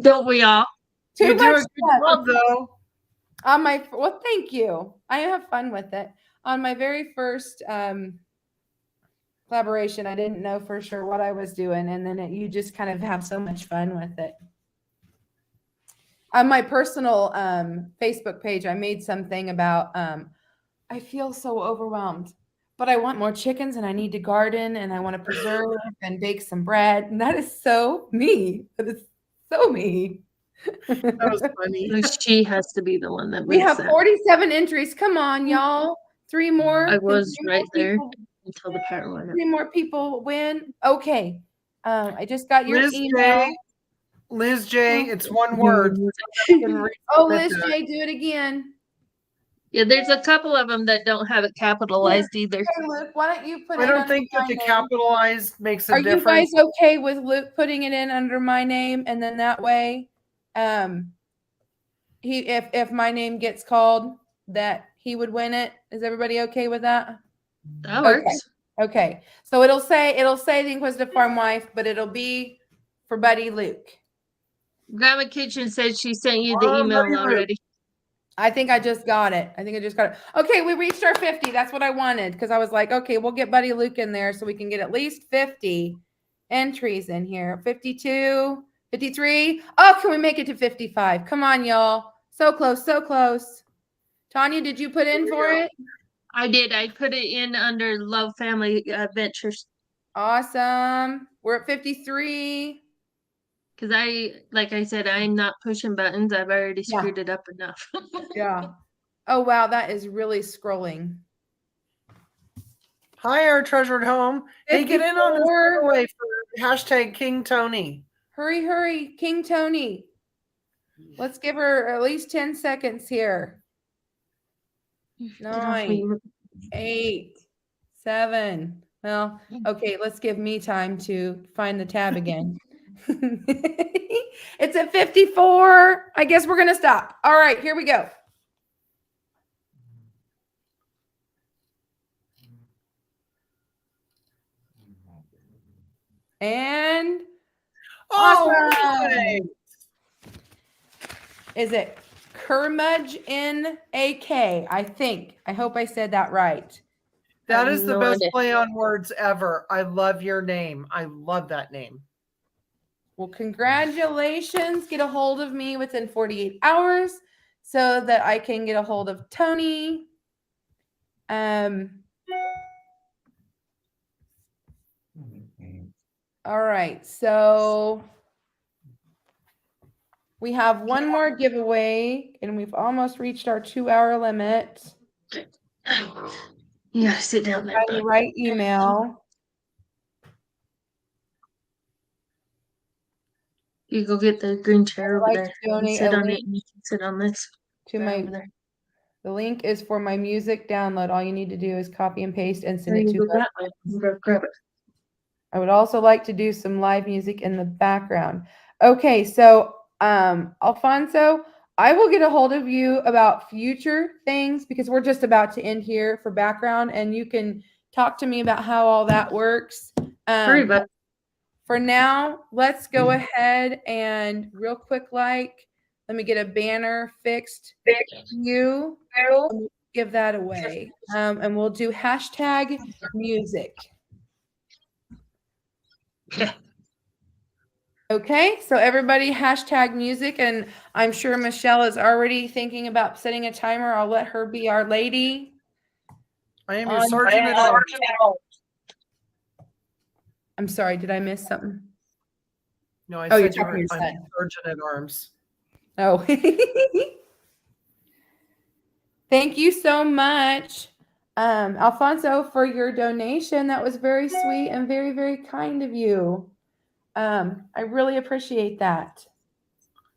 Speaker 2: Don't we all?
Speaker 1: Too
Speaker 3: You do
Speaker 1: much
Speaker 3: a good
Speaker 1: stuff.
Speaker 3: job, though.
Speaker 1: Well, thank you. I have fun with it. On my very first collaboration, I didn't know for sure what I was doing, and then you just kind of have so much fun with it. On my personal Facebook page, I made something about I feel so overwhelmed, but I want more chickens, and I need to garden, and I want to preserve and bake some bread, and that is so me. That is so me.
Speaker 3: That was funny.
Speaker 2: So she has to be the one that
Speaker 1: We
Speaker 2: makes
Speaker 1: have
Speaker 2: that.
Speaker 1: 47 entries. Come on, y'all. 3 more.
Speaker 2: I
Speaker 1: Can
Speaker 2: was
Speaker 1: 3 more
Speaker 2: right there
Speaker 1: people-
Speaker 2: until the power went up.
Speaker 1: 3 more people win. Okay. I just got your
Speaker 3: Liz
Speaker 1: email.
Speaker 3: J. Liz J. It's one word.
Speaker 1: Oh, Liz J, do it again.
Speaker 2: Yeah, there's a couple of them that don't have it capitalized either.
Speaker 1: Hey, Luke, why don't you put
Speaker 3: I
Speaker 1: it
Speaker 3: don't
Speaker 1: under
Speaker 3: think
Speaker 1: my
Speaker 3: that the
Speaker 1: name?
Speaker 3: capitalized makes a
Speaker 1: Are you
Speaker 3: difference.
Speaker 1: guys okay with Luke putting it in under my name, and then that way, if my name gets called, that he would win it? Is everybody okay with that?
Speaker 2: That works.
Speaker 1: Okay. So it'll say the Inquisitive Farm Wife, but it'll be for Buddy Luke.
Speaker 2: Grandma Kitchen said she sent you the
Speaker 3: Oh,
Speaker 2: email
Speaker 3: Buddy Luke.
Speaker 2: already.
Speaker 1: I think I just got it. Okay, we reached our 50. That's what I wanted, because I was like, okay, we'll get Buddy Luke in there so we can get at least 50 entries in here. 52, 53. Oh, can we make it to 55? Come on, y'all. So close, so close. Tanya, did you put in for it?
Speaker 2: I did. I put it in under Love Family Adventures.
Speaker 1: Awesome. We're at 53.
Speaker 2: Because like I said, I'm not pushing buttons. I've already
Speaker 1: Yeah.
Speaker 2: screwed it up enough.
Speaker 1: Yeah. Oh, wow. That is really scrolling.
Speaker 3: Hi, our treasured home. Hey, get in on this
Speaker 1: 54.
Speaker 3: giveaway for hashtag King Tony.
Speaker 1: Hurry, King Tony. Let's give her at least 10 seconds here. 9, 8, 7. Well, okay, let's give me time to find the tab again. It's at 54. I guess we're going to stop. All right, here we go. And awesome. Is it Kermudge N-A-K? I think. I hope I said that right.
Speaker 3: That is the best play on words ever. I love your name. I love that name.
Speaker 1: Well, congratulations. Get a hold of me within 48 hours so that I can get a hold of Tony. All right. So we have one more giveaway, and we've almost reached our 2-hour limit.
Speaker 2: You gotta sit down there.
Speaker 1: Got the right email.
Speaker 2: You go get the green chair over
Speaker 1: like
Speaker 2: there.
Speaker 1: to donate
Speaker 2: Sit
Speaker 1: a
Speaker 2: on it
Speaker 1: link
Speaker 2: and you can sit on this.
Speaker 1: to
Speaker 2: Right
Speaker 1: my
Speaker 2: over there.
Speaker 1: the link is for my music download. All you need to do is copy and paste and send
Speaker 2: There
Speaker 1: it
Speaker 2: you
Speaker 1: to
Speaker 2: go
Speaker 1: us.
Speaker 2: that way. You go grab it.
Speaker 1: I would also like to do some live music in the background. Okay, so Alfonso, I will get a hold of you about future things because we're just about to end here for background, and you can talk to me about how all that works.
Speaker 2: Hurry, bud.
Speaker 1: For now, let's go ahead and real quick, let me get a banner fixed. You give that away, and we'll do hashtag music. Okay, so everybody hashtag music, and I'm sure Michelle is already thinking about setting a timer. I'll let her be our lady.
Speaker 3: I am your sergeant at arms.
Speaker 1: I'm sorry, did I miss something?
Speaker 3: No, I
Speaker 1: Oh, you're
Speaker 3: said you
Speaker 1: talking
Speaker 3: were
Speaker 1: to your
Speaker 3: I'm
Speaker 1: son.
Speaker 3: sergeant at arms.
Speaker 1: Oh. Thank you so much, Alfonso, for your donation. That was very sweet and very, very kind of you. I really appreciate that.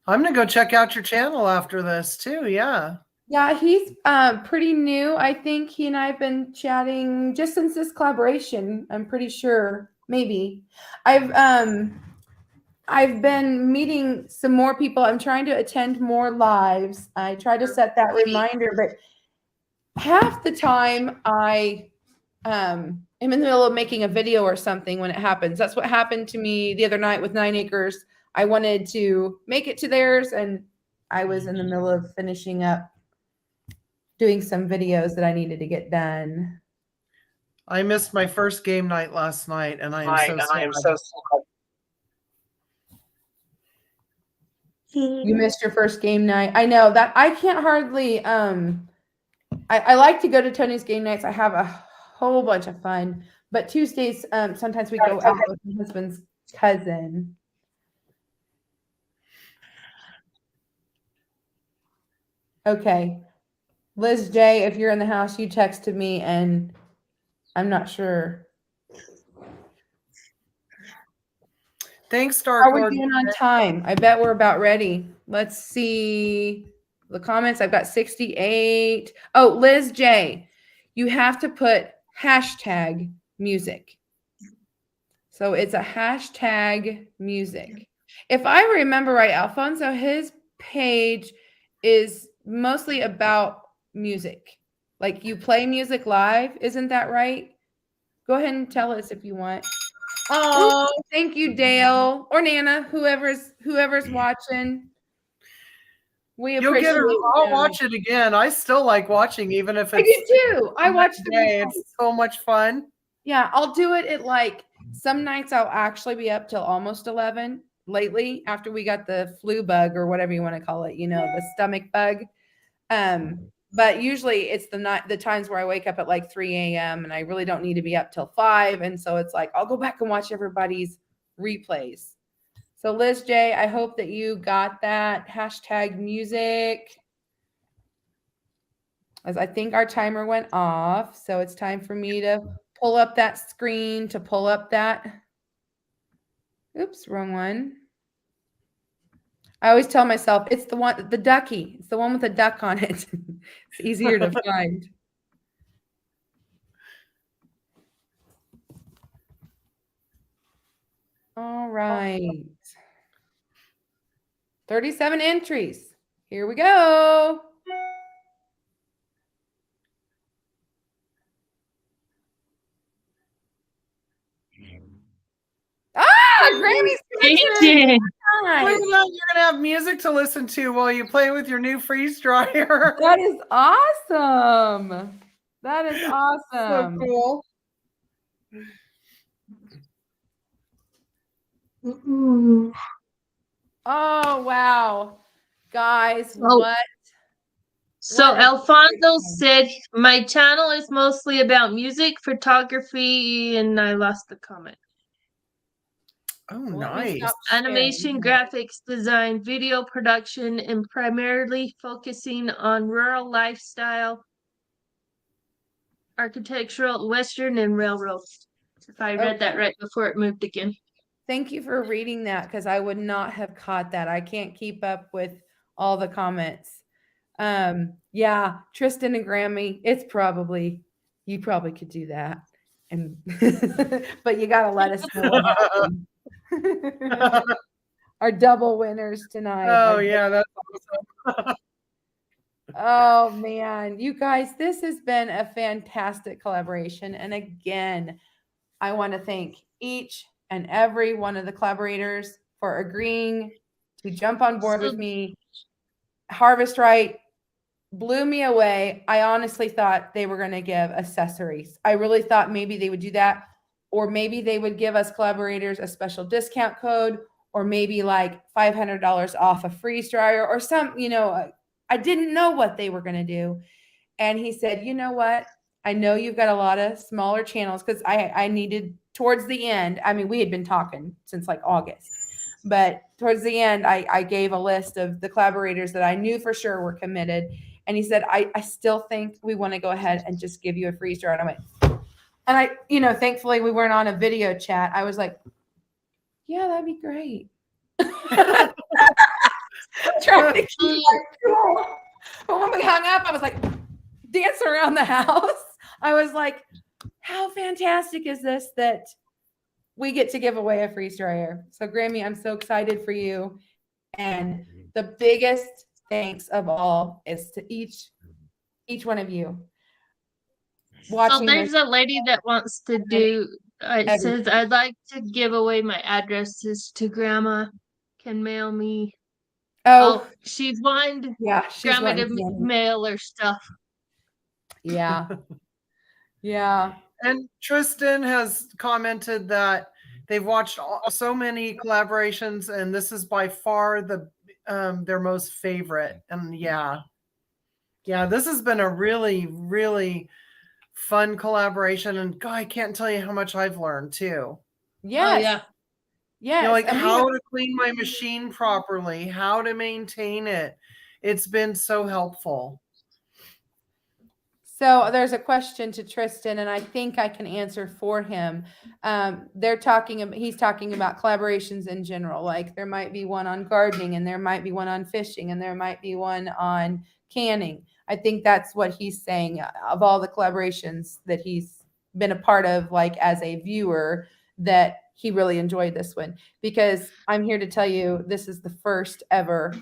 Speaker 3: I'm gonna go check out your channel after this too. Yeah.
Speaker 1: Yeah, he's pretty new. I think he and I have been chatting just since this collaboration. I'm pretty sure. Maybe. I've been meeting some more people. I'm trying to attend more lives. I try to set that reminder, but half the time I am in the middle of making a video or something when it happens. That's what happened to me the other night with 9 Acres. I wanted to make it to theirs, and I was in the middle of finishing up doing some videos that I needed to get done.
Speaker 3: I missed my first game night last night, and I am so sad.
Speaker 1: You missed your first game night. I know that I can't hardly I like to go to Tony's game nights. I have a whole bunch of fun. But Tuesdays, sometimes we go out with my husband's cousin. Okay. Liz J, if you're in the house, you texted me and I'm not sure.
Speaker 3: Thanks,
Speaker 1: How
Speaker 3: Dark
Speaker 1: are we
Speaker 3: Lord.
Speaker 1: doing on time? I bet we're about ready. Let's see the comments. I've got 68. Oh, Liz J, you have to put hashtag music. So it's a hashtag music. If I remember right, Alfonso, his page is mostly about music. Like you play music live, isn't that right? Go ahead and tell us if you want. Oh, thank you, Dale or Nana, whoever's watching. We appreciate it.
Speaker 3: I'll watch it again. I still like watching, even if
Speaker 1: I
Speaker 3: it's
Speaker 1: do too. I watch the
Speaker 3: day. It's so much fun.
Speaker 1: Yeah, I'll do it at like some nights I'll actually be up till almost 11 lately after we got the flu bug or whatever you want to call it, the stomach bug. But usually it's the times where I wake up at like 3 a.m. and I really don't need to be up till 5. And so it's like, I'll go back and watch everybody's replays. So Liz J, I hope that you got that hashtag music. As I think our timer went off. So it's time for me to pull up that screen to pull up that. Oops, wrong one. I always tell myself it's the ducky. It's the one with the duck on it. It's easier to find. All right. 37 entries. Here we go. Grammy's
Speaker 2: Amazing.
Speaker 3: Look at that. You're gonna have music to listen to while you play with your new freeze dryer.
Speaker 1: That is awesome. That is awesome.
Speaker 3: So cool.
Speaker 1: Oh wow, guys,
Speaker 2: Oh.
Speaker 1: what?
Speaker 2: So
Speaker 1: What is
Speaker 2: Alfonso
Speaker 1: this?
Speaker 2: said my channel is mostly about music, photography, and I lost the comment.
Speaker 3: Oh,
Speaker 1: Let me
Speaker 3: nice.
Speaker 1: stop
Speaker 2: Animation,
Speaker 1: sharing.
Speaker 2: graphics, design, video production, and primarily focusing on rural lifestyle, architectural, western, and railroads. If I read that right before it moved again.
Speaker 1: Thank you for reading that because I would not have caught that. I can't keep up with all the comments. Yeah, Tristan and Grammy, you probably could do that. And but you gotta let us know what happened. Our double winners tonight.
Speaker 3: Oh yeah, that's awesome.
Speaker 1: Oh man, you guys, this has been a fantastic collaboration. And again, I want to thank each and every one of the collaborators for agreeing to jump on board with me. Harvest Right blew me away. I honestly thought they were going to give accessories. I really thought maybe they would do that, or maybe they would give us collaborators a special discount code, or maybe like $500 off a freeze dryer or some, I didn't know what they were going to do. And he said, you know what? I know you've got a lot of smaller channels because I needed towards the end. I mean, we had been talking since like August, but towards the end, I gave a list of the collaborators that I knew for sure were committed. And he said, I still think we want to go ahead and just give you a freeze dryer. And I went, and I, you know, thankfully we weren't on a video chat. I was like, yeah, that'd be great. Trying to keep it cool. But when we hung up, I was like dancing around the house. I was like, how fantastic is this that we get to give away a freeze dryer? So Grammy, I'm so excited for you. And the biggest thanks of all is to each one of you.
Speaker 2: So there's a lady that wants to do, it says, I'd like to give away my addresses to Grandma. Can mail me. Oh, she's wanted Grandma to mail her stuff.
Speaker 1: Yeah. Yeah.
Speaker 3: And Tristan has commented that they've watched so many collaborations, and this is by far their most favorite. And yeah, this has been a really, really fun collaboration. And God, I can't tell you how much I've learned too.
Speaker 1: Yes.
Speaker 2: Oh, yeah.
Speaker 1: Yes.
Speaker 3: You know, like how to clean my machine properly, how to maintain it. It's been so helpful.
Speaker 1: So there's a question to Tristan, and I think I can answer for him. He's talking about collaborations in general. Like there might be one on gardening, and there might be one on fishing, and there might be one on canning. I think that's what he's saying. Of all the collaborations that he's been a part of, like as a viewer, that he really enjoyed this one. Because I'm here to tell you, this is the first ever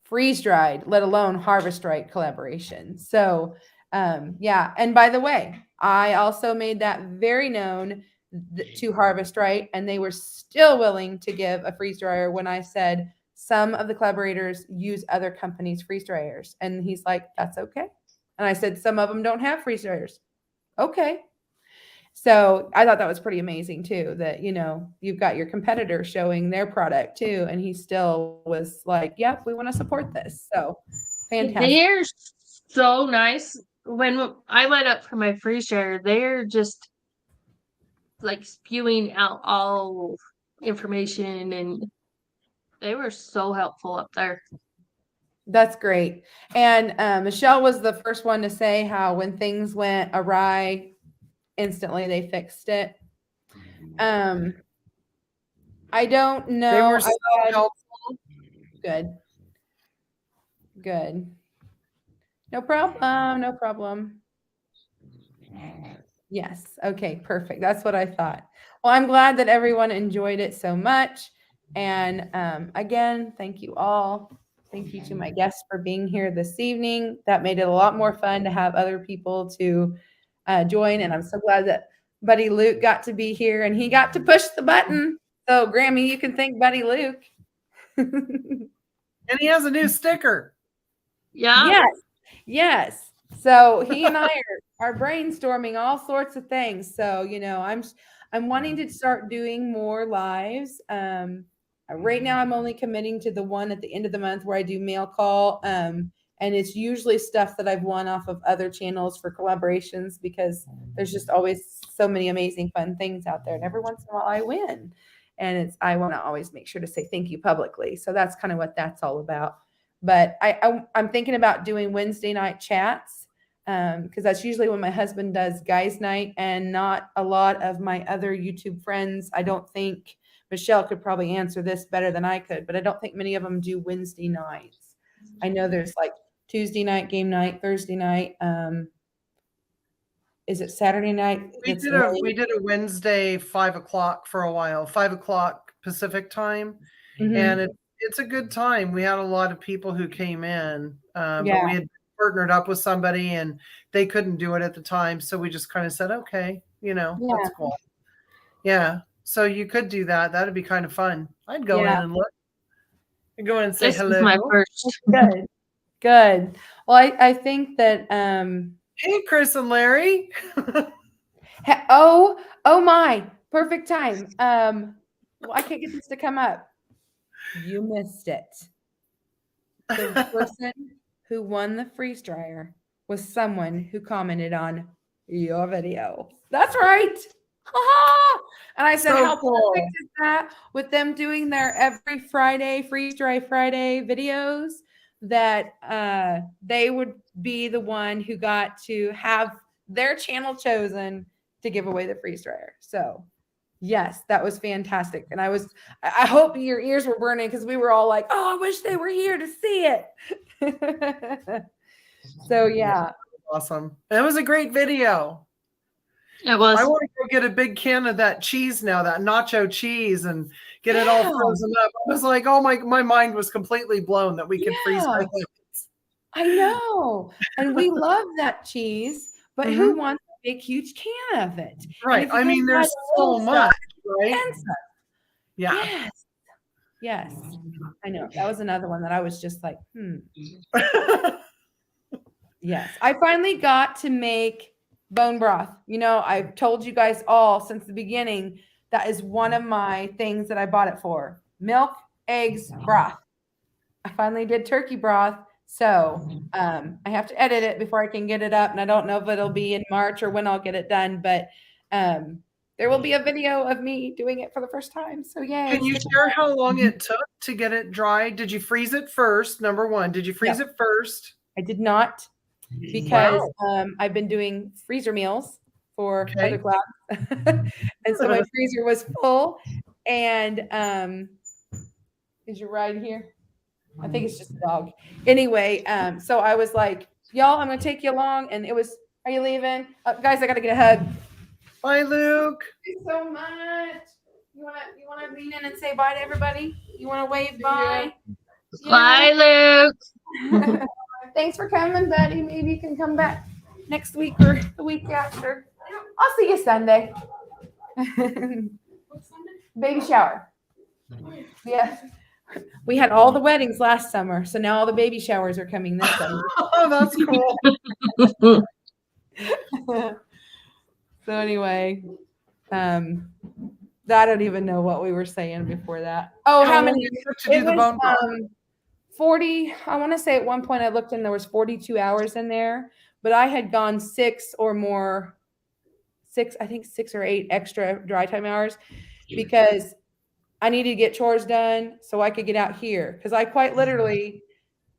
Speaker 1: freeze-dried, let alone harvest-right collaboration. So, yeah. And by the way, I also made that very known to Harvest Right, and they were still willing to give a freeze dryer when I said some of the collaborators use other companies' freeze dryers. And he's like, that's okay. And I said, some of them don't have freeze dryers. Okay. So I thought that was pretty amazing too, that, you know, you've got your competitor showing their product too. And he still was like, yep, we want to support this. So fantastic.
Speaker 2: They're so nice. When I went up for my freeze dryer, they're just like spewing out all information, and they were so helpful up there.
Speaker 1: That's great. And Michelle was the first one to say how when things went awry, instantly they fixed it. I don't know.
Speaker 3: They were so helpful.
Speaker 1: Good. No problem. No problem. Yes. Okay, perfect. That's what I thought. Well, I'm glad that everyone enjoyed it so much. And again, thank you all. Thank you to my guests for being here this evening. That made it a lot more fun to have other people to join. And I'm so glad that Buddy Luke got to be here and he got to push the button. So Grammy, you can thank Buddy Luke.
Speaker 3: And he has a new sticker.
Speaker 2: Yeah.
Speaker 1: Yes. So he and I are brainstorming all sorts of things. So, you know, I'm wanting to start doing more lives. Right now I'm only committing to the one at the end of the month where I do mail call. And it's usually stuff that I've won off of other channels for collaborations, because there's just always so many amazing, fun things out there. And every once in a while I win. And I want to always make sure to say thank you publicly. So that's kind of what that's all about. But I'm thinking about doing Wednesday night chats, because that's usually when my husband does guys night, and not a lot of my other YouTube friends. I don't think Michelle could probably answer this better than I could, but I don't think many of them do Wednesday nights. I know there's like Tuesday night, game night, Thursday night. Is it Saturday night?
Speaker 3: We did a Wednesday 5 o'clock for a while, 5 o'clock Pacific time.
Speaker 1: Mm-hmm.
Speaker 3: And it's a good time. We had a lot of people who came in, but we had partnered up with somebody and they couldn't do it at the time. So we just kind of said, okay, you know, that's cool. Yeah. So you could do that. That'd be kind of fun. I'd go in and look. I'd go in and say hello.
Speaker 2: This is my first.
Speaker 1: Good. Well, I think that
Speaker 3: hey, Chris and Larry.
Speaker 1: oh my, perfect time. Well, I can't get this to come up. You missed it. The person who won the freeze dryer was someone who commented on your video. That's right. And I said,
Speaker 3: so
Speaker 1: how
Speaker 3: cool.
Speaker 1: perfect is that, with them doing their every Friday, Freeze Dry Friday videos? that they would be the one who got to have their channel chosen to give away the freeze dryer. So yes, that was fantastic. And I hope your ears were burning because we were all like, oh, I wish they were here to see it. So yeah.
Speaker 3: Awesome. That was a great video.
Speaker 2: It was.
Speaker 3: I want to go get a big can of that cheese now, that nacho cheese, and get it all frozen up. I was like, oh my mind was completely blown that we could freeze our lids.
Speaker 1: I know. And we love that cheese, but who wants a big, huge can of it?
Speaker 3: Right. I mean, there's so much, right? Yeah.
Speaker 1: Yes. Yes. I know. That was another one that I was just like, Yes. I finally got to make bone broth. You know, I've told you guys all since the beginning, that is one of my things that I bought it for. Milk, eggs, broth. I finally did turkey broth. So I have to edit it before I can get it up. And I don't know if it'll be in March or when I'll get it done, but there will be a video of me doing it for the first time. So yay.
Speaker 3: Can you share how long it took to get it dry? Did you freeze it first? Number one, did you freeze it first?
Speaker 1: I did not, because I've been doing freezer meals for other clubs. And so my freezer was full. And is your ride here? I think it's just a dog. Anyway, so I was like, y'all, I'm gonna take you along. And it was, are you leaving? Guys, I gotta get a hug.
Speaker 3: Bye, Luke.
Speaker 1: Thank you so much. You wanna lean in and say bye to everybody? You wanna wave bye?
Speaker 2: Bye, Luke.
Speaker 1: Thanks for coming, buddy. Maybe you can come back next week or the week after. I'll see you Sunday. Baby shower. Yeah. We had all the weddings last summer, so now all the baby showers are coming this summer.
Speaker 3: Oh, that's cool.
Speaker 1: So anyway, I don't even know what we were saying before that. Oh, how many? It was 40. I want to say at one point I looked and there was 42 hours in there, but I had gone 6 or 6 or 8 extra dry time hours because I needed to get chores done so I could get out here. Because I quite literally,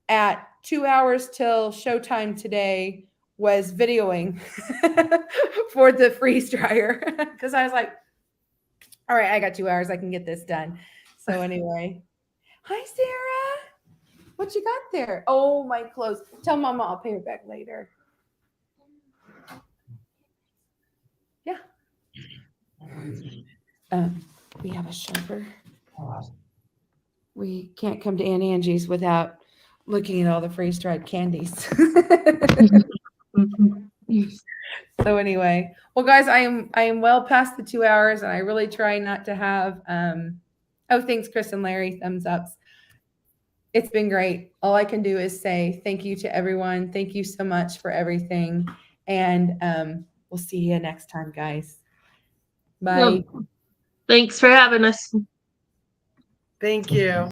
Speaker 1: at 2 hours till showtime today, was videoing for the freeze dryer. Because I was like, all right, I got 2 hours. I can get this done. So anyway. Hi, Sarah. What you got there? Oh, my clothes. Tell Mama I'll pay her back later. Yeah. We have a shopper. We can't come to Aunt Angie's without looking at all the freeze-dried candies. So anyway, well, guys, I am well past the 2 hours, and I really try not to have. Oh, thanks, Chris and Larry. Thumbs ups. It's been great. All I can do is say thank you to everyone. Thank you so much for everything, and we'll see you next time, guys. Bye.
Speaker 2: Thanks for having us.
Speaker 3: Thank you.